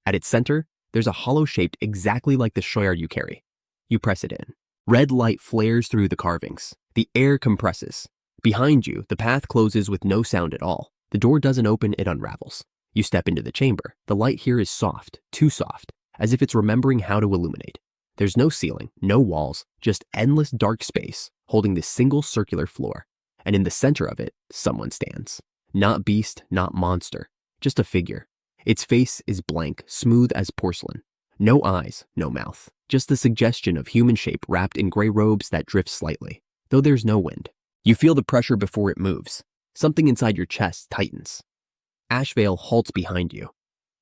At its center, there's a hollow shaped exactly like the shoyard you carry. You press it in. Red light flares through the carvings. The air compresses. Behind you, the path closes with no sound at all. The door doesn't open, it unravels. You step into the chamber. The light here is soft, too soft, as if it's remembering how to illuminate. There's no ceiling, no walls, just endless dark space holding this single circular floor. And in the center of it, someone stands. Not beast, not monster, just a figure. Its face is blank, smooth as porcelain. No eyes, no mouth, just the suggestion of human shape wrapped in gray robes that drift slightly, though there's no wind. You feel the pressure before it moves. Something inside your chest tightens. Ashvale halts behind you.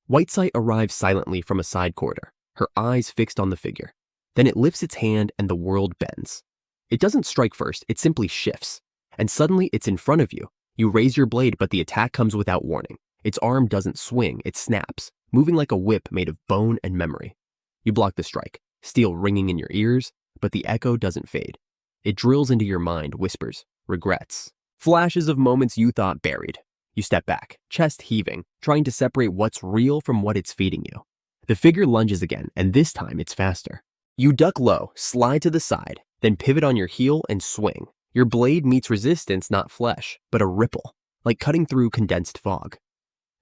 Whitesight arrives silently from a side corridor, her eyes fixed on the figure. Then it lifts its hand and the world bends. It doesn't strike first, it simply shifts. And suddenly it's in front of you. You raise your blade, but the attack comes without warning. Its arm doesn't swing, it snaps, moving like a whip made of bone and memory. You block the strike, steel ringing in your ears, but the echo doesn't fade. It drills into your mind, whispers, regrets, flashes of moments you thought buried. You step back, chest heaving, trying to separate what's real from what it's feeding you. The figure lunges again, and this time it's faster. You duck low, slide to the side, then pivot on your heel and swing. Your blade meets resistance, not flesh, but a ripple, like cutting through condensed fog.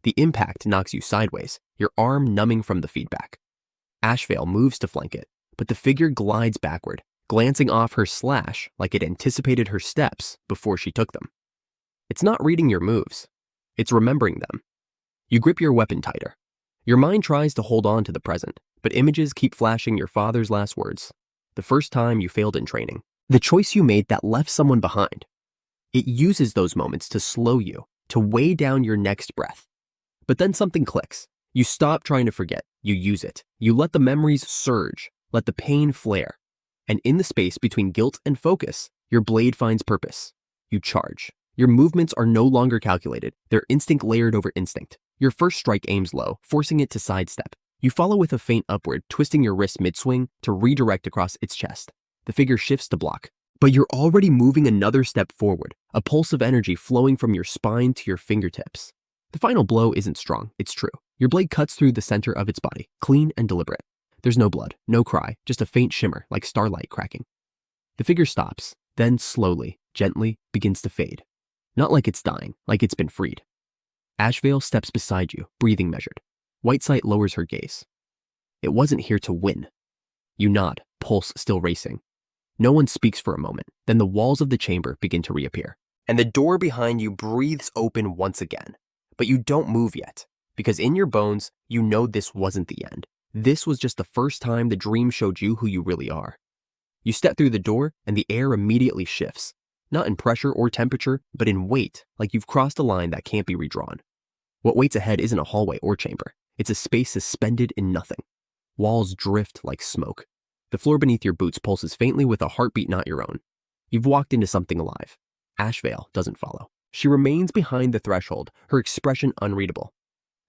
The impact knocks you sideways, your arm numbing from the feedback. Ashvale moves to flank it, but the figure glides backward, glancing off her slash like it anticipated her steps before she took them. It's not reading your moves, it's remembering them. You grip your weapon tighter. Your mind tries to hold on to the present, but images keep flashing your father's last words. The first time you failed in training. The choice you made that left someone behind. It uses those moments to slow you, to weigh down your next breath. But then something clicks. You stop trying to forget. You use it. You let the memories surge, let the pain flare. And in the space between guilt and focus, your blade finds purpose. You charge. Your movements are no longer calculated. They're instinct layered over instinct. Your first strike aims low, forcing it to sidestep. You follow with a feint upward, twisting your wrist mid-swing to redirect across its chest. The figure shifts to block, but you're already moving another step forward, a pulse of energy flowing from your spine to your fingertips. The final blow isn't strong, it's true. Your blade cuts through the center of its body, clean and deliberate. There's no blood, no cry, just a faint shimmer like starlight cracking. The figure stops, then slowly, gently begins to fade. Not like it's dying, like it's been freed. Ashvale steps beside you, breathing measured. Whitesight lowers her gaze. It wasn't here to win. You nod, pulse still racing. No one speaks for a moment, then the walls of the chamber begin to reappear. And the door behind you breathes open once again. But you don't move yet, because in your bones, you know this wasn't the end. This was just the first time the dream showed you who you really are. You step through the door, and the air immediately shifts. Not in pressure or temperature, but in weight, like you've crossed a line that can't be redrawn. What waits ahead isn't a hallway or chamber. It's a space suspended in nothing. Walls drift like smoke. The floor beneath your boots pulses faintly with a heartbeat not your own. You've walked into something alive. Ashvale doesn't follow. She remains behind the threshold, her expression unreadable.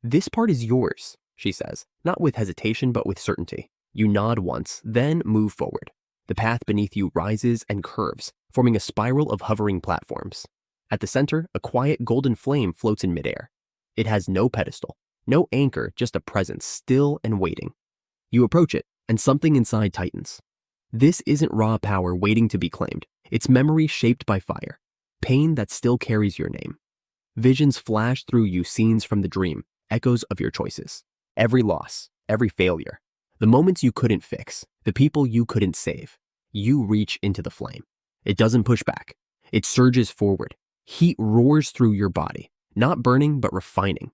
This part is yours, she says, not with hesitation but with certainty. You nod once, then move forward. The path beneath you rises and curves, forming a spiral of hovering platforms. At the center, a quiet golden flame floats in midair. It has no pedestal, no anchor, just a presence, still and waiting. You approach it, and something inside tightens. This isn't raw power waiting to be claimed. It's memory shaped by fire, pain that still carries your name. Visions flash through you, scenes from the dream, echoes of your choices. Every loss, every failure, the moments you couldn't fix, the people you couldn't save. You reach into the flame. It doesn't push back. It surges forward. Heat roars through your body, not burning but refining.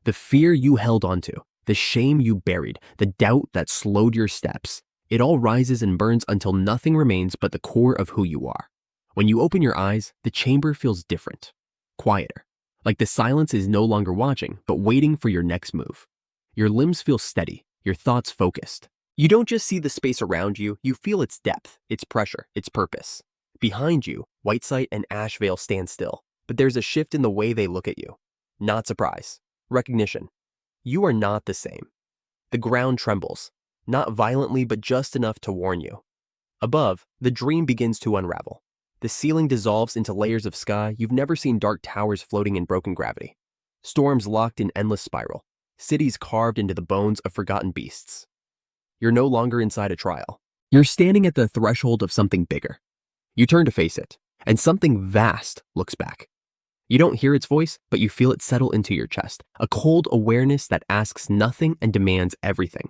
The fear you held onto, the shame you buried, the doubt that slowed your steps, it all rises and burns until nothing remains but the core of who you are. When you open your eyes, the chamber feels different, quieter, like the silence is no longer watching, but waiting for your next move. Your limbs feel steady, your thoughts focused. You don't just see the space around you, you feel its depth, its pressure, its purpose. Behind you, Whitesight and Ashvale stand still, but there's a shift in the way they look at you. Not surprise, recognition. You are not the same. The ground trembles, not violently but just enough to warn you. Above, the dream begins to unravel. The ceiling dissolves into layers of sky you've never seen, dark towers floating in broken gravity. Storms locked in endless spiral. Cities carved into the bones of forgotten beasts. You're no longer inside a trial. You're standing at the threshold of something bigger. You turn to face it, and something vast looks back. You don't hear its voice, but you feel it settle into your chest, a cold awareness that asks nothing and demands everything.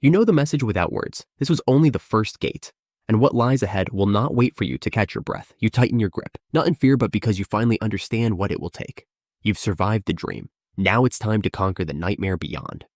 You know the message without words. This was only the first gate. And what lies ahead will not wait for you to catch your breath. You tighten your grip, not in fear, but because you finally understand what it will take. You've survived the dream. Now it's time to conquer the nightmare beyond.